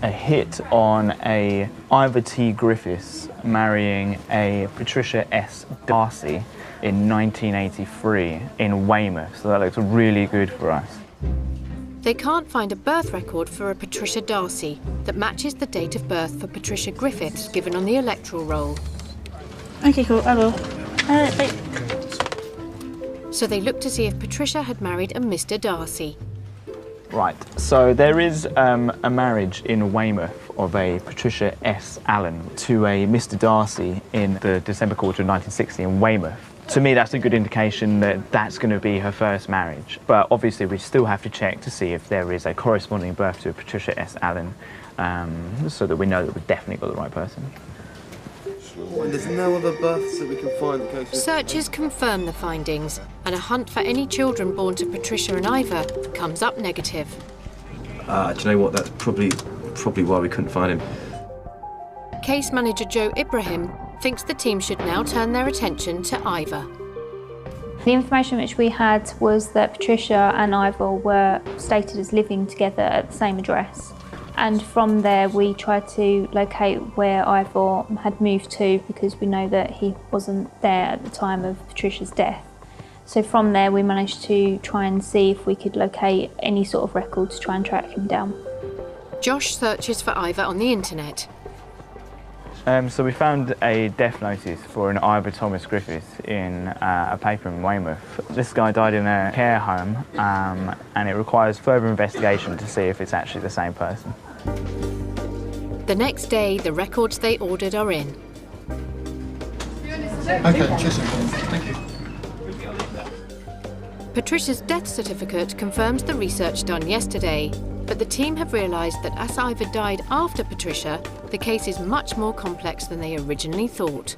a hit on a Ivor T. Griffiths marrying a Patricia S. Darcy in 1983 in Weymouth, so that looks really good for us. They can't find a birth record for a Patricia Darcy that matches the date of birth for Patricia Griffiths given on the electoral roll. Okay, cool, I will. Bye. So they looked to see if Patricia had married a Mr. Darcy. Right, so there is a marriage in Weymouth of a Patricia S. Allen to a Mr. Darcy in the December quarter of 1960 in Weymouth. To me, that's a good indication that that's going to be her first marriage. But obviously, we still have to check to see if there is a corresponding birth to a Patricia S. Allen, so that we know that we've definitely got the right person. And there's no other births that we can find that goes with. Searches confirm the findings, and a hunt for any children born to Patricia and Ivor comes up negative. Do you know what? That's probably why we couldn't find him. Case manager Joe Ibrahim thinks the team should now turn their attention to Ivor. The information which we had was that Patricia and Ivor were stated as living together at the same address. And from there we tried to locate where Ivor had moved to, because we know that he wasn't there at the time of Patricia's death. So from there we managed to try and see if we could locate any sort of record to try and track him down. Josh searches for Ivor on the internet. So we found a death notice for an Ivor Thomas Griffith in a paper in Weymouth. This guy died in a care home, and it requires further investigation to see if it's actually the same person. The next day, the records they ordered are in. Okay, cheers. Thank you. Patricia's death certificate confirms the research done yesterday, but the team have realised that as Ivor died after Patricia, the case is much more complex than they originally thought.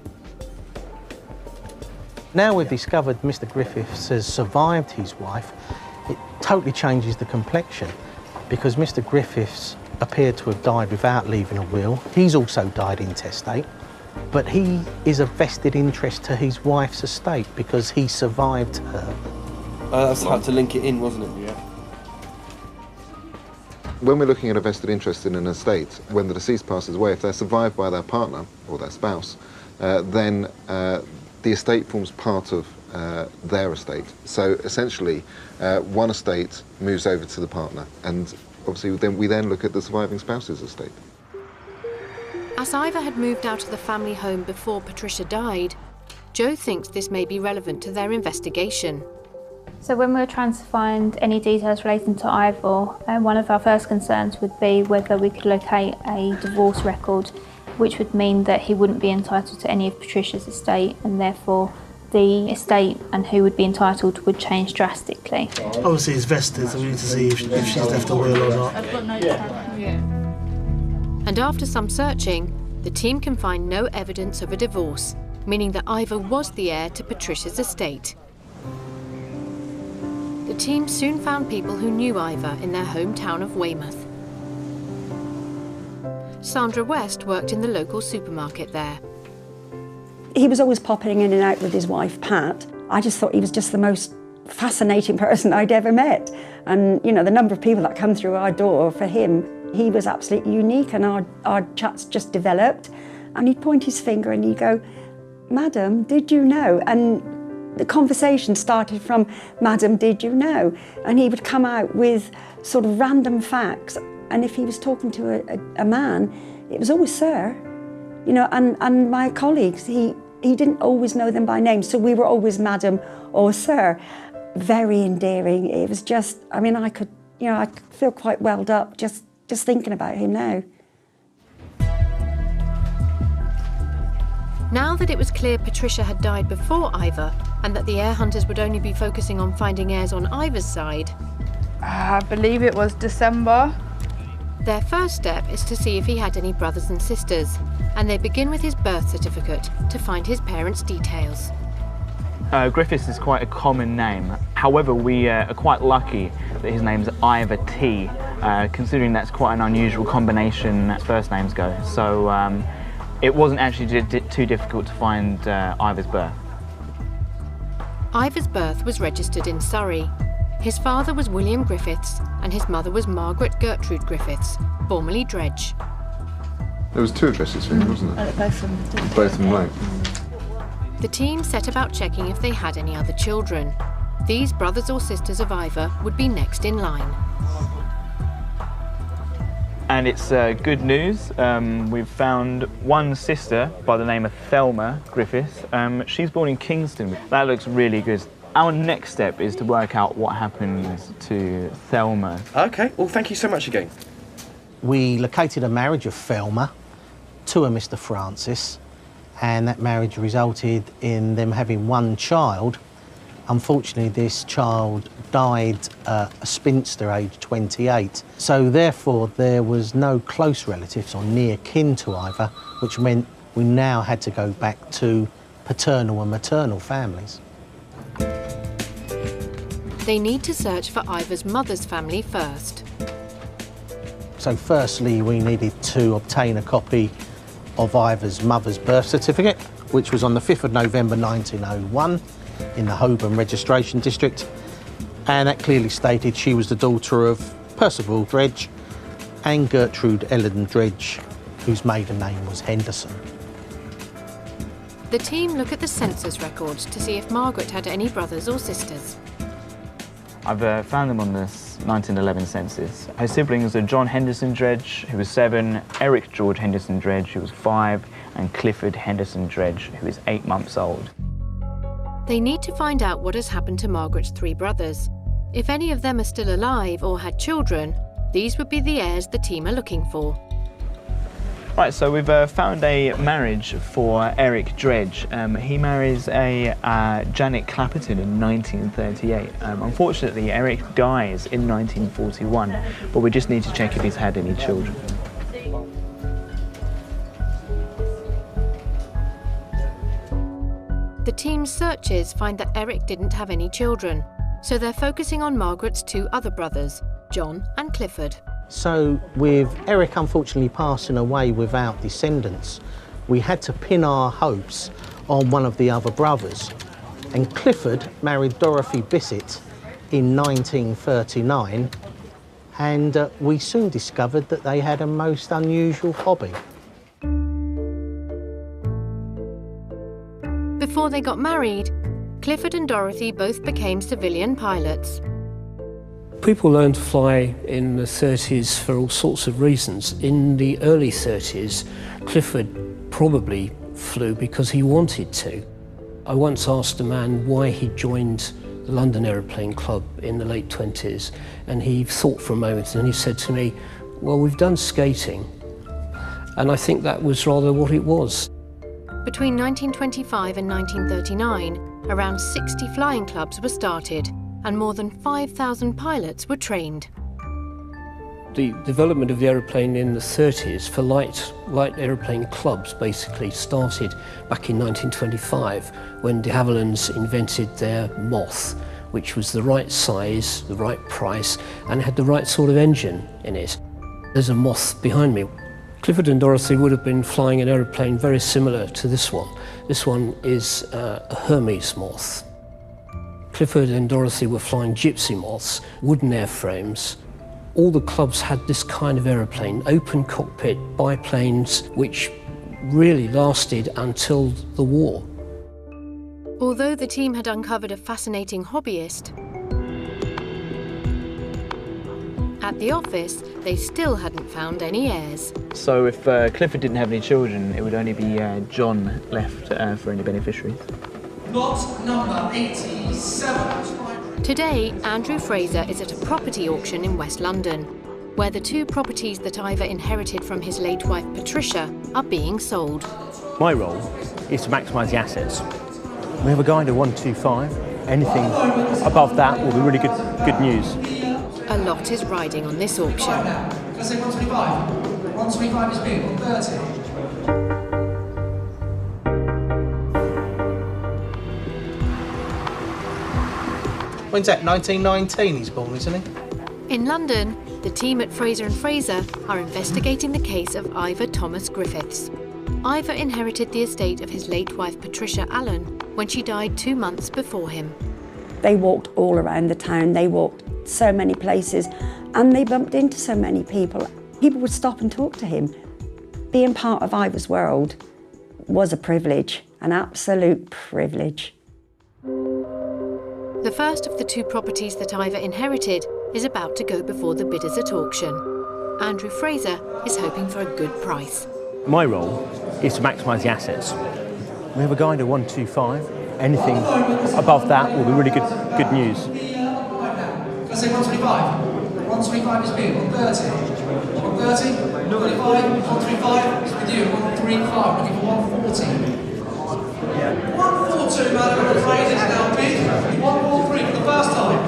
Now we've discovered Mr. Griffiths has survived his wife, it totally changes the complexion, because Mr. Griffiths appeared to have died without leaving a will. He's also died intestate, but he is a vested interest to his wife's estate because he survived her. That's hard to link it in, wasn't it? Yeah. When we're looking at a vested interest in an estate, when the deceased passes away, if they're survived by their partner or their spouse, then the estate forms part of their estate. So essentially, one estate moves over to the partner, and obviously we then look at the surviving spouse's estate. As Ivor had moved out of the family home before Patricia died, Joe thinks this may be relevant to their investigation. So when we were trying to find any details relating to Ivor, one of our first concerns would be whether we could locate a divorce record, which would mean that he wouldn't be entitled to any of Patricia's estate, and therefore the estate and who would be entitled would change drastically. Obviously it's vested, so we need to see if she's left a will or not. I've got notes down. Yeah. And after some searching, the team can find no evidence of a divorce, meaning that Ivor was the heir to Patricia's estate. The team soon found people who knew Ivor in their hometown of Weymouth. Sandra West worked in the local supermarket there. He was always popping in and out with his wife, Pat. I just thought he was just the most fascinating person I'd ever met. And, you know, the number of people that come through our door for him, he was absolutely unique, and our chats just developed. And he'd point his finger and he'd go, "Madam, did you know?" And the conversation started from, "Madam, did you know?" And he would come out with sort of random facts. And if he was talking to a man, it was always "sir." You know, and my colleagues, he didn't always know them by name, so we were always "Madam" or "sir." Very endearing. It was just, I mean, I could feel quite welled up just thinking about him now. Now that it was clear Patricia had died before Ivor, and that the heir hunters would only be focusing on finding heirs on Ivor's side, I believe it was December. Their first step is to see if he had any brothers and sisters, and they begin with his birth certificate to find his parents' details. Griffiths is quite a common name. However, we are quite lucky that his name's Ivor T, considering that's quite an unusual combination as first names go. So it wasn't actually too difficult to find Ivor's birth. Ivor's birth was registered in Surrey. His father was William Griffiths and his mother was Margaret Gertrude Griffiths, formerly Dredge. There was 2 addresses for him, wasn't there? Both of them. Both of them right. The team set about checking if they had any other children. These brothers or sisters of Ivor would be next in line. And it's good news. We've found one sister by the name of Thelma Griffiths. She's born in Kingston. That looks really good. Our next step is to work out what happens to Thelma. Okay, well, thank you so much again. We located a marriage of Thelma to a Mr. Francis, and that marriage resulted in them having one child. Unfortunately, this child died a spinster, aged 28. So therefore, there was no close relatives or near kin to Ivor, which meant we now had to go back to paternal and maternal families. They need to search for Ivor's mother's family first. So firstly, we needed to obtain a copy of Ivor's mother's birth certificate, which was on the 5th of November 1901 in the Holborn Registration District. And that clearly stated she was the daughter of Percival Dredge and Gertrude Ellen Dredge, whose maiden name was Henderson. The team look at the census records to see if Margaret had any brothers or sisters. I've found them on the 1911 census. Her siblings are John Henderson Dredge, who was 7, Eric George Henderson Dredge, who was 5, and Clifford Henderson Dredge, who is 8 months old. They need to find out what has happened to Margaret's 3 brothers. If any of them are still alive or had children, these would be the heirs the team are looking for. Right, so we've found a marriage for Eric Dredge. He marries a Janet Clapperton in 1938. Unfortunately, Eric dies in 1941, but we just need to check if he's had any children. The team's searches find that Eric didn't have any children, so they're focusing on Margaret's 2 other brothers, John and Clifford. So with Eric unfortunately passing away without descendants, we had to pin our hopes on one of the other brothers. And Clifford married Dorothy Bissett in 1939, and we soon discovered that they had a most unusual hobby. Before they got married, Clifford and Dorothy both became civilian pilots. People learned to fly in the 30s for all sorts of reasons. In the early 30s, Clifford probably flew because he wanted to. I once asked a man why he joined the London Aeroplane Club in the late 20s, and he thought for a moment and he said to me, well, we've done skating. And I think that was rather what it was. Between 1925 and 1939, around 60 flying clubs were started, and more than 5,000 pilots were trained. The development of the aeroplane in the 30s for light aeroplane clubs basically started back in 1925 when de Havillands invented their Moth, which was the right size, the right price, and had the right sort of engine in it. There's a Moth behind me. Clifford and Dorothy would have been flying an aeroplane very similar to this one. This one is a Hermes Moth. Clifford and Dorothy were flying gypsy moths, wooden airframes. All the clubs had this kind of aeroplane, open cockpit biplanes, which really lasted until the war. Although the team had uncovered a fascinating hobbyist, at the office, they still hadn't found any heirs. So if Clifford didn't have any children, it would only be John left for any beneficiaries. Lot number 87. Today, Andrew Fraser is at a property auction in West London, where the 2 properties that Ivor inherited from his late wife Patricia are being sold. My role is to maximise the assets. We have a guide of 125. Anything above that will be really good news. A lot is riding on this auction. Can I say 125? 125 is big, 130. When's that? 1919 he's born, isn't he? In London, the team at Fraser & Fraser are investigating the case of Ivor Thomas Griffiths. Ivor inherited the estate of his late wife Patricia Allen when she died 2 months before him. They walked all around the town, they walked so many places, and they bumped into so many people. People would stop and talk to him. Being part of Ivor's world was a privilege, an absolute privilege. The first of the 2 properties that Ivor inherited is about to go before the bidders at auction. Andrew Fraser is hoping for a good price. My role is to maximise the assets. We have a guide of 125. Anything above that will be really good news. Can I say 125? 125 is big, 130. 130, 125, 135, it's with you, 135, looking for 140. 142, madam, I'm afraid is now bid. 143 for the first time.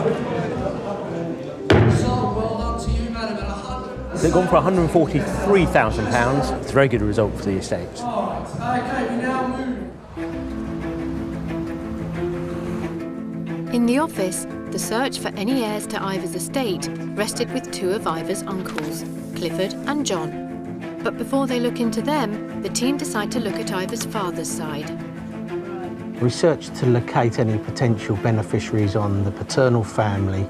So, well done to you, madam, at 100. They've gone for £143,000. It's a very good result for the estate. Okay, we now move. In the office, the search for any heirs to Ivor's estate rested with 2 of Ivor's uncles, Clifford and John. But before they look into them, the team decide to look at Ivor's father's side. Research to locate any potential beneficiaries on the paternal family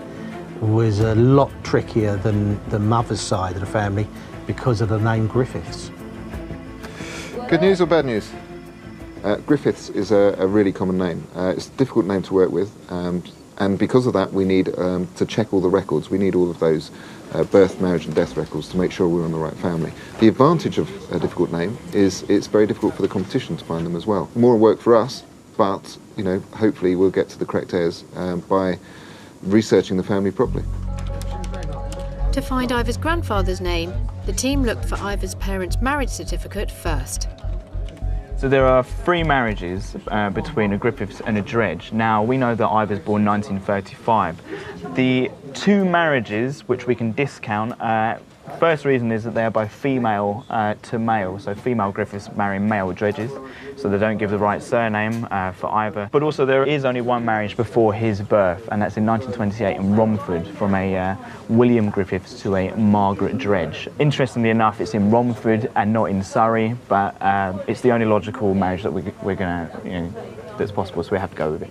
was a lot trickier than the mother's side of the family because of the name Griffiths. Good news or bad news? Griffiths is a really common name. It's a difficult name to work with, and because of that we need to check all the records. We need all of those birth, marriage and death records to make sure we're on the right family. The advantage of a difficult name is it's very difficult for the competition to find them as well. More work for us, but you know, hopefully we'll get to the correct heirs by researching the family properly. To find Ivor's grandfather's name, the team looked for Ivor's parents' marriage certificate first. So there are 3 marriages between a Griffiths and a Dredge. Now, we know that Ivor's born 1935. The 2 marriages which we can discount, first reason is that they are both female to male, so female Griffiths marry male Dredges, so they don't give the right surname for Ivor. But also there is only 1 marriage before his birth, and that's in 1928 in Romford, from a William Griffiths to a Margaret Dredge. Interestingly enough, it's in Romford and not in Surrey, but it's the only logical marriage that we're gonna, that's possible, so we have to go with it.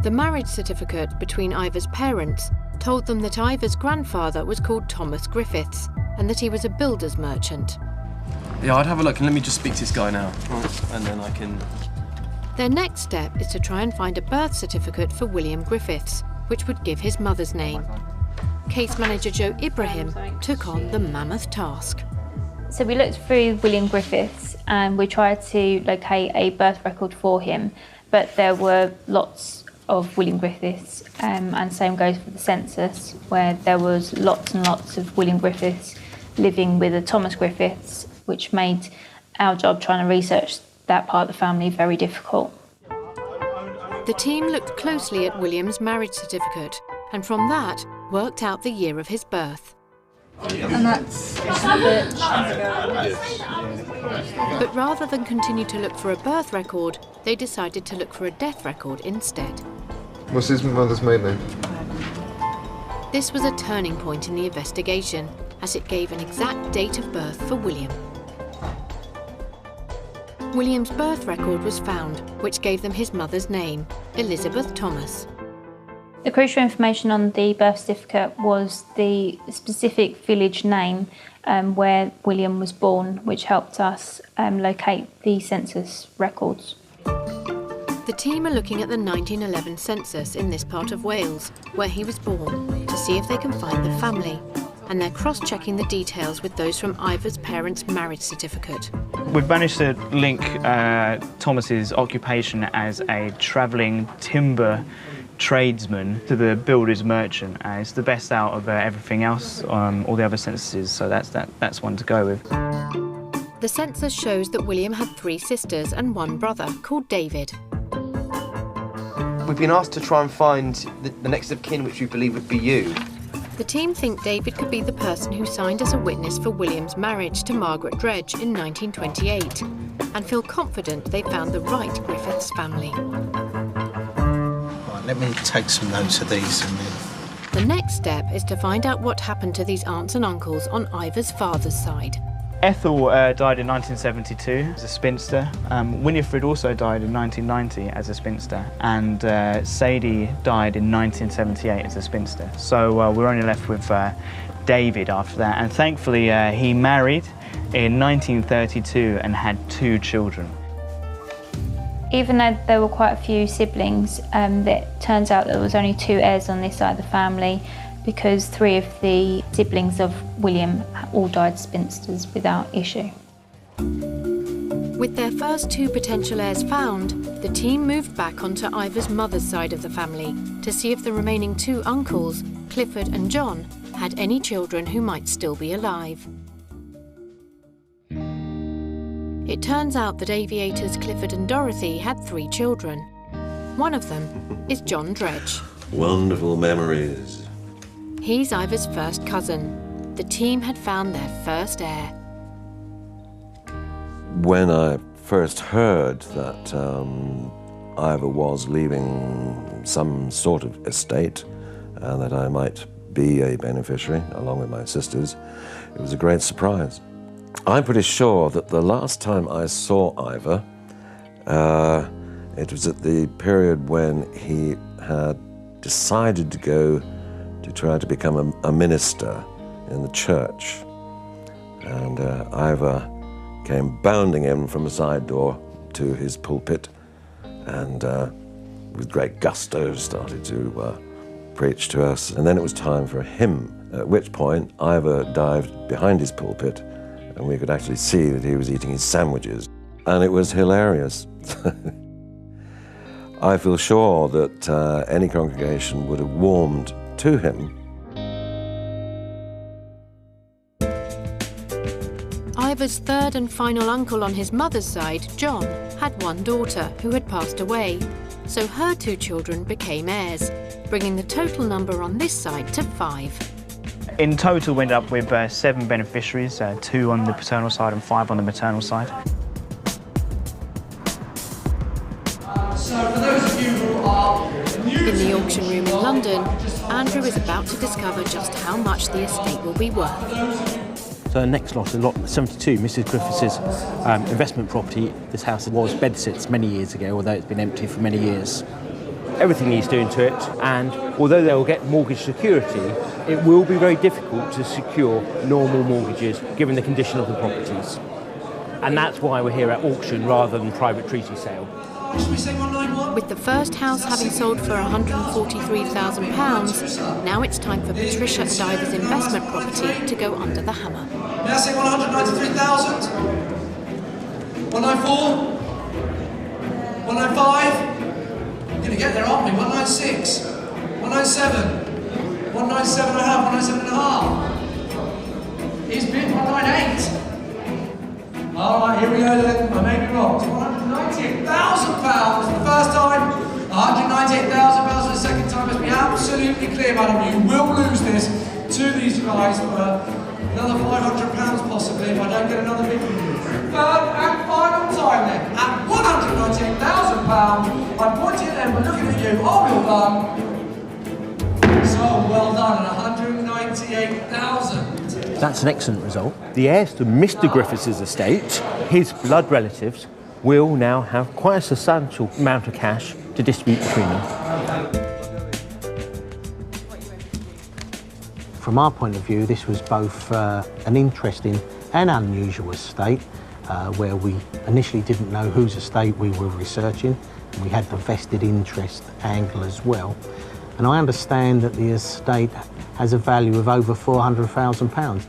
The marriage certificate between Ivor's parents told them that Ivor's grandfather was called Thomas Griffiths and that he was a builder's merchant. Yeah, I'd have a look and let me just speak to this guy now, and then I can... Their next step is to try and find a birth certificate for William Griffiths, which would give his mother's name. Case manager Joe Ibrahim took on the mammoth task. So we looked through William Griffiths and we tried to locate a birth record for him, but there were lots of William Griffiths, and same goes for the census, where there was lots and lots of William Griffiths living with a Thomas Griffiths, which made our job trying to research that part of the family very difficult. The team looked closely at William's marriage certificate and from that worked out the year of his birth. And that's a bit... But rather than continue to look for a birth record, they decided to look for a death record instead. What's his mother's maiden name? This was a turning point in the investigation, as it gave an exact date of birth for William. William's birth record was found, which gave them his mother's name, Elizabeth Thomas. The crucial information on the birth certificate was the specific village name where William was born, which helped us locate the census records. The team are looking at the 1911 census in this part of Wales, where he was born, to see if they can find the family. And they're cross-checking the details with those from Ivor's parents' marriage certificate. We've managed to link Thomas's occupation as a travelling timber tradesman to the builder's merchant. It's the best out of everything else, all the other censuses, so that's one to go with. The census shows that William had 3 sisters and 1 brother called David. We've been asked to try and find the next of kin, which we believe would be you. The team think David could be the person who signed as a witness for William's marriage to Margaret Dredge in 1928 and feel confident they found the right Griffiths family. Let me take some notes of these. The next step is to find out what happened to these aunts and uncles on Ivor's father's side. Ethel died in 1972 as a spinster. Winifred also died in 1990 as a spinster, and Sadie died in 1978 as a spinster. So we're only left with David after that, and thankfully he married in 1932 and had 2 children. Even though there were quite a few siblings, it turns out there was only 2 heirs on this side of the family, because 3 of the siblings of William all died spinsters without issue. With their first 2 potential heirs found, the team moved back onto Ivor's mother's side of the family to see if the remaining 2 uncles, Clifford and John, had any children who might still be alive. It turns out that aviators Clifford and Dorothy had 3 children. One of them is John Dredge. Wonderful memories. He's Ivor's first cousin. The team had found their first heir. When I first heard that Ivor was leaving some sort of estate and that I might be a beneficiary along with my sisters, it was a great surprise. I'm pretty sure that the last time I saw Ivor, it was at the period when he had decided to go to try to become a minister in the church. And Ivor came bounding in from a side door to his pulpit and with great gusto started to preach to us. And then it was time for a hymn, at which point Ivor dived behind his pulpit and we could actually see that he was eating his sandwiches. And it was hilarious. I feel sure that any congregation would have warmed to him. Ivor's third and final uncle on his mother's side, John, had one daughter who had passed away, so her 2 children became heirs, bringing the total number on this side to 5. In total, we ended up with 7 beneficiaries, 2 on the paternal side and 5 on the maternal side. So for those of you who are new In the auction room in London, Andrew is about to discover just how much the estate will be worth. So the next lot, lot 72, Mrs Griffiths' investment property. This house was bedsits many years ago, although it's been empty for many years. Everything needs doing to it, and although they will get mortgage security, it will be very difficult to secure normal mortgages given the condition of the properties. And that's why we're here at auction rather than private treaty sale. With the first house having sold for £143,000, now it's time for Patricia and Ivor's investment property to go under the hammer. May I say 193,000? 194? 195? We're going to get there, aren't we? 196? 197? 197 and a half? 197 and a half? He's bid 198. All right, here we go then. I may be wrong. It's £198,000 the first time, £198,000 the second time. Let's be absolutely clear, madam. You will lose this to these guys for another £500 possibly if I don't get another bid from you. Third and final time then, at £198,000. I'm pointing at them, but looking at you. Oh, well done. So well done at £198,000. That's an excellent result. The heirs to Mr Griffiths' estate, his blood relatives, will now have quite a substantial amount of cash to distribute between them. From our point of view, this was both an interesting and unusual estate, where we initially didn't know whose estate we were researching. We had the vested interest angle as well. And I understand that the estate has a value of over £400,000.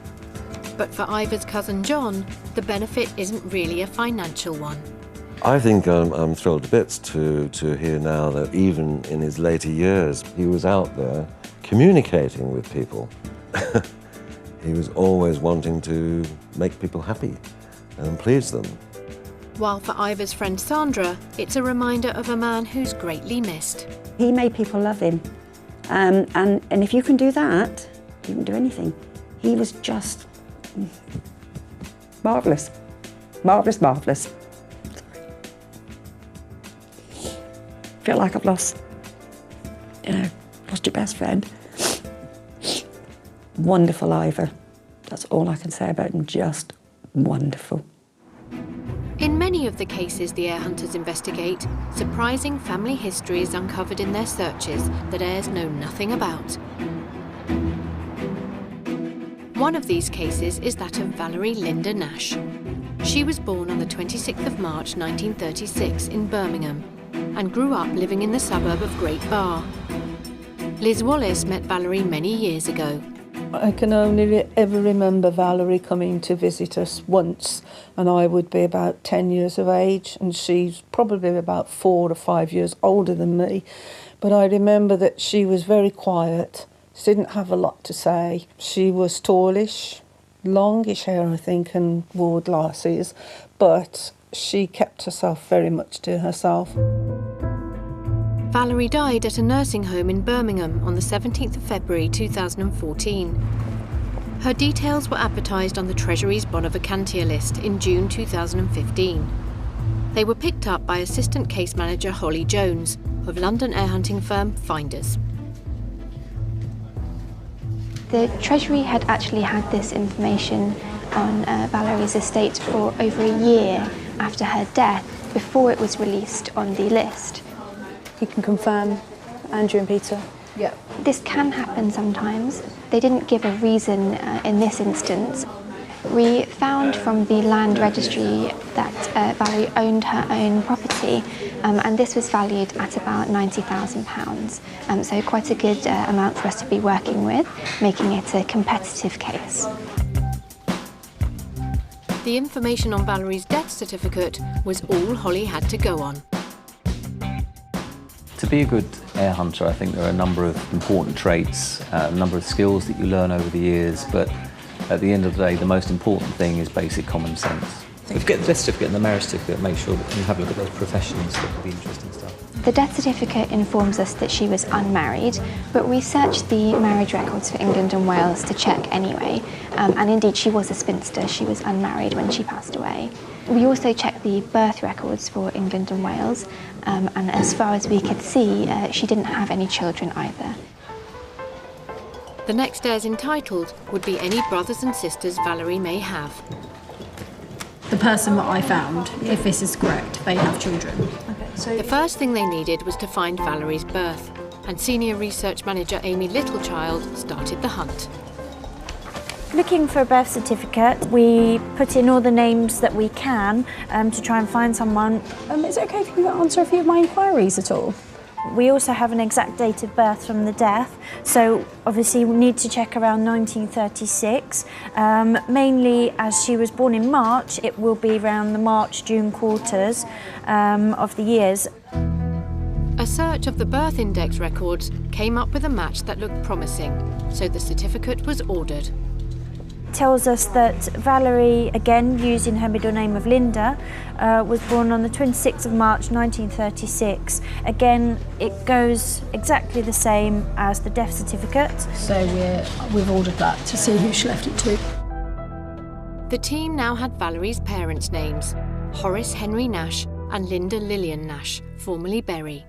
But for Ivor's cousin John, the benefit isn't really a financial one. I think I'm thrilled to bits to hear now that even in his later years, he was out there communicating with people. He was always wanting to make people happy and please them. While for Ivor's friend Sandra, it's a reminder of a man who's greatly missed. He made people love him. And if you can do that, you can do anything. He was just marvellous. Marvellous, marvellous. Feel like I've lost your best friend. Wonderful Ivor. That's all I can say about him, just wonderful. In many of the cases the heir hunters investigate, surprising family history is uncovered in their searches that heirs know nothing about. One of these cases is that of Valerie Linda Nash. She was born on the 26th of March 1936 in Birmingham and grew up living in the suburb of Great Barr. Liz Wallace met Valerie many years ago. I can only ever remember Valerie coming to visit us once, and I would be about 10 years of age, and she's probably about 4 or 5 years older than me. But I remember that she was very quiet. She didn't have a lot to say. She was tallish, longish hair, I think, and wore glasses, but she kept herself very much to herself. Valerie died at a nursing home in Birmingham on the 17th of February 2014. Her details were advertised on the Treasury's Bonaventure list in June 2015. They were picked up by Assistant Case Manager Holly Jones of London heir hunting firm Finders. The Treasury had actually had this information on Valerie's estate for over a year after her death, before it was released on the list. You can confirm, Andrew and Peter? Yeah. This can happen sometimes. They didn't give a reason in this instance. We found from the land registry that Valerie owned her own property, and this was valued at about £90,000. So quite a good amount for us to be working with, making it a competitive case. The information on Valerie's death certificate was all Holly had to go on. To be a good heir hunter, I think there are a number of important traits, a number of skills that you learn over the years, but at the end of the day, the most important thing is basic common sense. If you get the death certificate and the marriage certificate, make sure that you have a look at those professions. That could be interesting stuff. The death certificate informs us that she was unmarried, but we searched the marriage records for England and Wales to check anyway, and indeed she was a spinster. She was unmarried when she passed away. We also checked the birth records for England and Wales, and as far as we could see, she didn't have any children either. The next heirs entitled would be any brothers and sisters Valerie may have. The person that I found, if this is correct, they have children. The first thing they needed was to find Valerie's birth, and Senior Research Manager Amy Littlechild started the hunt. Looking for a birth certificate, we put in all the names that we can to try and find someone. Is it okay if you answer a few of my inquiries at all? We also have an exact date of birth from the death, so obviously we need to check around 1936. Mainly as she was born in March, it will be around the March-June quarters of the years. A search of the birth index records came up with a match that looked promising, so the certificate was ordered. Tells us that Valerie, again using her middle name of Linda, was born on the 26th of March 1936. Again, it goes exactly the same as the death certificate. So we've ordered that to see who she left it to. The team now had Valerie's parents' names, Horace Henry Nash and Linda Lillian Nash, formerly Berry.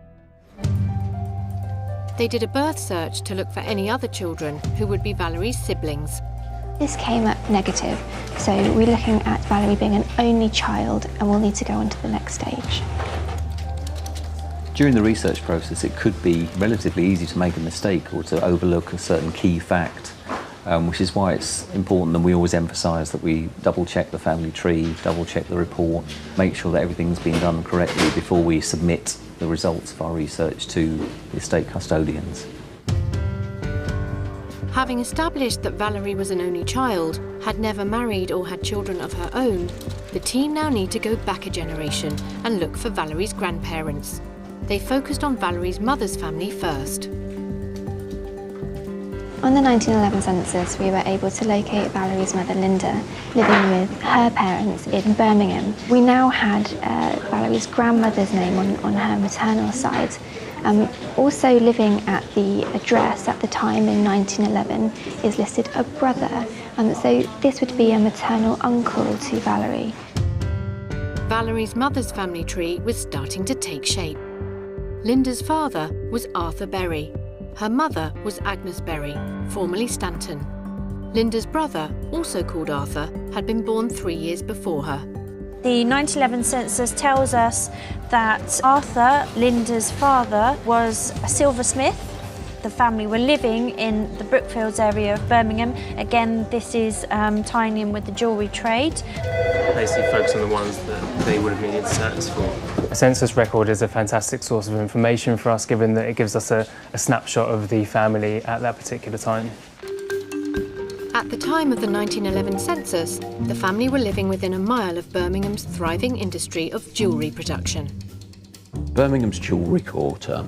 They did a birth search to look for any other children who would be Valerie's siblings. This came up negative, so we're looking at Valerie being an only child, and we'll need to go on to the next stage. During the research process, it could be relatively easy to make a mistake or to overlook a certain key fact, which is why it's important, and we always emphasise that we double-check the family tree, double-check the report, make sure that everything's been done correctly before we submit the results of our research to the estate custodians. Having established that Valerie was an only child, had never married or had children of her own, the team now need to go back a generation and look for Valerie's grandparents. They focused on Valerie's mother's family first. On the 1911 census, we were able to locate Valerie's mother, Linda, living with her parents in Birmingham. We now had Valerie's grandmother's name on her maternal side. Also living at the address at the time in 1911 is listed a brother, so this would be a maternal uncle to Valerie. Valerie's mother's family tree was starting to take shape. Linda's father was Arthur Berry. Her mother was Agnes Berry, formerly Stanton. Linda's brother, also called Arthur, had been born 3 years before her. The 1911 census tells us that Arthur, Linda's father, was a silversmith. The family were living in the Brookfields area of Birmingham. Again, this is tying in with the jewellery trade. Basically focus on the ones that they would have needed certs for. A census record is a fantastic source of information for us, given that it gives us a snapshot of the family at that particular time. At the time of the 1911 census, the family were living within a mile of Birmingham's thriving industry of jewellery production. Birmingham's jewellery quarter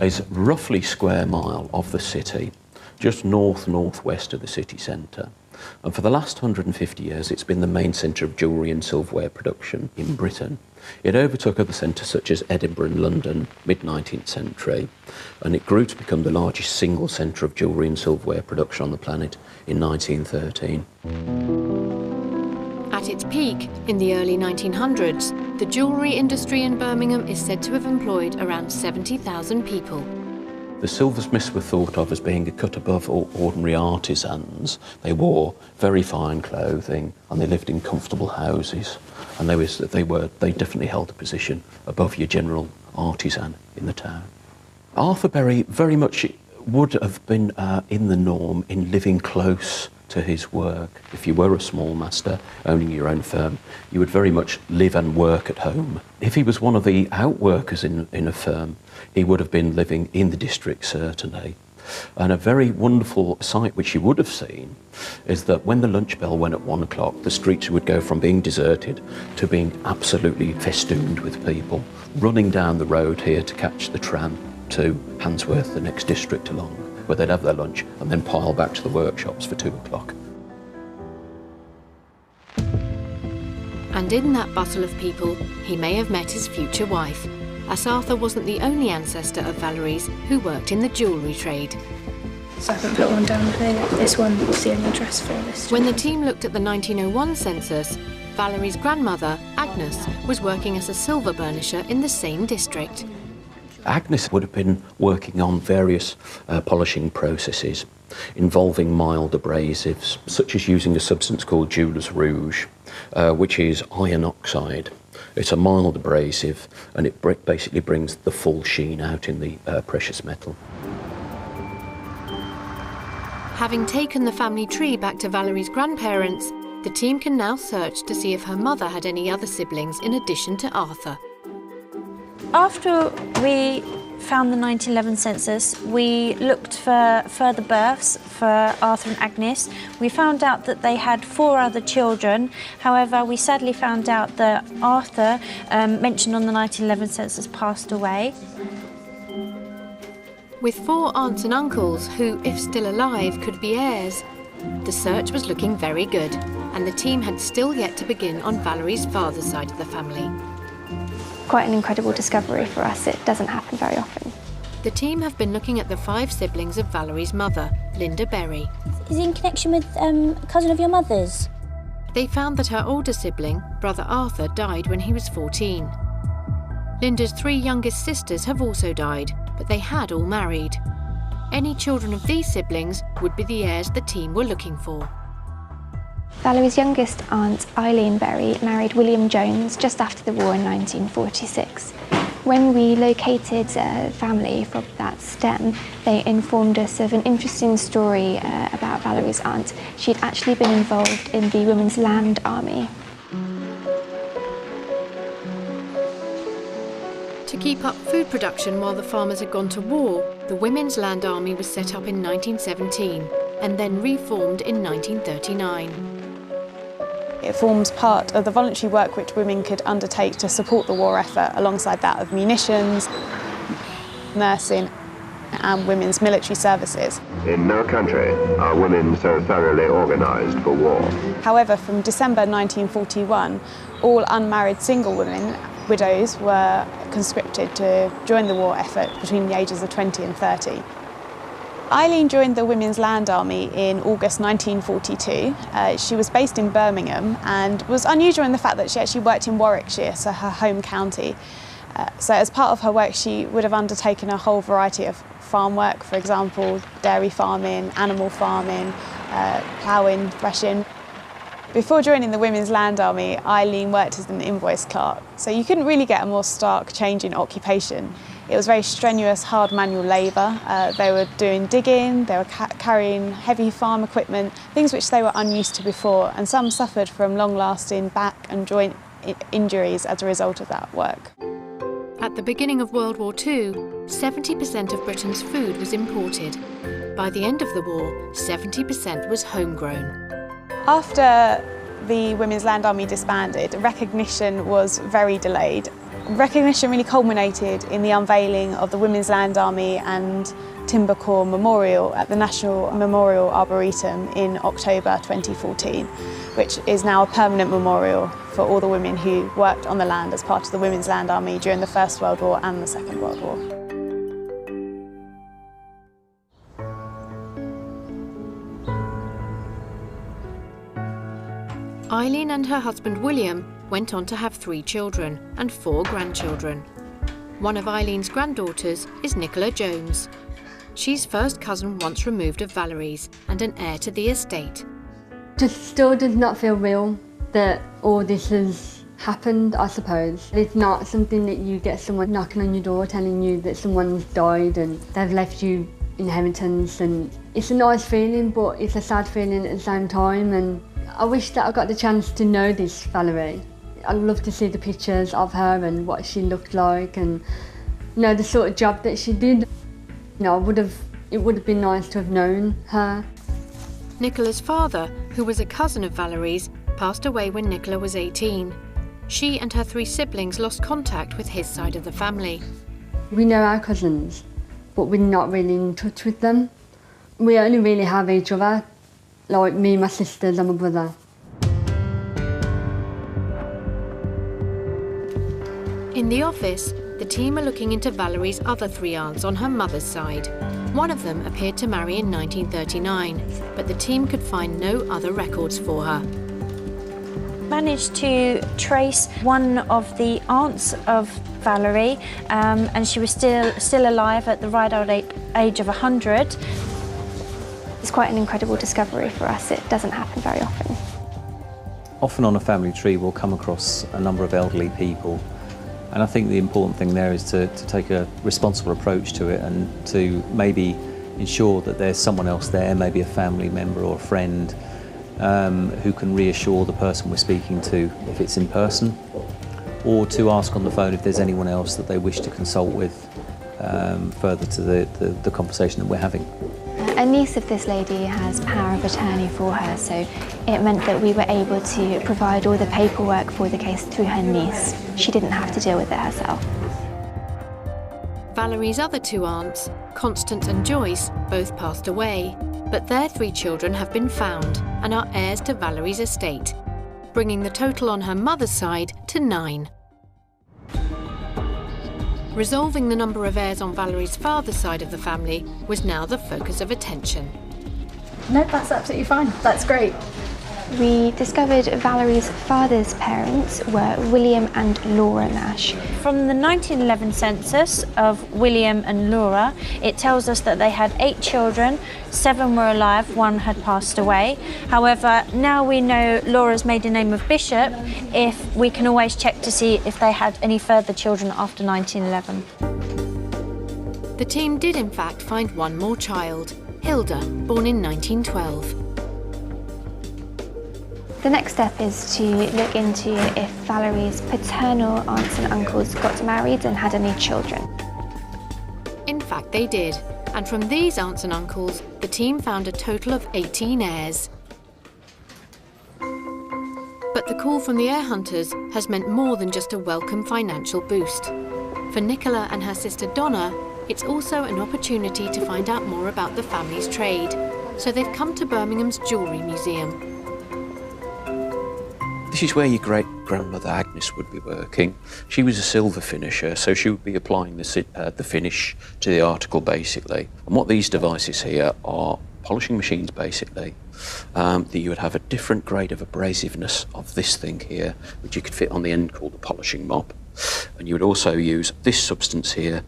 is roughly square mile of the city, just north-northwest of the city centre. And for the last 150 years, it's been the main centre of jewellery and silverware production in Britain. It overtook other centres such as Edinburgh and London, mid-19th century, and it grew to become the largest single centre of jewellery and silverware production on the planet in 1913. At its peak, in the early 1900s, the jewellery industry in Birmingham is said to have employed around 70,000 people. The silversmiths were thought of as being a cut above ordinary artisans. They wore very fine clothing and they lived in comfortable houses, and they definitely held a position above your general artisan in the town. Arthur Berry very much would have been in the norm in living close to his work. If you were a small master owning your own firm, you would very much live and work at home. If he was one of the outworkers in a firm, he would have been living in the district, certainly. And a very wonderful sight which you would have seen is that when the lunch bell went at 1 o'clock, the streets would go from being deserted to being absolutely festooned with people running down the road here to catch the tram to Handsworth, the next district along, where they'd have their lunch and then pile back to the workshops for 2 o'clock. And in that bustle of people, he may have met his future wife, as Arthur wasn't the only ancestor of Valerie's who worked in the jewellery trade. So I can put one down here. This one is the only address for this. When the team looked at the 1901 census, Valerie's grandmother, Agnes, was working as a silver burnisher in the same district. Agnes would have been working on various polishing processes involving mild abrasives, such as using a substance called jeweller's rouge, which is iron oxide. It's a mild abrasive, and it basically brings the full sheen out in the precious metal. Having taken the family tree back to Valerie's grandparents, the team can now search to see if her mother had any other siblings in addition to Arthur. After we found the 1911 census, we looked for further births for Arthur and Agnes. We found out that they had 4 other children. However, we sadly found out that Arthur, mentioned on the 1911 census, passed away. With 4 aunts and uncles who, if still alive, could be heirs, the search was looking very good, and the team had still yet to begin on Valerie's father's side of the family. Quite an incredible discovery for us. It doesn't happen very often. The team have been looking at the 5 siblings of Valerie's mother, Linda Berry. Is he in connection with a cousin of your mother's? They found that her older sibling, brother Arthur, died when he was 14. Linda's 3 youngest sisters have also died, but they had all married. Any children of these siblings would be the heirs the team were looking for. Valerie's youngest aunt, Eileen Berry, married William Jones just after the war in 1946. When we located family from that stem, they informed us of an interesting story about Valerie's aunt. She'd actually been involved in the Women's Land Army. To keep up food production while the farmers had gone to war, the Women's Land Army was set up in 1917 and then reformed in 1939. It forms part of the voluntary work which women could undertake to support the war effort alongside that of munitions, nursing and women's military services. In no country are women so thoroughly organised for war. However, from December 1941, all unmarried single women, widows, were conscripted to join the war effort between the ages of 20 and 30. Eileen joined the Women's Land Army in August 1942. She was based in Birmingham and was unusual in the fact that she actually worked in Warwickshire, so her home county. So as part of her work, she would have undertaken a whole variety of farm work, for example, dairy farming, animal farming, ploughing, threshing. Before joining the Women's Land Army, Eileen worked as an invoice clerk, so you couldn't really get a more stark change in occupation. It was very strenuous, hard manual labour. They were doing digging, they were carrying heavy farm equipment, things which they were unused to before, and some suffered from long-lasting back and joint injuries as a result of that work. At the beginning of World War II, 70% of Britain's food was imported. By the end of the war, 70% was homegrown. After the Women's Land Army disbanded, recognition was very delayed. Recognition really culminated in the unveiling of the Women's Land Army and Timber Corps Memorial at the National Memorial Arboretum in October 2014, which is now a permanent memorial for all the women who worked on the land as part of the Women's Land Army during the First World War and the Second World War. Eileen and her husband William went on to have 3 children and 4 grandchildren. One of Eileen's granddaughters is Nicola Jones. She's first cousin once removed of Valerie's and an heir to the estate. Just still does not feel real that all this has happened, I suppose. It's not something that you get someone knocking on your door telling you that someone's died and they've left you inheritance, and it's a nice feeling, but it's a sad feeling at the same time. And I wish that I got the chance to know this Valerie. I'd love to see the pictures of her and what she looked like, and the sort of job that she did. It would have been nice to have known her. Nicola's father, who was a cousin of Valerie's, passed away when Nicola was 18. She and her 3 siblings lost contact with his side of the family. We know our cousins, but we're not really in touch with them. We only really have each other, like me, my sisters and my brother. In the office, the team are looking into Valerie's other 3 aunts on her mother's side. One of them appeared to marry in 1939, but the team could find no other records for her. Managed to trace one of the aunts of Valerie, and she was still alive at the right old age of 100. It's quite an incredible discovery for us. It doesn't happen very often. Often on a family tree we'll come across a number of elderly people, and I think the important thing there is to take a responsible approach to it and to maybe ensure that there's someone else there, maybe a family member or a friend, who can reassure the person we're speaking to if it's in person, or to ask on the phone if there's anyone else that they wish to consult with further to the conversation that we're having. A niece of this lady has power of attorney for her, so it meant that we were able to provide all the paperwork for the case through her niece. She didn't have to deal with it herself. Valerie's other 2 aunts, Constance and Joyce, both passed away, but their 3 children have been found and are heirs to Valerie's estate, bringing the total on her mother's side to 9. Resolving the number of heirs on Valerie's father's side of the family was now the focus of attention. No, that's absolutely fine. That's great. We discovered Valerie's father's parents were William and Laura Nash. From the 1911 census of William and Laura, it tells us that they had 8 children, 7 were alive, 1 had passed away. However, now we know Laura's maiden name of Bishop, if we can always check to see if they had any further children after 1911. The team did in fact find one more child, Hilda, born in 1912. The next step is to look into if Valerie's paternal aunts and uncles got married and had any children. In fact, they did, and from these aunts and uncles, the team found a total of 18 heirs. But the call from the heir hunters has meant more than just a welcome financial boost. For Nicola and her sister Donna, it's also an opportunity to find out more about the family's trade, so they've come to Birmingham's Jewellery Museum. This is where your great-grandmother Agnes would be working. She was a silver finisher, so she would be applying the finish to the article, basically. And what these devices here are polishing machines, basically, that you would have a different grade of abrasiveness of this thing here, which you could fit on the end called a polishing mop. And you would also use this substance here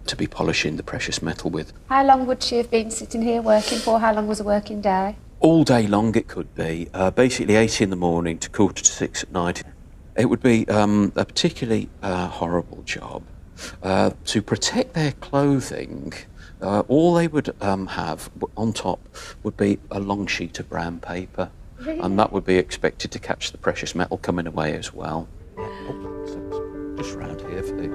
to be polishing the precious metal with. How long would she have been sitting here working for? How long was a working day? All day long it could be, basically 8 in the morning to 5:45 at night. It would be a particularly horrible job. To protect their clothing, all they would have on top would be a long sheet of brown paper, really? And that would be expected to catch the precious metal coming away as well. Just round here for the...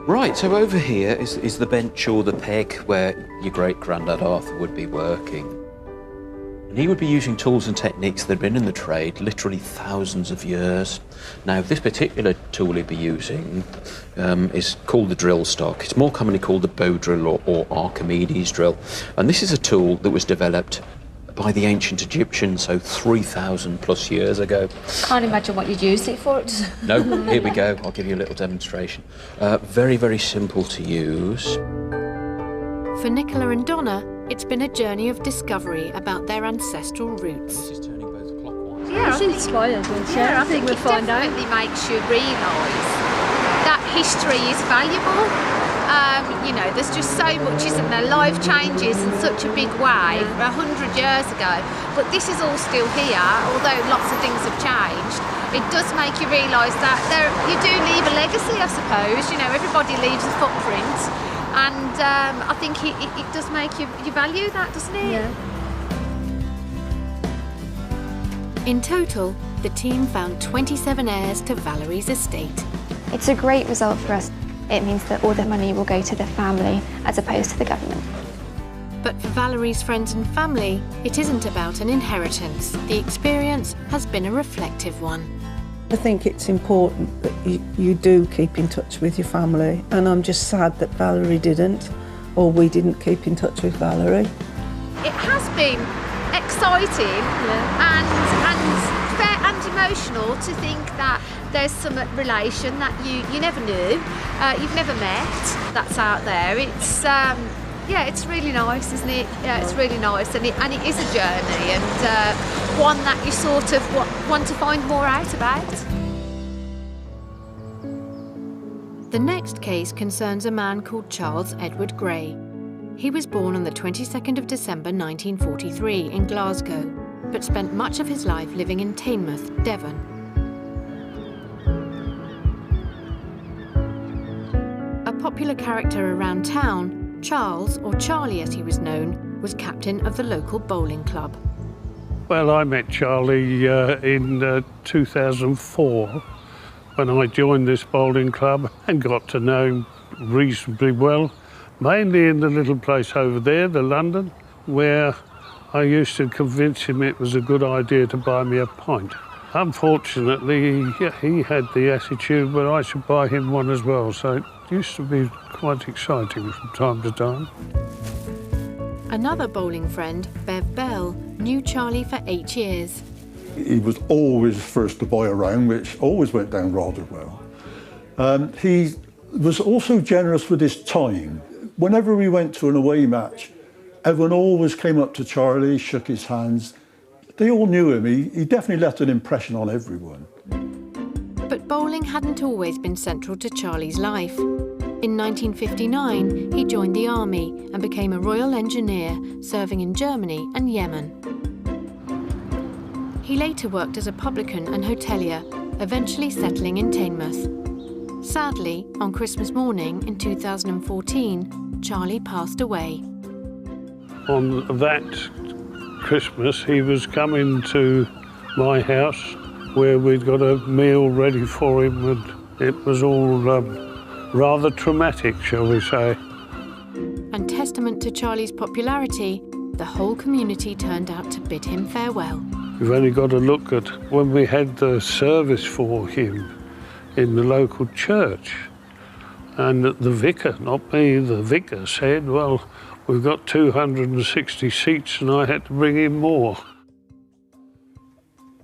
Right, so over here is the bench or the peg where your great-granddad Arthur would be working. And he would be using tools and techniques that had been in the trade literally thousands of years. Now, this particular tool he'd be using is called the drill stock. It's more commonly called the bow drill or Archimedes drill. And this is a tool that was developed by the ancient Egyptians, so 3,000 plus years ago. Can't imagine what you'd use it for. No, here we go. I'll give you a little demonstration. Very, very simple to use. For Nicola and Donna, it's been a journey of discovery about their ancestral roots. Yeah, it's inspired. I think it definitely makes you realise that history is valuable. You know, there's just so much, isn't there? Life changes in such a big way 100 years ago, but this is all still here, although lots of things have changed. It does make you realise that you do leave a legacy, I suppose. You know, everybody leaves a footprint. And I think it does make you value that, doesn't it? Yeah. In total, the team found 27 heirs to Valerie's estate. It's a great result for us. It means that all the money will go to the family as opposed to the government. But for Valerie's friends and family, it isn't about an inheritance. The experience has been a reflective one. I think it's important that you do keep in touch with your family, and I'm just sad that Valerie didn't, or we didn't keep in touch with Valerie. It has been exciting and fair and emotional to think that there's some relation that you never knew, you've never met, that's out there. It's yeah, it's really nice, isn't it? Yeah, it's really nice, and it is a journey, and one that you sort of want to find more out about. The next case concerns a man called Charles Edward Gray. He was born on the 22nd of December 1943 in Glasgow, but spent much of his life living in Teignmouth, Devon. A popular character around town, Charles, or Charlie as he was known, was captain of the local bowling club. Well, I met Charlie in 2004 when I joined this bowling club and got to know him reasonably well, mainly in the little place over there, the London, where I used to convince him it was a good idea to buy me a pint. Unfortunately, he had the attitude that I should buy him one as well, so it used to be quite exciting from time to time. Another bowling friend, Bev Bell, knew Charlie for 8 years. He was always the first to buy a round, which always went down rather well. He was also generous with his time. Whenever we went to an away match, everyone always came up to Charlie, shook his hands. They all knew him. He definitely left an impression on everyone. But bowling hadn't always been central to Charlie's life. In 1959, he joined the army and became a Royal Engineer, serving in Germany and Yemen. He later worked as a publican and hotelier, eventually settling in Teignmouth. Sadly, on Christmas morning in 2014, Charlie passed away. On that Christmas, he was coming to my house where we'd got a meal ready for him, and it was all rather traumatic, shall we say. And testament to Charlie's popularity, the whole community turned out to bid him farewell. You've only got to look at when we had the service for him in the local church, and the vicar, not me, the vicar said, well, we've got 260 seats and I had to bring in more.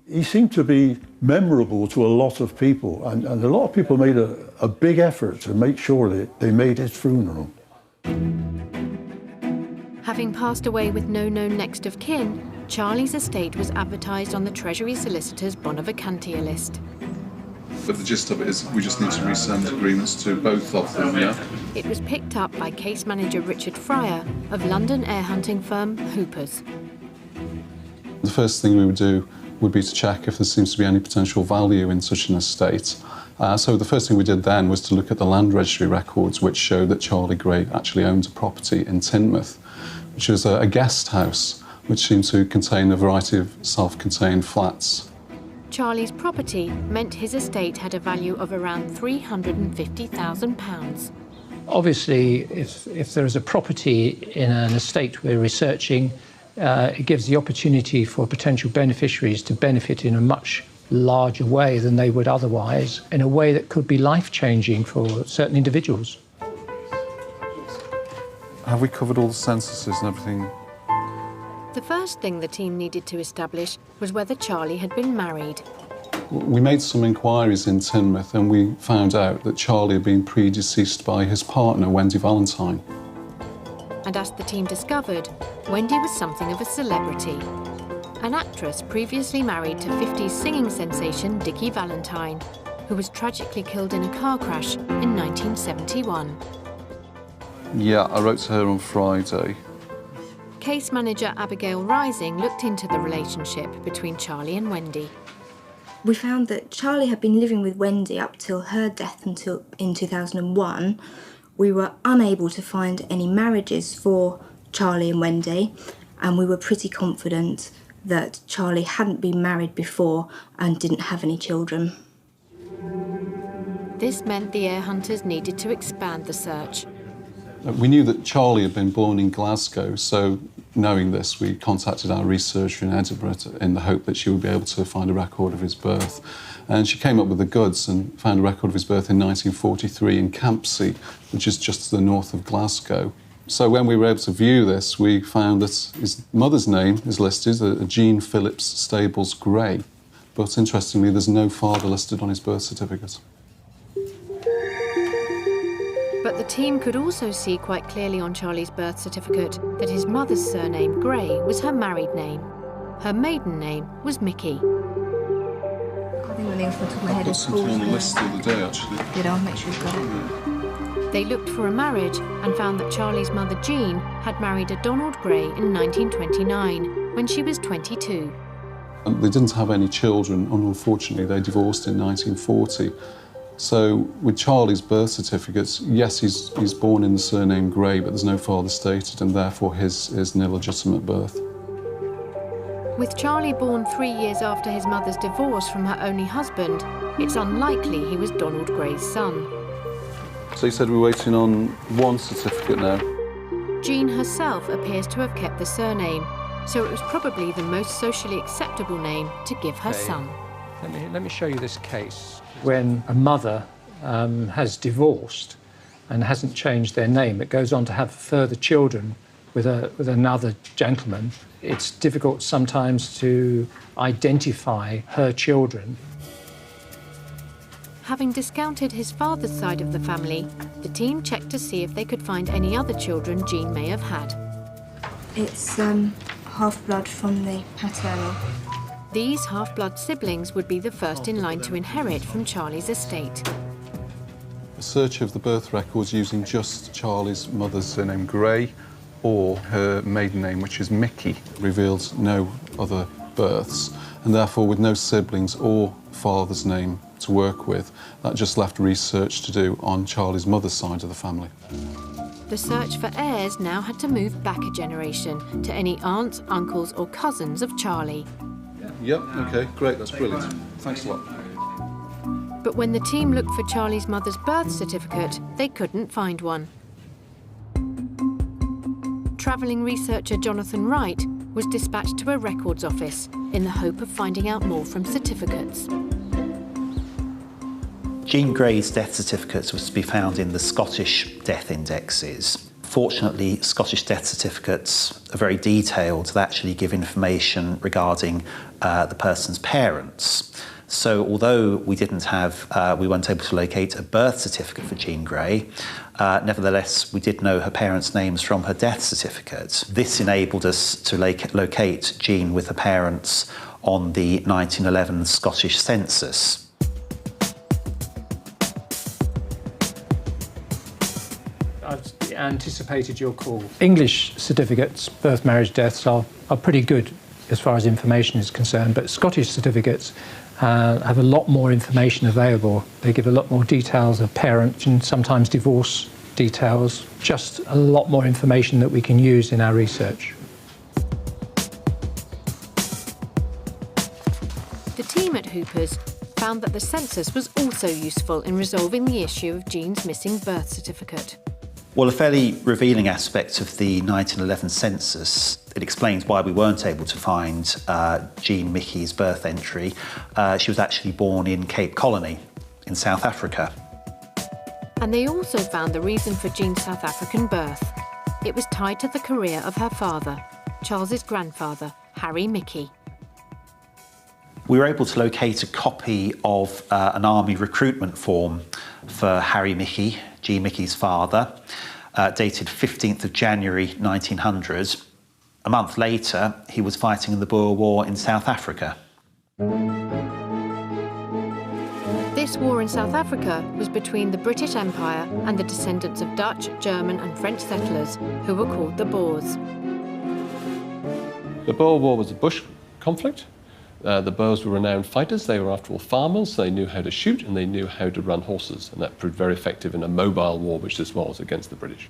He seemed to be memorable to a lot of people, and a lot of people made a big effort to make sure that they made his funeral. Having passed away with no known next of kin, Charlie's estate was advertised on the Treasury solicitor's bona vacantia list. But the gist of it is we just need to resend agreements to both of them, yeah? It was picked up by case manager Richard Fryer of London air hunting firm Hoopers. The first thing we would do would be to check if there seems to be any potential value in such an estate. So the first thing we did then was to look at the land registry records, which show that Charlie Gray actually owns a property in Teignmouth, which is a guest house, which seemed to contain a variety of self-contained flats. Charlie's property meant his estate had a value of around £350,000. Obviously, if there is a property in an estate we're researching, it gives the opportunity for potential beneficiaries to benefit in a much larger way than they would otherwise, in a way that could be life-changing for certain individuals. Have we covered all the censuses and everything? The first thing the team needed to establish was whether Charlie had been married. We made some inquiries in Teignmouth and we found out that Charlie had been predeceased by his partner, Wendy Valentine. And as the team discovered, Wendy was something of a celebrity. An actress previously married to 50s singing sensation Dickie Valentine, who was tragically killed in a car crash in 1971. Yeah, I wrote to her on Friday. Case manager Abigail Rising looked into the relationship between Charlie and Wendy. We found that Charlie had been living with Wendy up till her death in 2001, We were unable to find any marriages for Charlie and Wendy, and we were pretty confident that Charlie hadn't been married before and didn't have any children. This meant the heir hunters needed to expand the search. We knew that Charlie had been born in Glasgow, so knowing this, we contacted our researcher in Edinburgh in the hope that she would be able to find a record of his birth. And she came up with the goods and found a record of his birth in 1943 in Campsie, which is just to the north of Glasgow. So when we were able to view this, we found that his mother's name is listed, Jean Phillips Stables Gray. But interestingly, there's no father listed on his birth certificate. But the team could also see quite clearly on Charlie's birth certificate that his mother's surname, Gray, was her married name. Her maiden name was Mickey. I think the name off the top of my head is something on the list the other day, actually. Did I? Make sure you've got it. They looked for a marriage and found that Charlie's mother, Jean, had married a Donald Gray in 1929, when she was 22. They didn't have any children, and unfortunately they divorced in 1940. So with Charlie's birth certificates, yes, he's born in the surname Gray, but there's no father stated, and therefore his is an illegitimate birth. With Charlie born 3 years after his mother's divorce from her only husband, it's unlikely he was Donald Gray's son. So you said we're waiting on one certificate now? Jean herself appears to have kept the surname, so it was probably the most socially acceptable name to give her son. Let me show you this case. When a mother has divorced and hasn't changed their name, but goes on to have further children with another gentleman, it's difficult sometimes to identify her children. Having discounted his father's side of the family, the team checked to see if they could find any other children Jean may have had. It's half-blood from the paternal. These half-blood siblings would be the first in line to inherit from Charlie's estate. A search of the birth records using just Charlie's mother's surname Gray or her maiden name, which is Mickey, revealed no other births, and therefore with no siblings or father's name to work with, that just left research to do on Charlie's mother's side of the family. The search for heirs now had to move back a generation to any aunts, uncles or cousins of Charlie. Yep, OK, great, that's brilliant. Thanks a lot. But when the team looked for Charlie's mother's birth certificate, they couldn't find one. Travelling researcher Jonathan Wright was dispatched to a records office in the hope of finding out more from certificates. Jean Gray's death certificates was to be found in the Scottish death indexes. Fortunately, Scottish death certificates are very detailed. They actually give information regarding the person's parents. So although we weren't able to locate a birth certificate for Jean Gray, nevertheless, we did know her parents' names from her death certificate. This enabled us to locate Jean with her parents on the 1911 Scottish census. I've anticipated your call. English certificates, birth, marriage, deaths, are pretty good as far as information is concerned, but Scottish certificates have a lot more information available. They give a lot more details of parents and sometimes divorce details, just a lot more information that we can use in our research. The team at Hooper's found that the census was also useful in resolving the issue of Jean's missing birth certificate. Well, a fairly revealing aspect of the 1911 census, it explains why we weren't able to find Jean Mickey's birth entry. She was actually born in Cape Colony in South Africa. And they also found the reason for Jean's South African birth. It was tied to the career of her father, Charles's grandfather, Harry Mickey. We were able to locate a copy of an army recruitment form for Harry Mickey, Jean Mickey's father, dated 15th of January 1900. A month later, he was fighting in the Boer War in South Africa. This war in South Africa was between the British Empire and the descendants of Dutch, German and French settlers who were called the Boers. The Boer War was a bush conflict The Boers were renowned fighters. They were, after all, farmers. They knew how to shoot and they knew how to run horses, and that proved very effective in a mobile war, which this was, against the British.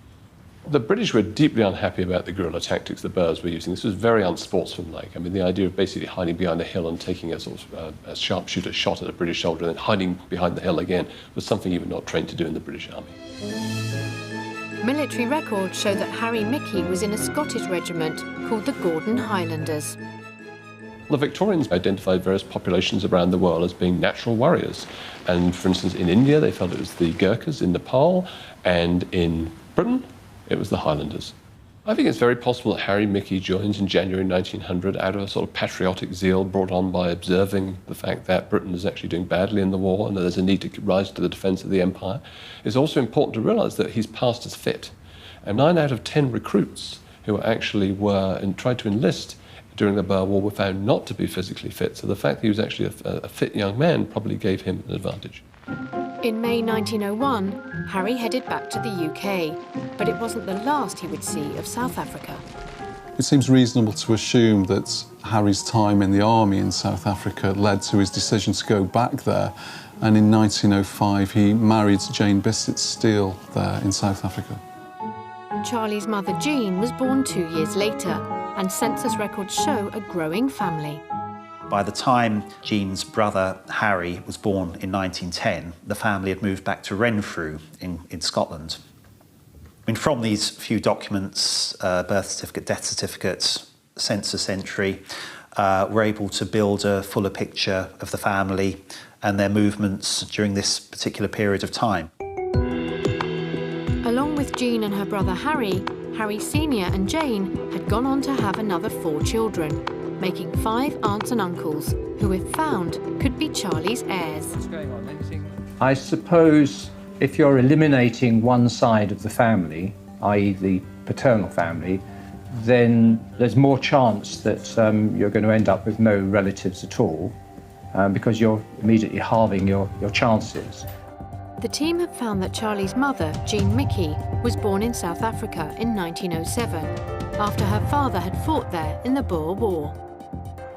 The British were deeply unhappy about the guerrilla tactics the Boers were using. This was very unsportsmanlike. I mean, the idea of basically hiding behind a hill and taking a sort of a sharpshooter shot at a British soldier and then hiding behind the hill again was something you were not trained to do in the British Army. Military records show that Harry Mickey was in a Scottish regiment called the Gordon Highlanders. The Victorians identified various populations around the world as being natural warriors. And for instance, in India, they felt it was the Gurkhas, in Nepal, and in Britain, it was the Highlanders. I think it's very possible that Harry Mickey joins in January 1900 out of a sort of patriotic zeal brought on by observing the fact that Britain is actually doing badly in the war and that there's a need to rise to the defence of the empire. It's also important to realise that he's passed as fit. And 9 out of 10 recruits who actually were and tried to enlist during the Boer War were found not to be physically fit. So the fact that he was actually a fit young man probably gave him an advantage. In May 1901, Harry headed back to the UK, but it wasn't the last he would see of South Africa. It seems reasonable to assume that Harry's time in the army in South Africa led to his decision to go back there, and in 1905 he married Jane Bissett Steele there in South Africa. Charlie's mother Jean was born 2 years later, and census records show a growing family. By the time Jean's brother Harry was born in 1910, the family had moved back to Renfrew in Scotland. I mean, from these few documents, birth certificate, death certificates, census entry, we're able to build a fuller picture of the family and their movements during this particular period of time. Along with Jean and her brother Harry, Harry Sr. and Jane had gone on to have another 4 children, making 5 aunts and uncles, who, if found, could be Charlie's heirs. What's going on? Anything? I suppose if you're eliminating one side of the family, i.e. the paternal family, then there's more chance that you're going to end up with no relatives at all, because you're immediately halving your chances. The team had found that Charlie's mother, Jean Mickey, was born in South Africa in 1907, after her father had fought there in the Boer War.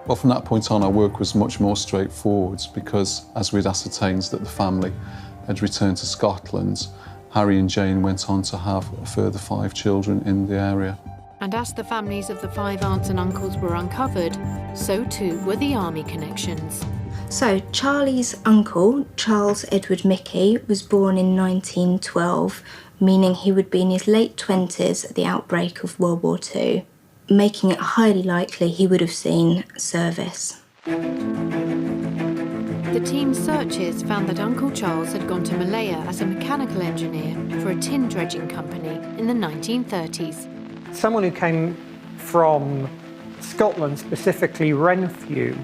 Well, from that point on, our work was much more straightforward because, as we'd ascertained that the family had returned to Scotland, Harry and Jane went on to have a further 5 children in the area. And as the families of the 5 aunts and uncles were uncovered, so too were the army connections. So, Charlie's uncle, Charles Edward Mickey, was born in 1912, meaning he would be in his late 20s at the outbreak of World War II, making it highly likely he would have seen service. The team's searches found that Uncle Charles had gone to Malaya as a mechanical engineer for a tin dredging company in the 1930s. Someone who came from Scotland, specifically Renfrew,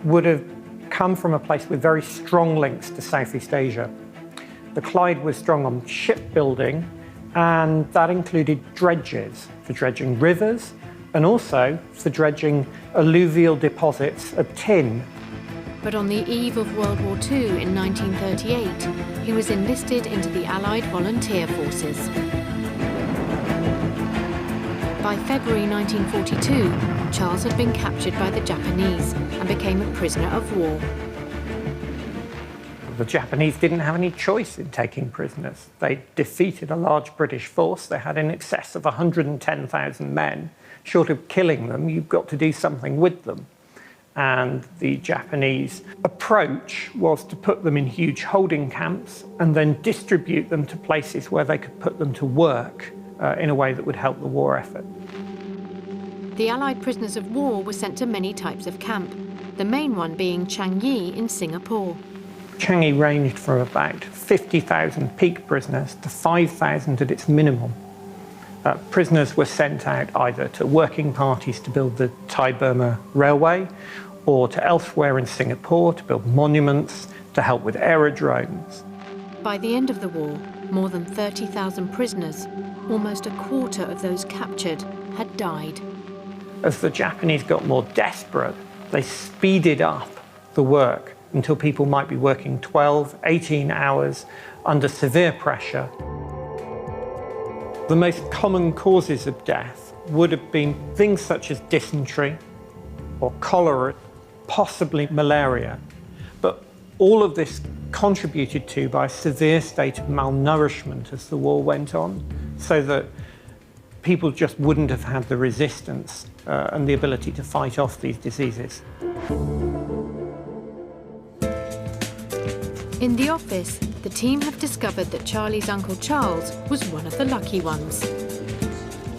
would have come from a place with very strong links to Southeast Asia. The Clyde was strong on shipbuilding, and that included dredges for dredging rivers and also for dredging alluvial deposits of tin. But on the eve of World War II in 1938, he was enlisted into the Allied Volunteer Forces. By February 1942, Charles had been captured by the Japanese and became a prisoner of war. The Japanese didn't have any choice in taking prisoners. They defeated a large British force. They had in excess of 110,000 men. Short of killing them, you've got to do something with them. And the Japanese approach was to put them in huge holding camps and then distribute them to places where they could put them to work in a way that would help the war effort. The Allied prisoners of war were sent to many types of camp, the main one being Changi in Singapore. Changi ranged from about 50,000 peak prisoners to 5,000 at its minimum. Prisoners were sent out either to working parties to build the Thai-Burma Railway or to elsewhere in Singapore to build monuments, to help with aerodromes. By the end of the war, more than 30,000 prisoners, almost a quarter of those captured, had died. As the Japanese got more desperate, they speeded up the work until people might be working 12, 18 hours under severe pressure. The most common causes of death would have been things such as dysentery or cholera possibly malaria. But all of this contributed to by a severe state of malnourishment as the war went on, so that people just wouldn't have had the resistance and the ability to fight off these diseases. In the office, the team have discovered that Charlie's Uncle Charles was one of the lucky ones.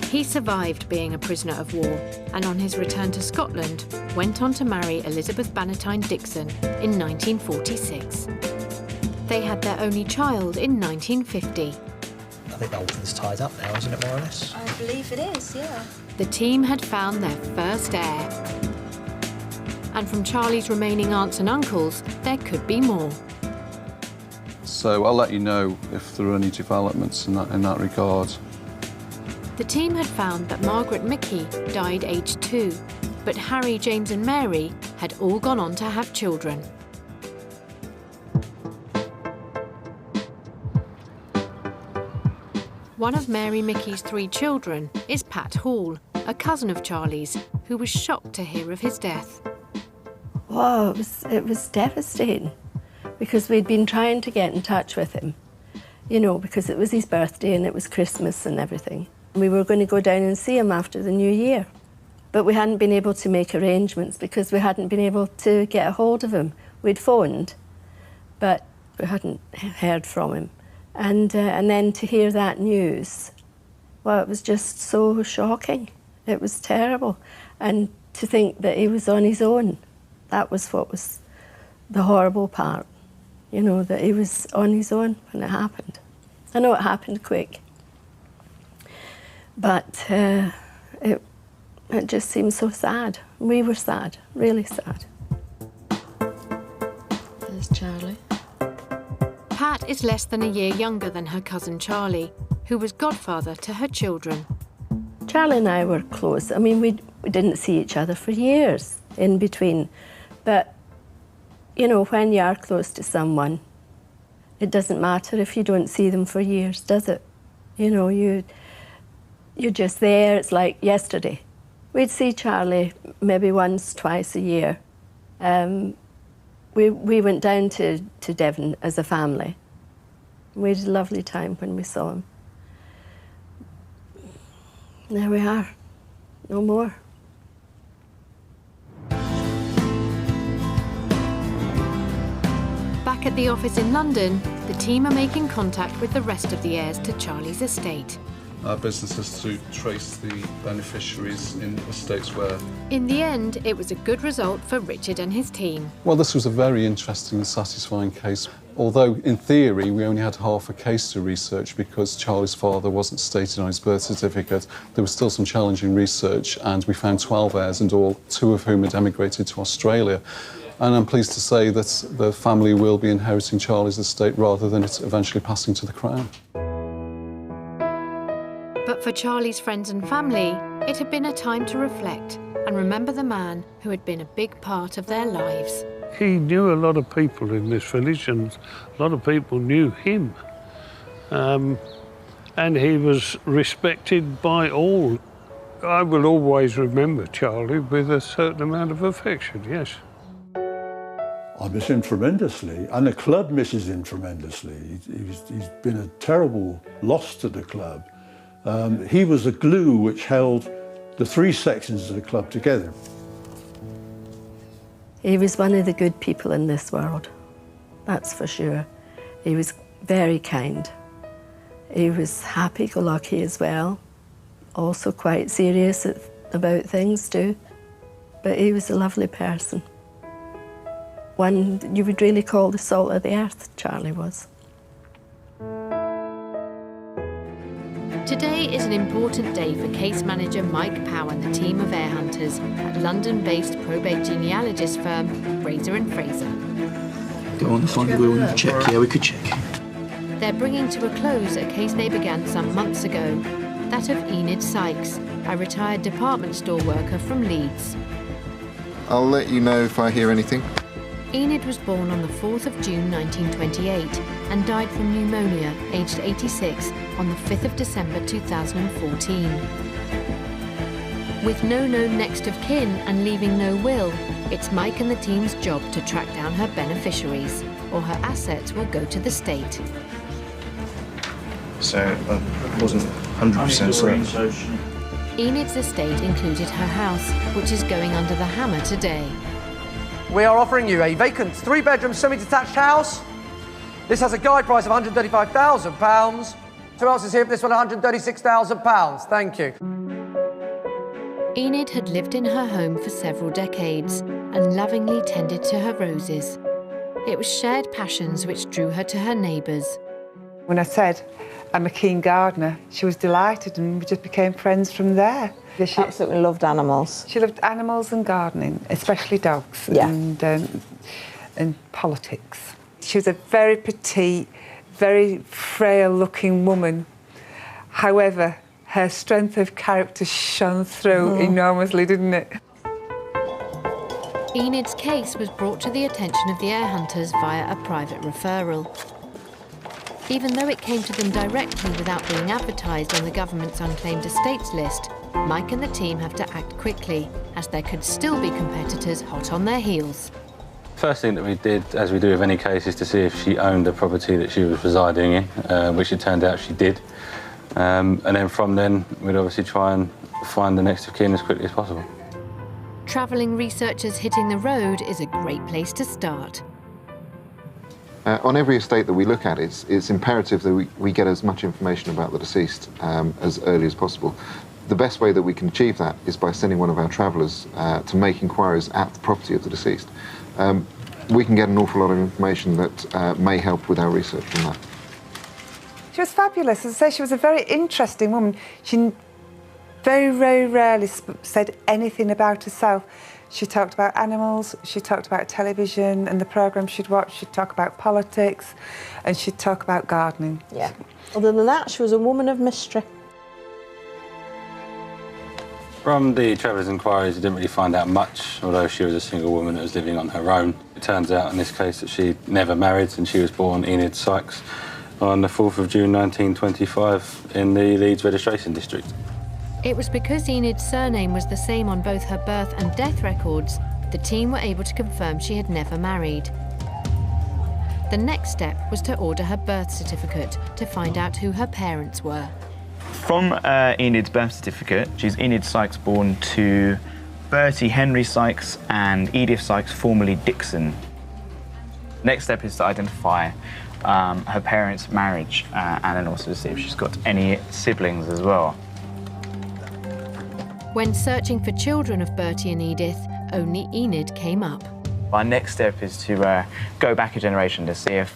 He survived being a prisoner of war, and on his return to Scotland, went on to marry Elizabeth Bannatyne Dixon in 1946. They had their only child in 1950. I think the whole thing's tied up now, isn't it, more or less? I believe it is, yeah. The team had found their first heir. And from Charlie's remaining aunts and uncles, there could be more. So I'll let you know if there are any developments in that regard. The team had found that Margaret Mickey died aged 2, but Harry, James and Mary had all gone on to have children. One of Mary Mickey's 3 children is Pat Hall, a cousin of Charlie's, who was shocked to hear of his death. Wow, it was devastating, because we'd been trying to get in touch with him, you know, because it was his birthday and it was Christmas and everything. We were going to go down and see him after the New Year, but we hadn't been able to make arrangements because we hadn't been able to get a hold of him. We'd phoned, but we hadn't heard from him. And then to hear that news, well, it was just so shocking. It was terrible. And to think that he was on his own, that was what was the horrible part, you know, that he was on his own when it happened. I know it happened quick, but it just seemed so sad. We were sad, really sad. There's Charlie. Pat is less than a year younger than her cousin Charlie, who was godfather to her children. Charlie and I were close. I mean, we didn't see each other for years in between. But, you know, when you are close to someone, it doesn't matter if you don't see them for years, does it? You know, you're just there. It's like yesterday. We'd see Charlie maybe once, twice a year. We went down to Devon as a family. We had a lovely time when we saw him. There we are. No more. Back at the office in London, the team are making contact with the rest of the heirs to Charlie's estate. Our business is to trace the beneficiaries in estates where... In the end, it was a good result for Richard and his team. Well, this was a very interesting and satisfying case. Although, in theory, we only had half a case to research because Charlie's father wasn't stated on his birth certificate. There was still some challenging research, and we found 12 heirs, and all 2 of whom had emigrated to Australia. And I'm pleased to say that the family will be inheriting Charlie's estate rather than it eventually passing to the Crown. But for Charlie's friends and family, it had been a time to reflect and remember the man who had been a big part of their lives. He knew a lot of people in this village, and a lot of people knew him. And he was respected by all. I will always remember Charlie with a certain amount of affection, yes. I miss him tremendously, and the club misses him tremendously. He's been a terrible loss to the club. He was the glue which held the 3 sections of the club together. He was one of the good people in this world, that's for sure. He was very kind. He was happy-go-lucky as well, also quite serious about things too. But he was a lovely person. One you would really call the salt of the earth, Charlie was. Today is an important day for case manager Mike Pow and the team of heir hunters at London-based probate genealogist firm Fraser & Fraser. Go on, find the wheel and check. Yeah, we could check. They're bringing to a close a case they began some months ago, that of Enid Sykes, a retired department store worker from Leeds. I'll let you know if I hear anything. Enid was born on the 4th of June 1928 and died from pneumonia, aged 86, on the 5th of December 2014. With no known next of kin and leaving no will, It's Mike and the team's job to track down her beneficiaries, or her assets will go to the state. So I wasn't 100% certain. Enid's estate included her house, which is going under the hammer today. We are offering you a vacant 3-bedroom semi-detached house. This has a guide price of £135,000. Who else is here for this one? £136,000. Thank you. Enid had lived in her home for several decades and lovingly tended to her roses. It was shared passions which drew her to her neighbours. When I said I'm a keen gardener, she was delighted and we just became friends from there. She absolutely loved animals. She loved animals and gardening, especially dogs, and politics. She was a very petite, very frail-looking woman. However, her strength of character shone through enormously, didn't it? Enid's case was brought to the attention of the heir hunters via a private referral. Even though it came to them directly without being advertised on the government's unclaimed estates list, Mike and the team have to act quickly, as there could still be competitors hot on their heels. First thing that we did, as we do with any case, is to see if she owned the property that she was residing in, which it turned out she did. And then from then, we'd obviously try and find the next of kin as quickly as possible. Travelling researchers hitting the road is a great place to start. On every estate that we look at, it's imperative that we get as much information about the deceased as early as possible. The best way that we can achieve that is by sending one of our travellers to make inquiries at the property of the deceased. We can get an awful lot of information that may help with our research on that. She was fabulous. As I say, she was a very interesting woman. She very, very rarely said anything about herself. She talked about animals, she talked about television and the programmes she'd watch, she'd talk about politics, and she'd talk about gardening. Yeah. Other than that, she was a woman of mystery. From the Travellers' inquiries, you didn't really find out much, although she was a single woman that was living on her own. It turns out in this case that she never married, and she was born Enid Sykes on the 4th of June 1925 in the Leeds registration district. It was because Enid's surname was the same on both her birth and death records, the team were able to confirm she had never married. The next step was to order her birth certificate to find out who her parents were. From Enid's birth certificate, she's Enid Sykes born to Bertie Henry Sykes and Edith Sykes, formerly Dixon. Next step is to identify her parents' marriage and then also to see if she's got any siblings as well. When searching for children of Bertie and Edith, only Enid came up. Our next step is to go back a generation to see if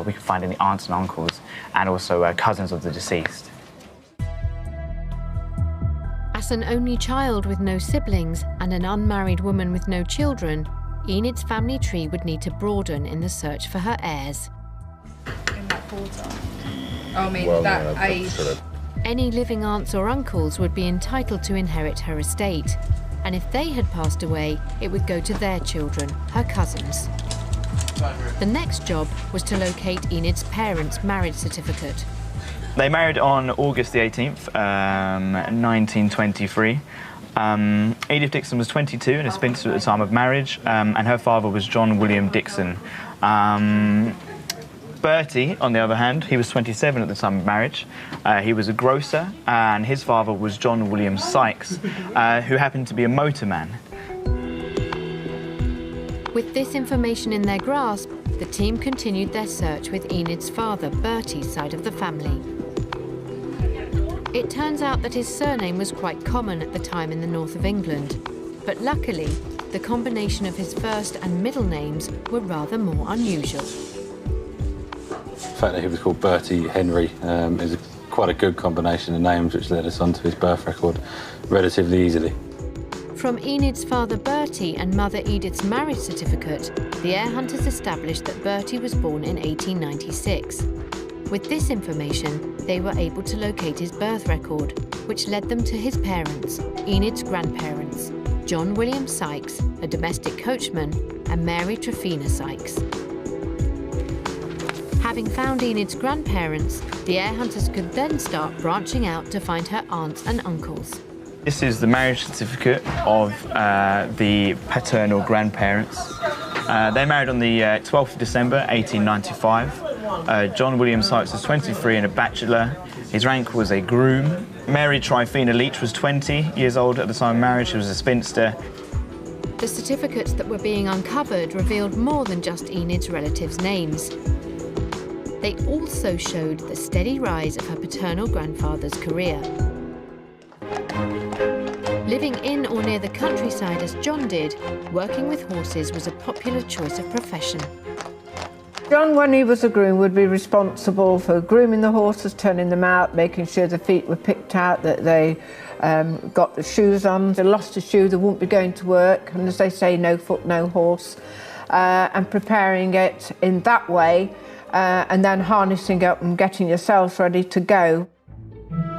we can find any aunts and uncles and also cousins of the deceased. As an only child with no siblings and an unmarried woman with no children, Enid's family tree would need to broaden in the search for her heirs. In that quarter. I mean, that age. Any living aunts or uncles would be entitled to inherit her estate, and if they had passed away, it would go to their children, her cousins. The next job was to locate Enid's parents' marriage certificate. They married on August the 18th, 1923. Edith Dixon was 22 and a spinster at the time of marriage, and her father was John William Dixon. Bertie, on the other hand, he was 27 at the time of marriage. He was a grocer, and his father was John William Sykes, who happened to be a motorman. With this information in their grasp, the team continued their search with Enid's father, Bertie's side of the family. It turns out that his surname was quite common at the time in the north of England, but luckily, the combination of his first and middle names were rather more unusual. The fact that he was called Bertie Henry is quite a good combination of names, which led us onto his birth record relatively easily. From Enid's father Bertie and mother Edith's marriage certificate, the heir hunters established that Bertie was born in 1896. With this information, they were able to locate his birth record, which led them to his parents, Enid's grandparents, John William Sykes, a domestic coachman, and Mary Tryphena Sykes. Having found Enid's grandparents, the heir hunters could then start branching out to find her aunts and uncles. This is the marriage certificate of the paternal grandparents. They married on the 12th of December 1895. John William Sykes was 23 and a bachelor. His rank was a groom. Mary Tryphena Leach was 20 years old at the time of marriage. She was a spinster. The certificates that were being uncovered revealed more than just Enid's relatives' names. They also showed the steady rise of her paternal grandfather's career. Living in or near the countryside as John did, working with horses was a popular choice of profession. John, when he was a groom, would be responsible for grooming the horses, turning them out, making sure the feet were picked out, that they got the shoes on. If they lost a shoe, they wouldn't be going to work. And as they say, no foot, no horse. And preparing it in that way, and then harnessing up and getting yourselves ready to go.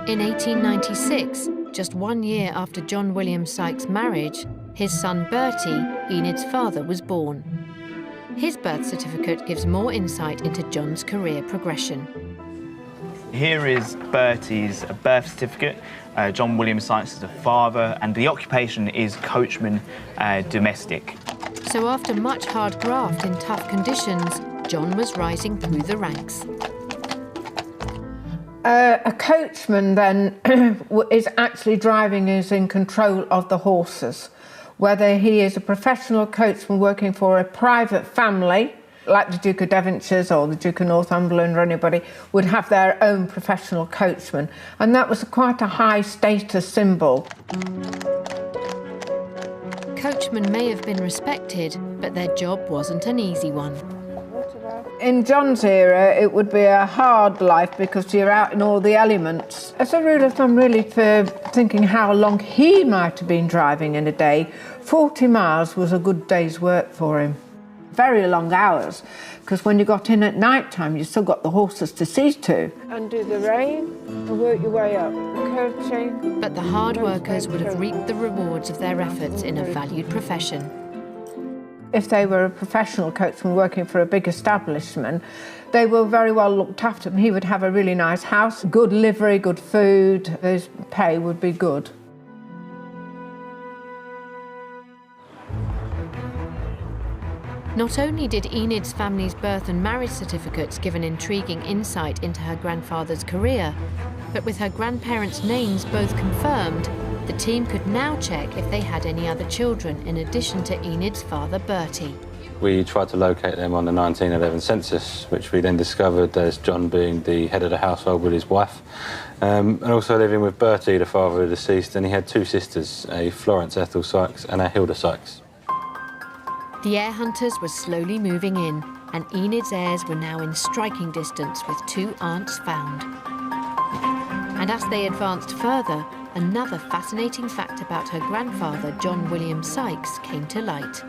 In 1896, just 1 year after John William Sykes' marriage, his son Bertie, Enid's father, was born. His birth certificate gives more insight into John's career progression. Here is Bertie's birth certificate. John William Sykes is the father, and the occupation is coachman domestic. So after much hard graft in tough conditions, John was rising through the ranks. A coachman then is actually driving, is in control of the horses. Whether he is a professional coachman working for a private family, like the Duke of Devonshire's or the Duke of Northumberland or anybody, would have their own professional coachman. And that was quite a high status symbol. Coachmen may have been respected, but their job wasn't an easy one. In John's era, it would be a hard life because you're out in all the elements. As a rule of thumb, really, for thinking how long he might have been driving in a day, 40 miles was a good day's work for him. Very long hours, because when you got in at night time, you still got the horses to see to. Undo the rein and work your way up. Curve chain. But the hard workers would have reaped the rewards of their efforts in a valued profession. If they were a professional coachman working for a big establishment, they were very well looked after. He would have a really nice house, good livery, good food. His pay would be good. Not only did Enid's family's birth and marriage certificates give an intriguing insight into her grandfather's career, but with her grandparents' names both confirmed, the team could now check if they had any other children in addition to Enid's father, Bertie. We tried to locate them on the 1911 census, which we then discovered as John being the head of the household with his wife, and also living with Bertie, the father of the deceased, and he had two sisters, a Florence Ethel Sykes and a Hilda Sykes. The heir hunters were slowly moving in, and Enid's heirs were now in striking distance with two aunts found. And as they advanced further, another fascinating fact about her grandfather, John William Sykes, came to light.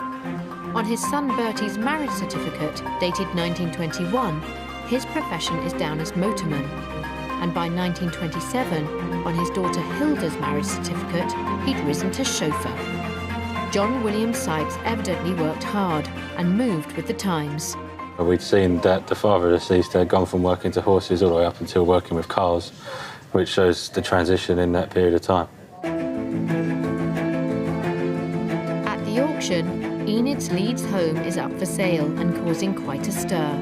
On his son Bertie's marriage certificate, dated 1921, his profession is down as motorman. And by 1927, on his daughter Hilda's marriage certificate, he'd risen to chauffeur. John William Sykes evidently worked hard and moved with the times. We'd seen that the father of the deceased had gone from working to horses all the way up until working with cars, which shows the transition in that period of time. At the auction, Enid's Leeds home is up for sale and causing quite a stir.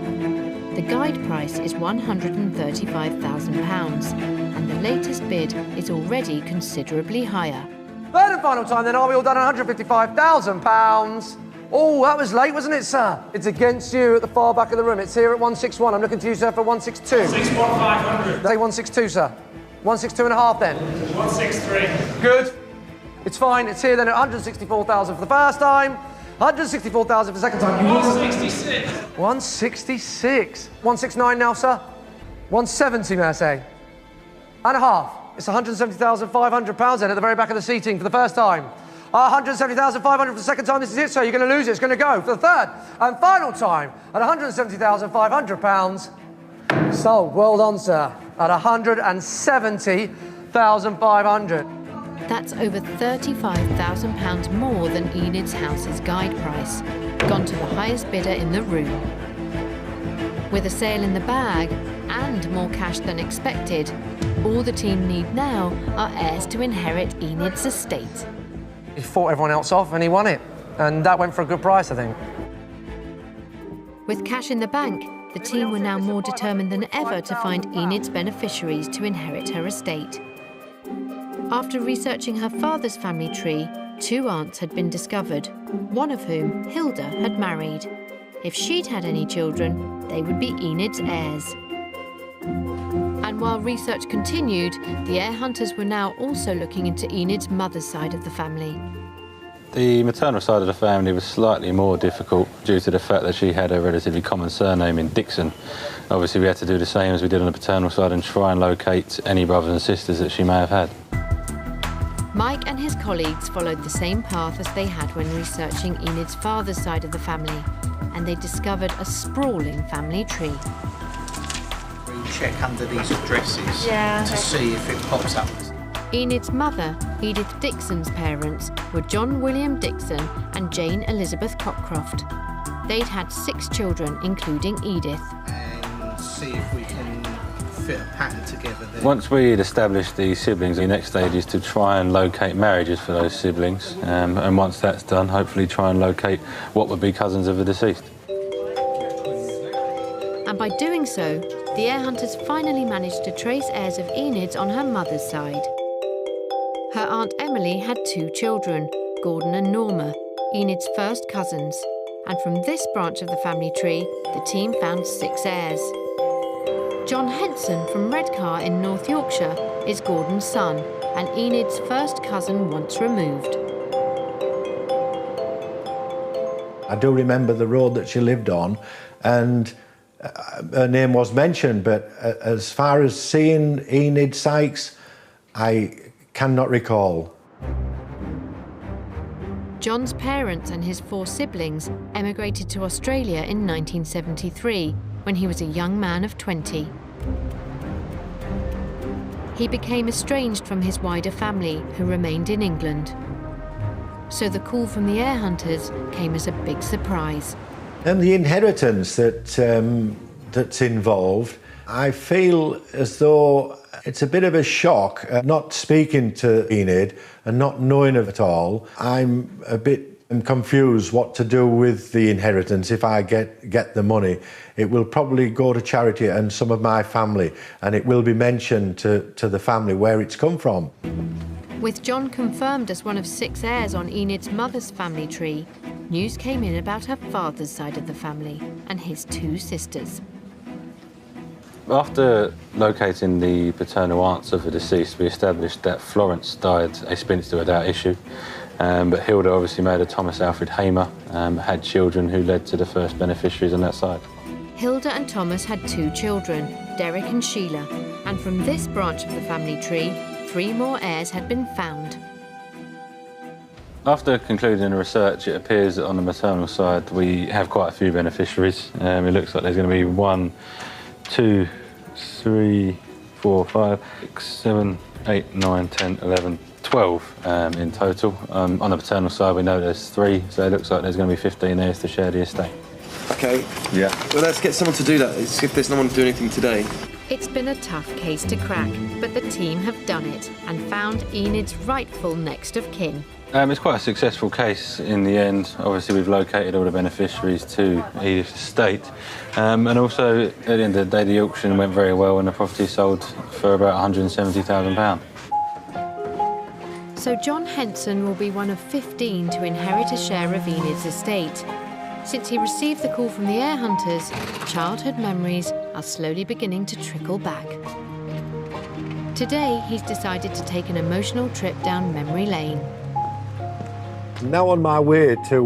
The guide price is £135,000, and the latest bid is already considerably higher. Third and final time then, are we all done at £155,000? Oh, that was late, wasn't it, sir? It's against you at the far back of the room. It's here at 161. I'm looking to you, sir, for 162. 6,500. Say 162, sir. 162 and a half then. 163. Good. It's fine. It's here then at 164,000 for the first time. 164,000 for the second time. 166. 166. 169 now, sir. 170, may I say. And a half. It's £170,500 then at the very back of the seating for the first time. 170,500 for the second time. This is it, sir. You're going to lose it. It's going to go for the third and final time at £170,500. Sold. Well done, sir. At £170,500. That's over £35,000 more than Enid's house's guide price, gone to the highest bidder in the room. With a sale in the bag, and more cash than expected. All the team need now are heirs to inherit Enid's estate. He fought everyone else off and he won it. And that went for a good price, I think. With cash in the bank, the team were now more determined than ever to find Enid's beneficiaries to inherit her estate. After researching her father's family tree, 2 aunts had been discovered, one of whom, Hilda, had married. If she'd had any children, they would be Enid's heirs. And while research continued, the heir hunters were now also looking into Enid's mother's side of the family. The maternal side of the family was slightly more difficult due to the fact that she had a relatively common surname in Dixon. Obviously, we had to do the same as we did on the paternal side and try and locate any brothers and sisters that she may have had. Mike and his colleagues followed the same path as they had when researching Enid's father's side of the family, and they discovered a sprawling family tree. We check under these addresses to see if it pops up. Enid's mother, Edith Dixon's parents, were John William Dixon and Jane Elizabeth Cockcroft. They'd had 6 children, including Edith. And see if we can fit a pattern together there. Once we had established the siblings, the next stage is to try and locate marriages for those siblings. And once that's done, hopefully try and locate what would be cousins of the deceased. And by doing so, the heir hunters finally managed to trace heirs of Enid's on her mother's side. Her Aunt Emily had 2 children, Gordon and Norma, Enid's first cousins. And from this branch of the family tree, the team found 6 heirs. John Henson from Redcar in North Yorkshire is Gordon's son and Enid's first cousin once removed. I do remember the road that she lived on, and her name was mentioned, but as far as seeing Enid Sykes, I cannot recall. John's parents and his 4 siblings emigrated to Australia in 1973 when he was a young man of 20. He became estranged from his wider family, who remained in England. So the call from the heir hunters came as a big surprise. And the inheritance that's involved, I feel as though it's a bit of a shock. Not speaking to Enid and not knowing of it all, I'm a bit confused what to do with the inheritance. If I get the money, it will probably go to charity and some of my family, and it will be mentioned to the family where it's come from. With John confirmed as one of 6 heirs on Enid's mother's family tree, news came in about her father's side of the family and his 2 sisters. After locating the paternal aunts of the deceased, we established that Florence died a spinster without issue, but Hilda obviously married a Thomas Alfred Heir, had children who led to the first beneficiaries on that side. Hilda and Thomas had 2 children, Derek and Sheila, and from this branch of the family tree, 3 more heirs had been found. After concluding the research, it appears that on the maternal side we have quite a few beneficiaries. It looks like there's going to be 1, 2, 3, 4, 5, 6, 7, 8, 9, 10, 11, 12 in total. On the paternal side we know there's 3, so it looks like there's going to be 15 heirs to share the estate. Okay. Yeah. Well, let's get someone to do that. Let's see if there's no one to do anything today. It's been a tough case to crack, but the team have done it and found Enid's rightful next of kin. It's quite a successful case in the end. Obviously, we've located all the beneficiaries to Edith's estate. And also, at the end of the day, the auction went very well and the property sold for about £170,000. So John Henson will be one of 15 to inherit a share of Enid's estate. Since he received the call from the heir hunters, childhood memories are slowly beginning to trickle back. Today, he's decided to take an emotional trip down memory lane. Now on my way to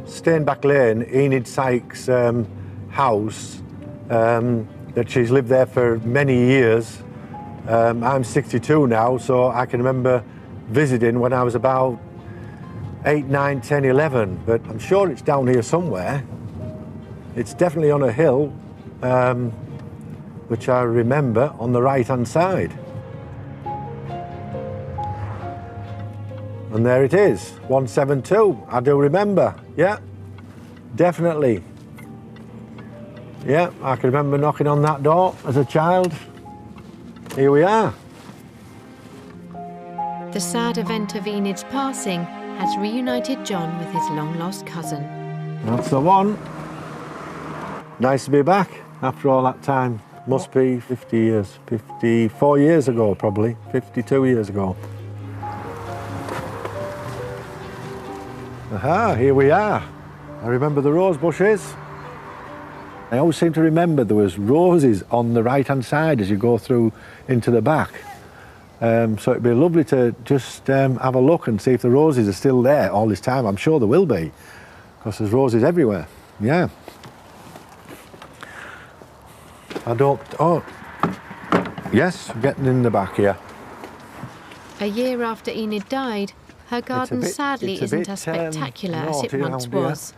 Stainback Lane, Enid Sykes' house, that she's lived there for many years. I'm 62 now, so I can remember visiting when I was about 8, 9, 10, 11, but I'm sure it's down here somewhere. It's definitely on a hill, which I remember on the right-hand side. And there it is, 172. I do remember, yeah, definitely. Yeah, I can remember knocking on that door as a child. Here we are. The sad event of Enid's passing has reunited John with his long-lost cousin. That's the one. Nice to be back after all that time. Must be 50 years, 54 years ago probably, 52 years ago. Aha, here we are. I remember the rose bushes. I always seem to remember there was roses on the right-hand side as you go through into the back. So it'd be lovely to just have a look and see if the roses are still there all this time. I'm sure there will be, because there's roses everywhere. Yeah. Oh, yes, getting in the back here. A year after Enid died, her garden sadly isn't as spectacular as it once was.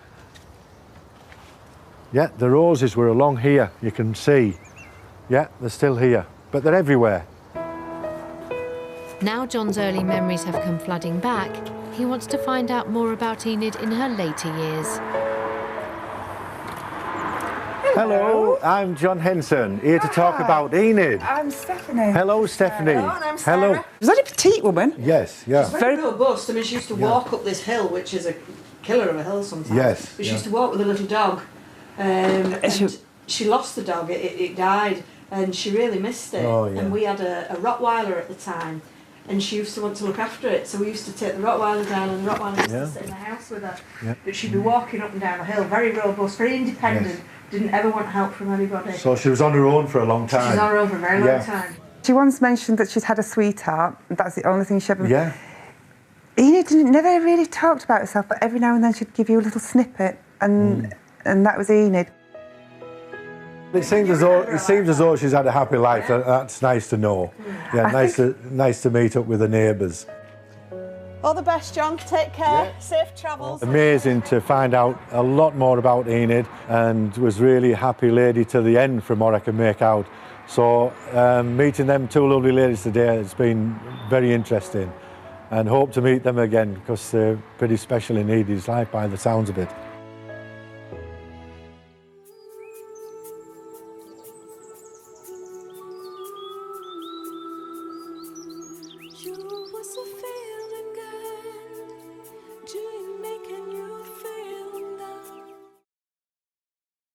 Yeah, the roses were along here, you can see. Yeah, they're still here, but they're everywhere. Now John's early memories have come flooding back, he wants to find out more about Enid in her later years. Hello, I'm John Henson, here to talk about Enid. I'm Stephanie. Hello, Stephanie. Hello, and I'm Sarah. Hello. Was that a petite woman? Yes, yeah. She's very robust. I mean, she used to walk up this hill, which is a killer of a hill sometimes. Yes, But she used to walk with a little dog. And she lost the dog, it died, and she really missed it. Oh, yeah. And we had a Rottweiler at the time, and she used to want to look after it, so we used to take the Rottweiler down, and the Rottweiler used to sit in the house with her. Yeah. But she'd be walking up and down a hill, very robust, very independent, Yes. didn't ever want help from anybody. So she was on her own for a long time. She was on her own for a very long time. She once mentioned that she'd had a sweetheart. That's the only thing she ever... Yeah. Enid never really talked about herself, but every now and then she'd give you a little snippet, and that was Enid. It seems as though she's had a happy life. That's nice to know. Yeah, nice to meet up with the neighbours. All the best, John. Take care. Safe travels. Amazing to find out a lot more about Enid, and was really a happy lady to the end from what I can make out. So meeting them two lovely ladies today has been very interesting, and hope to meet them again because they're pretty special in Enid's life by the sounds of it. You was a fair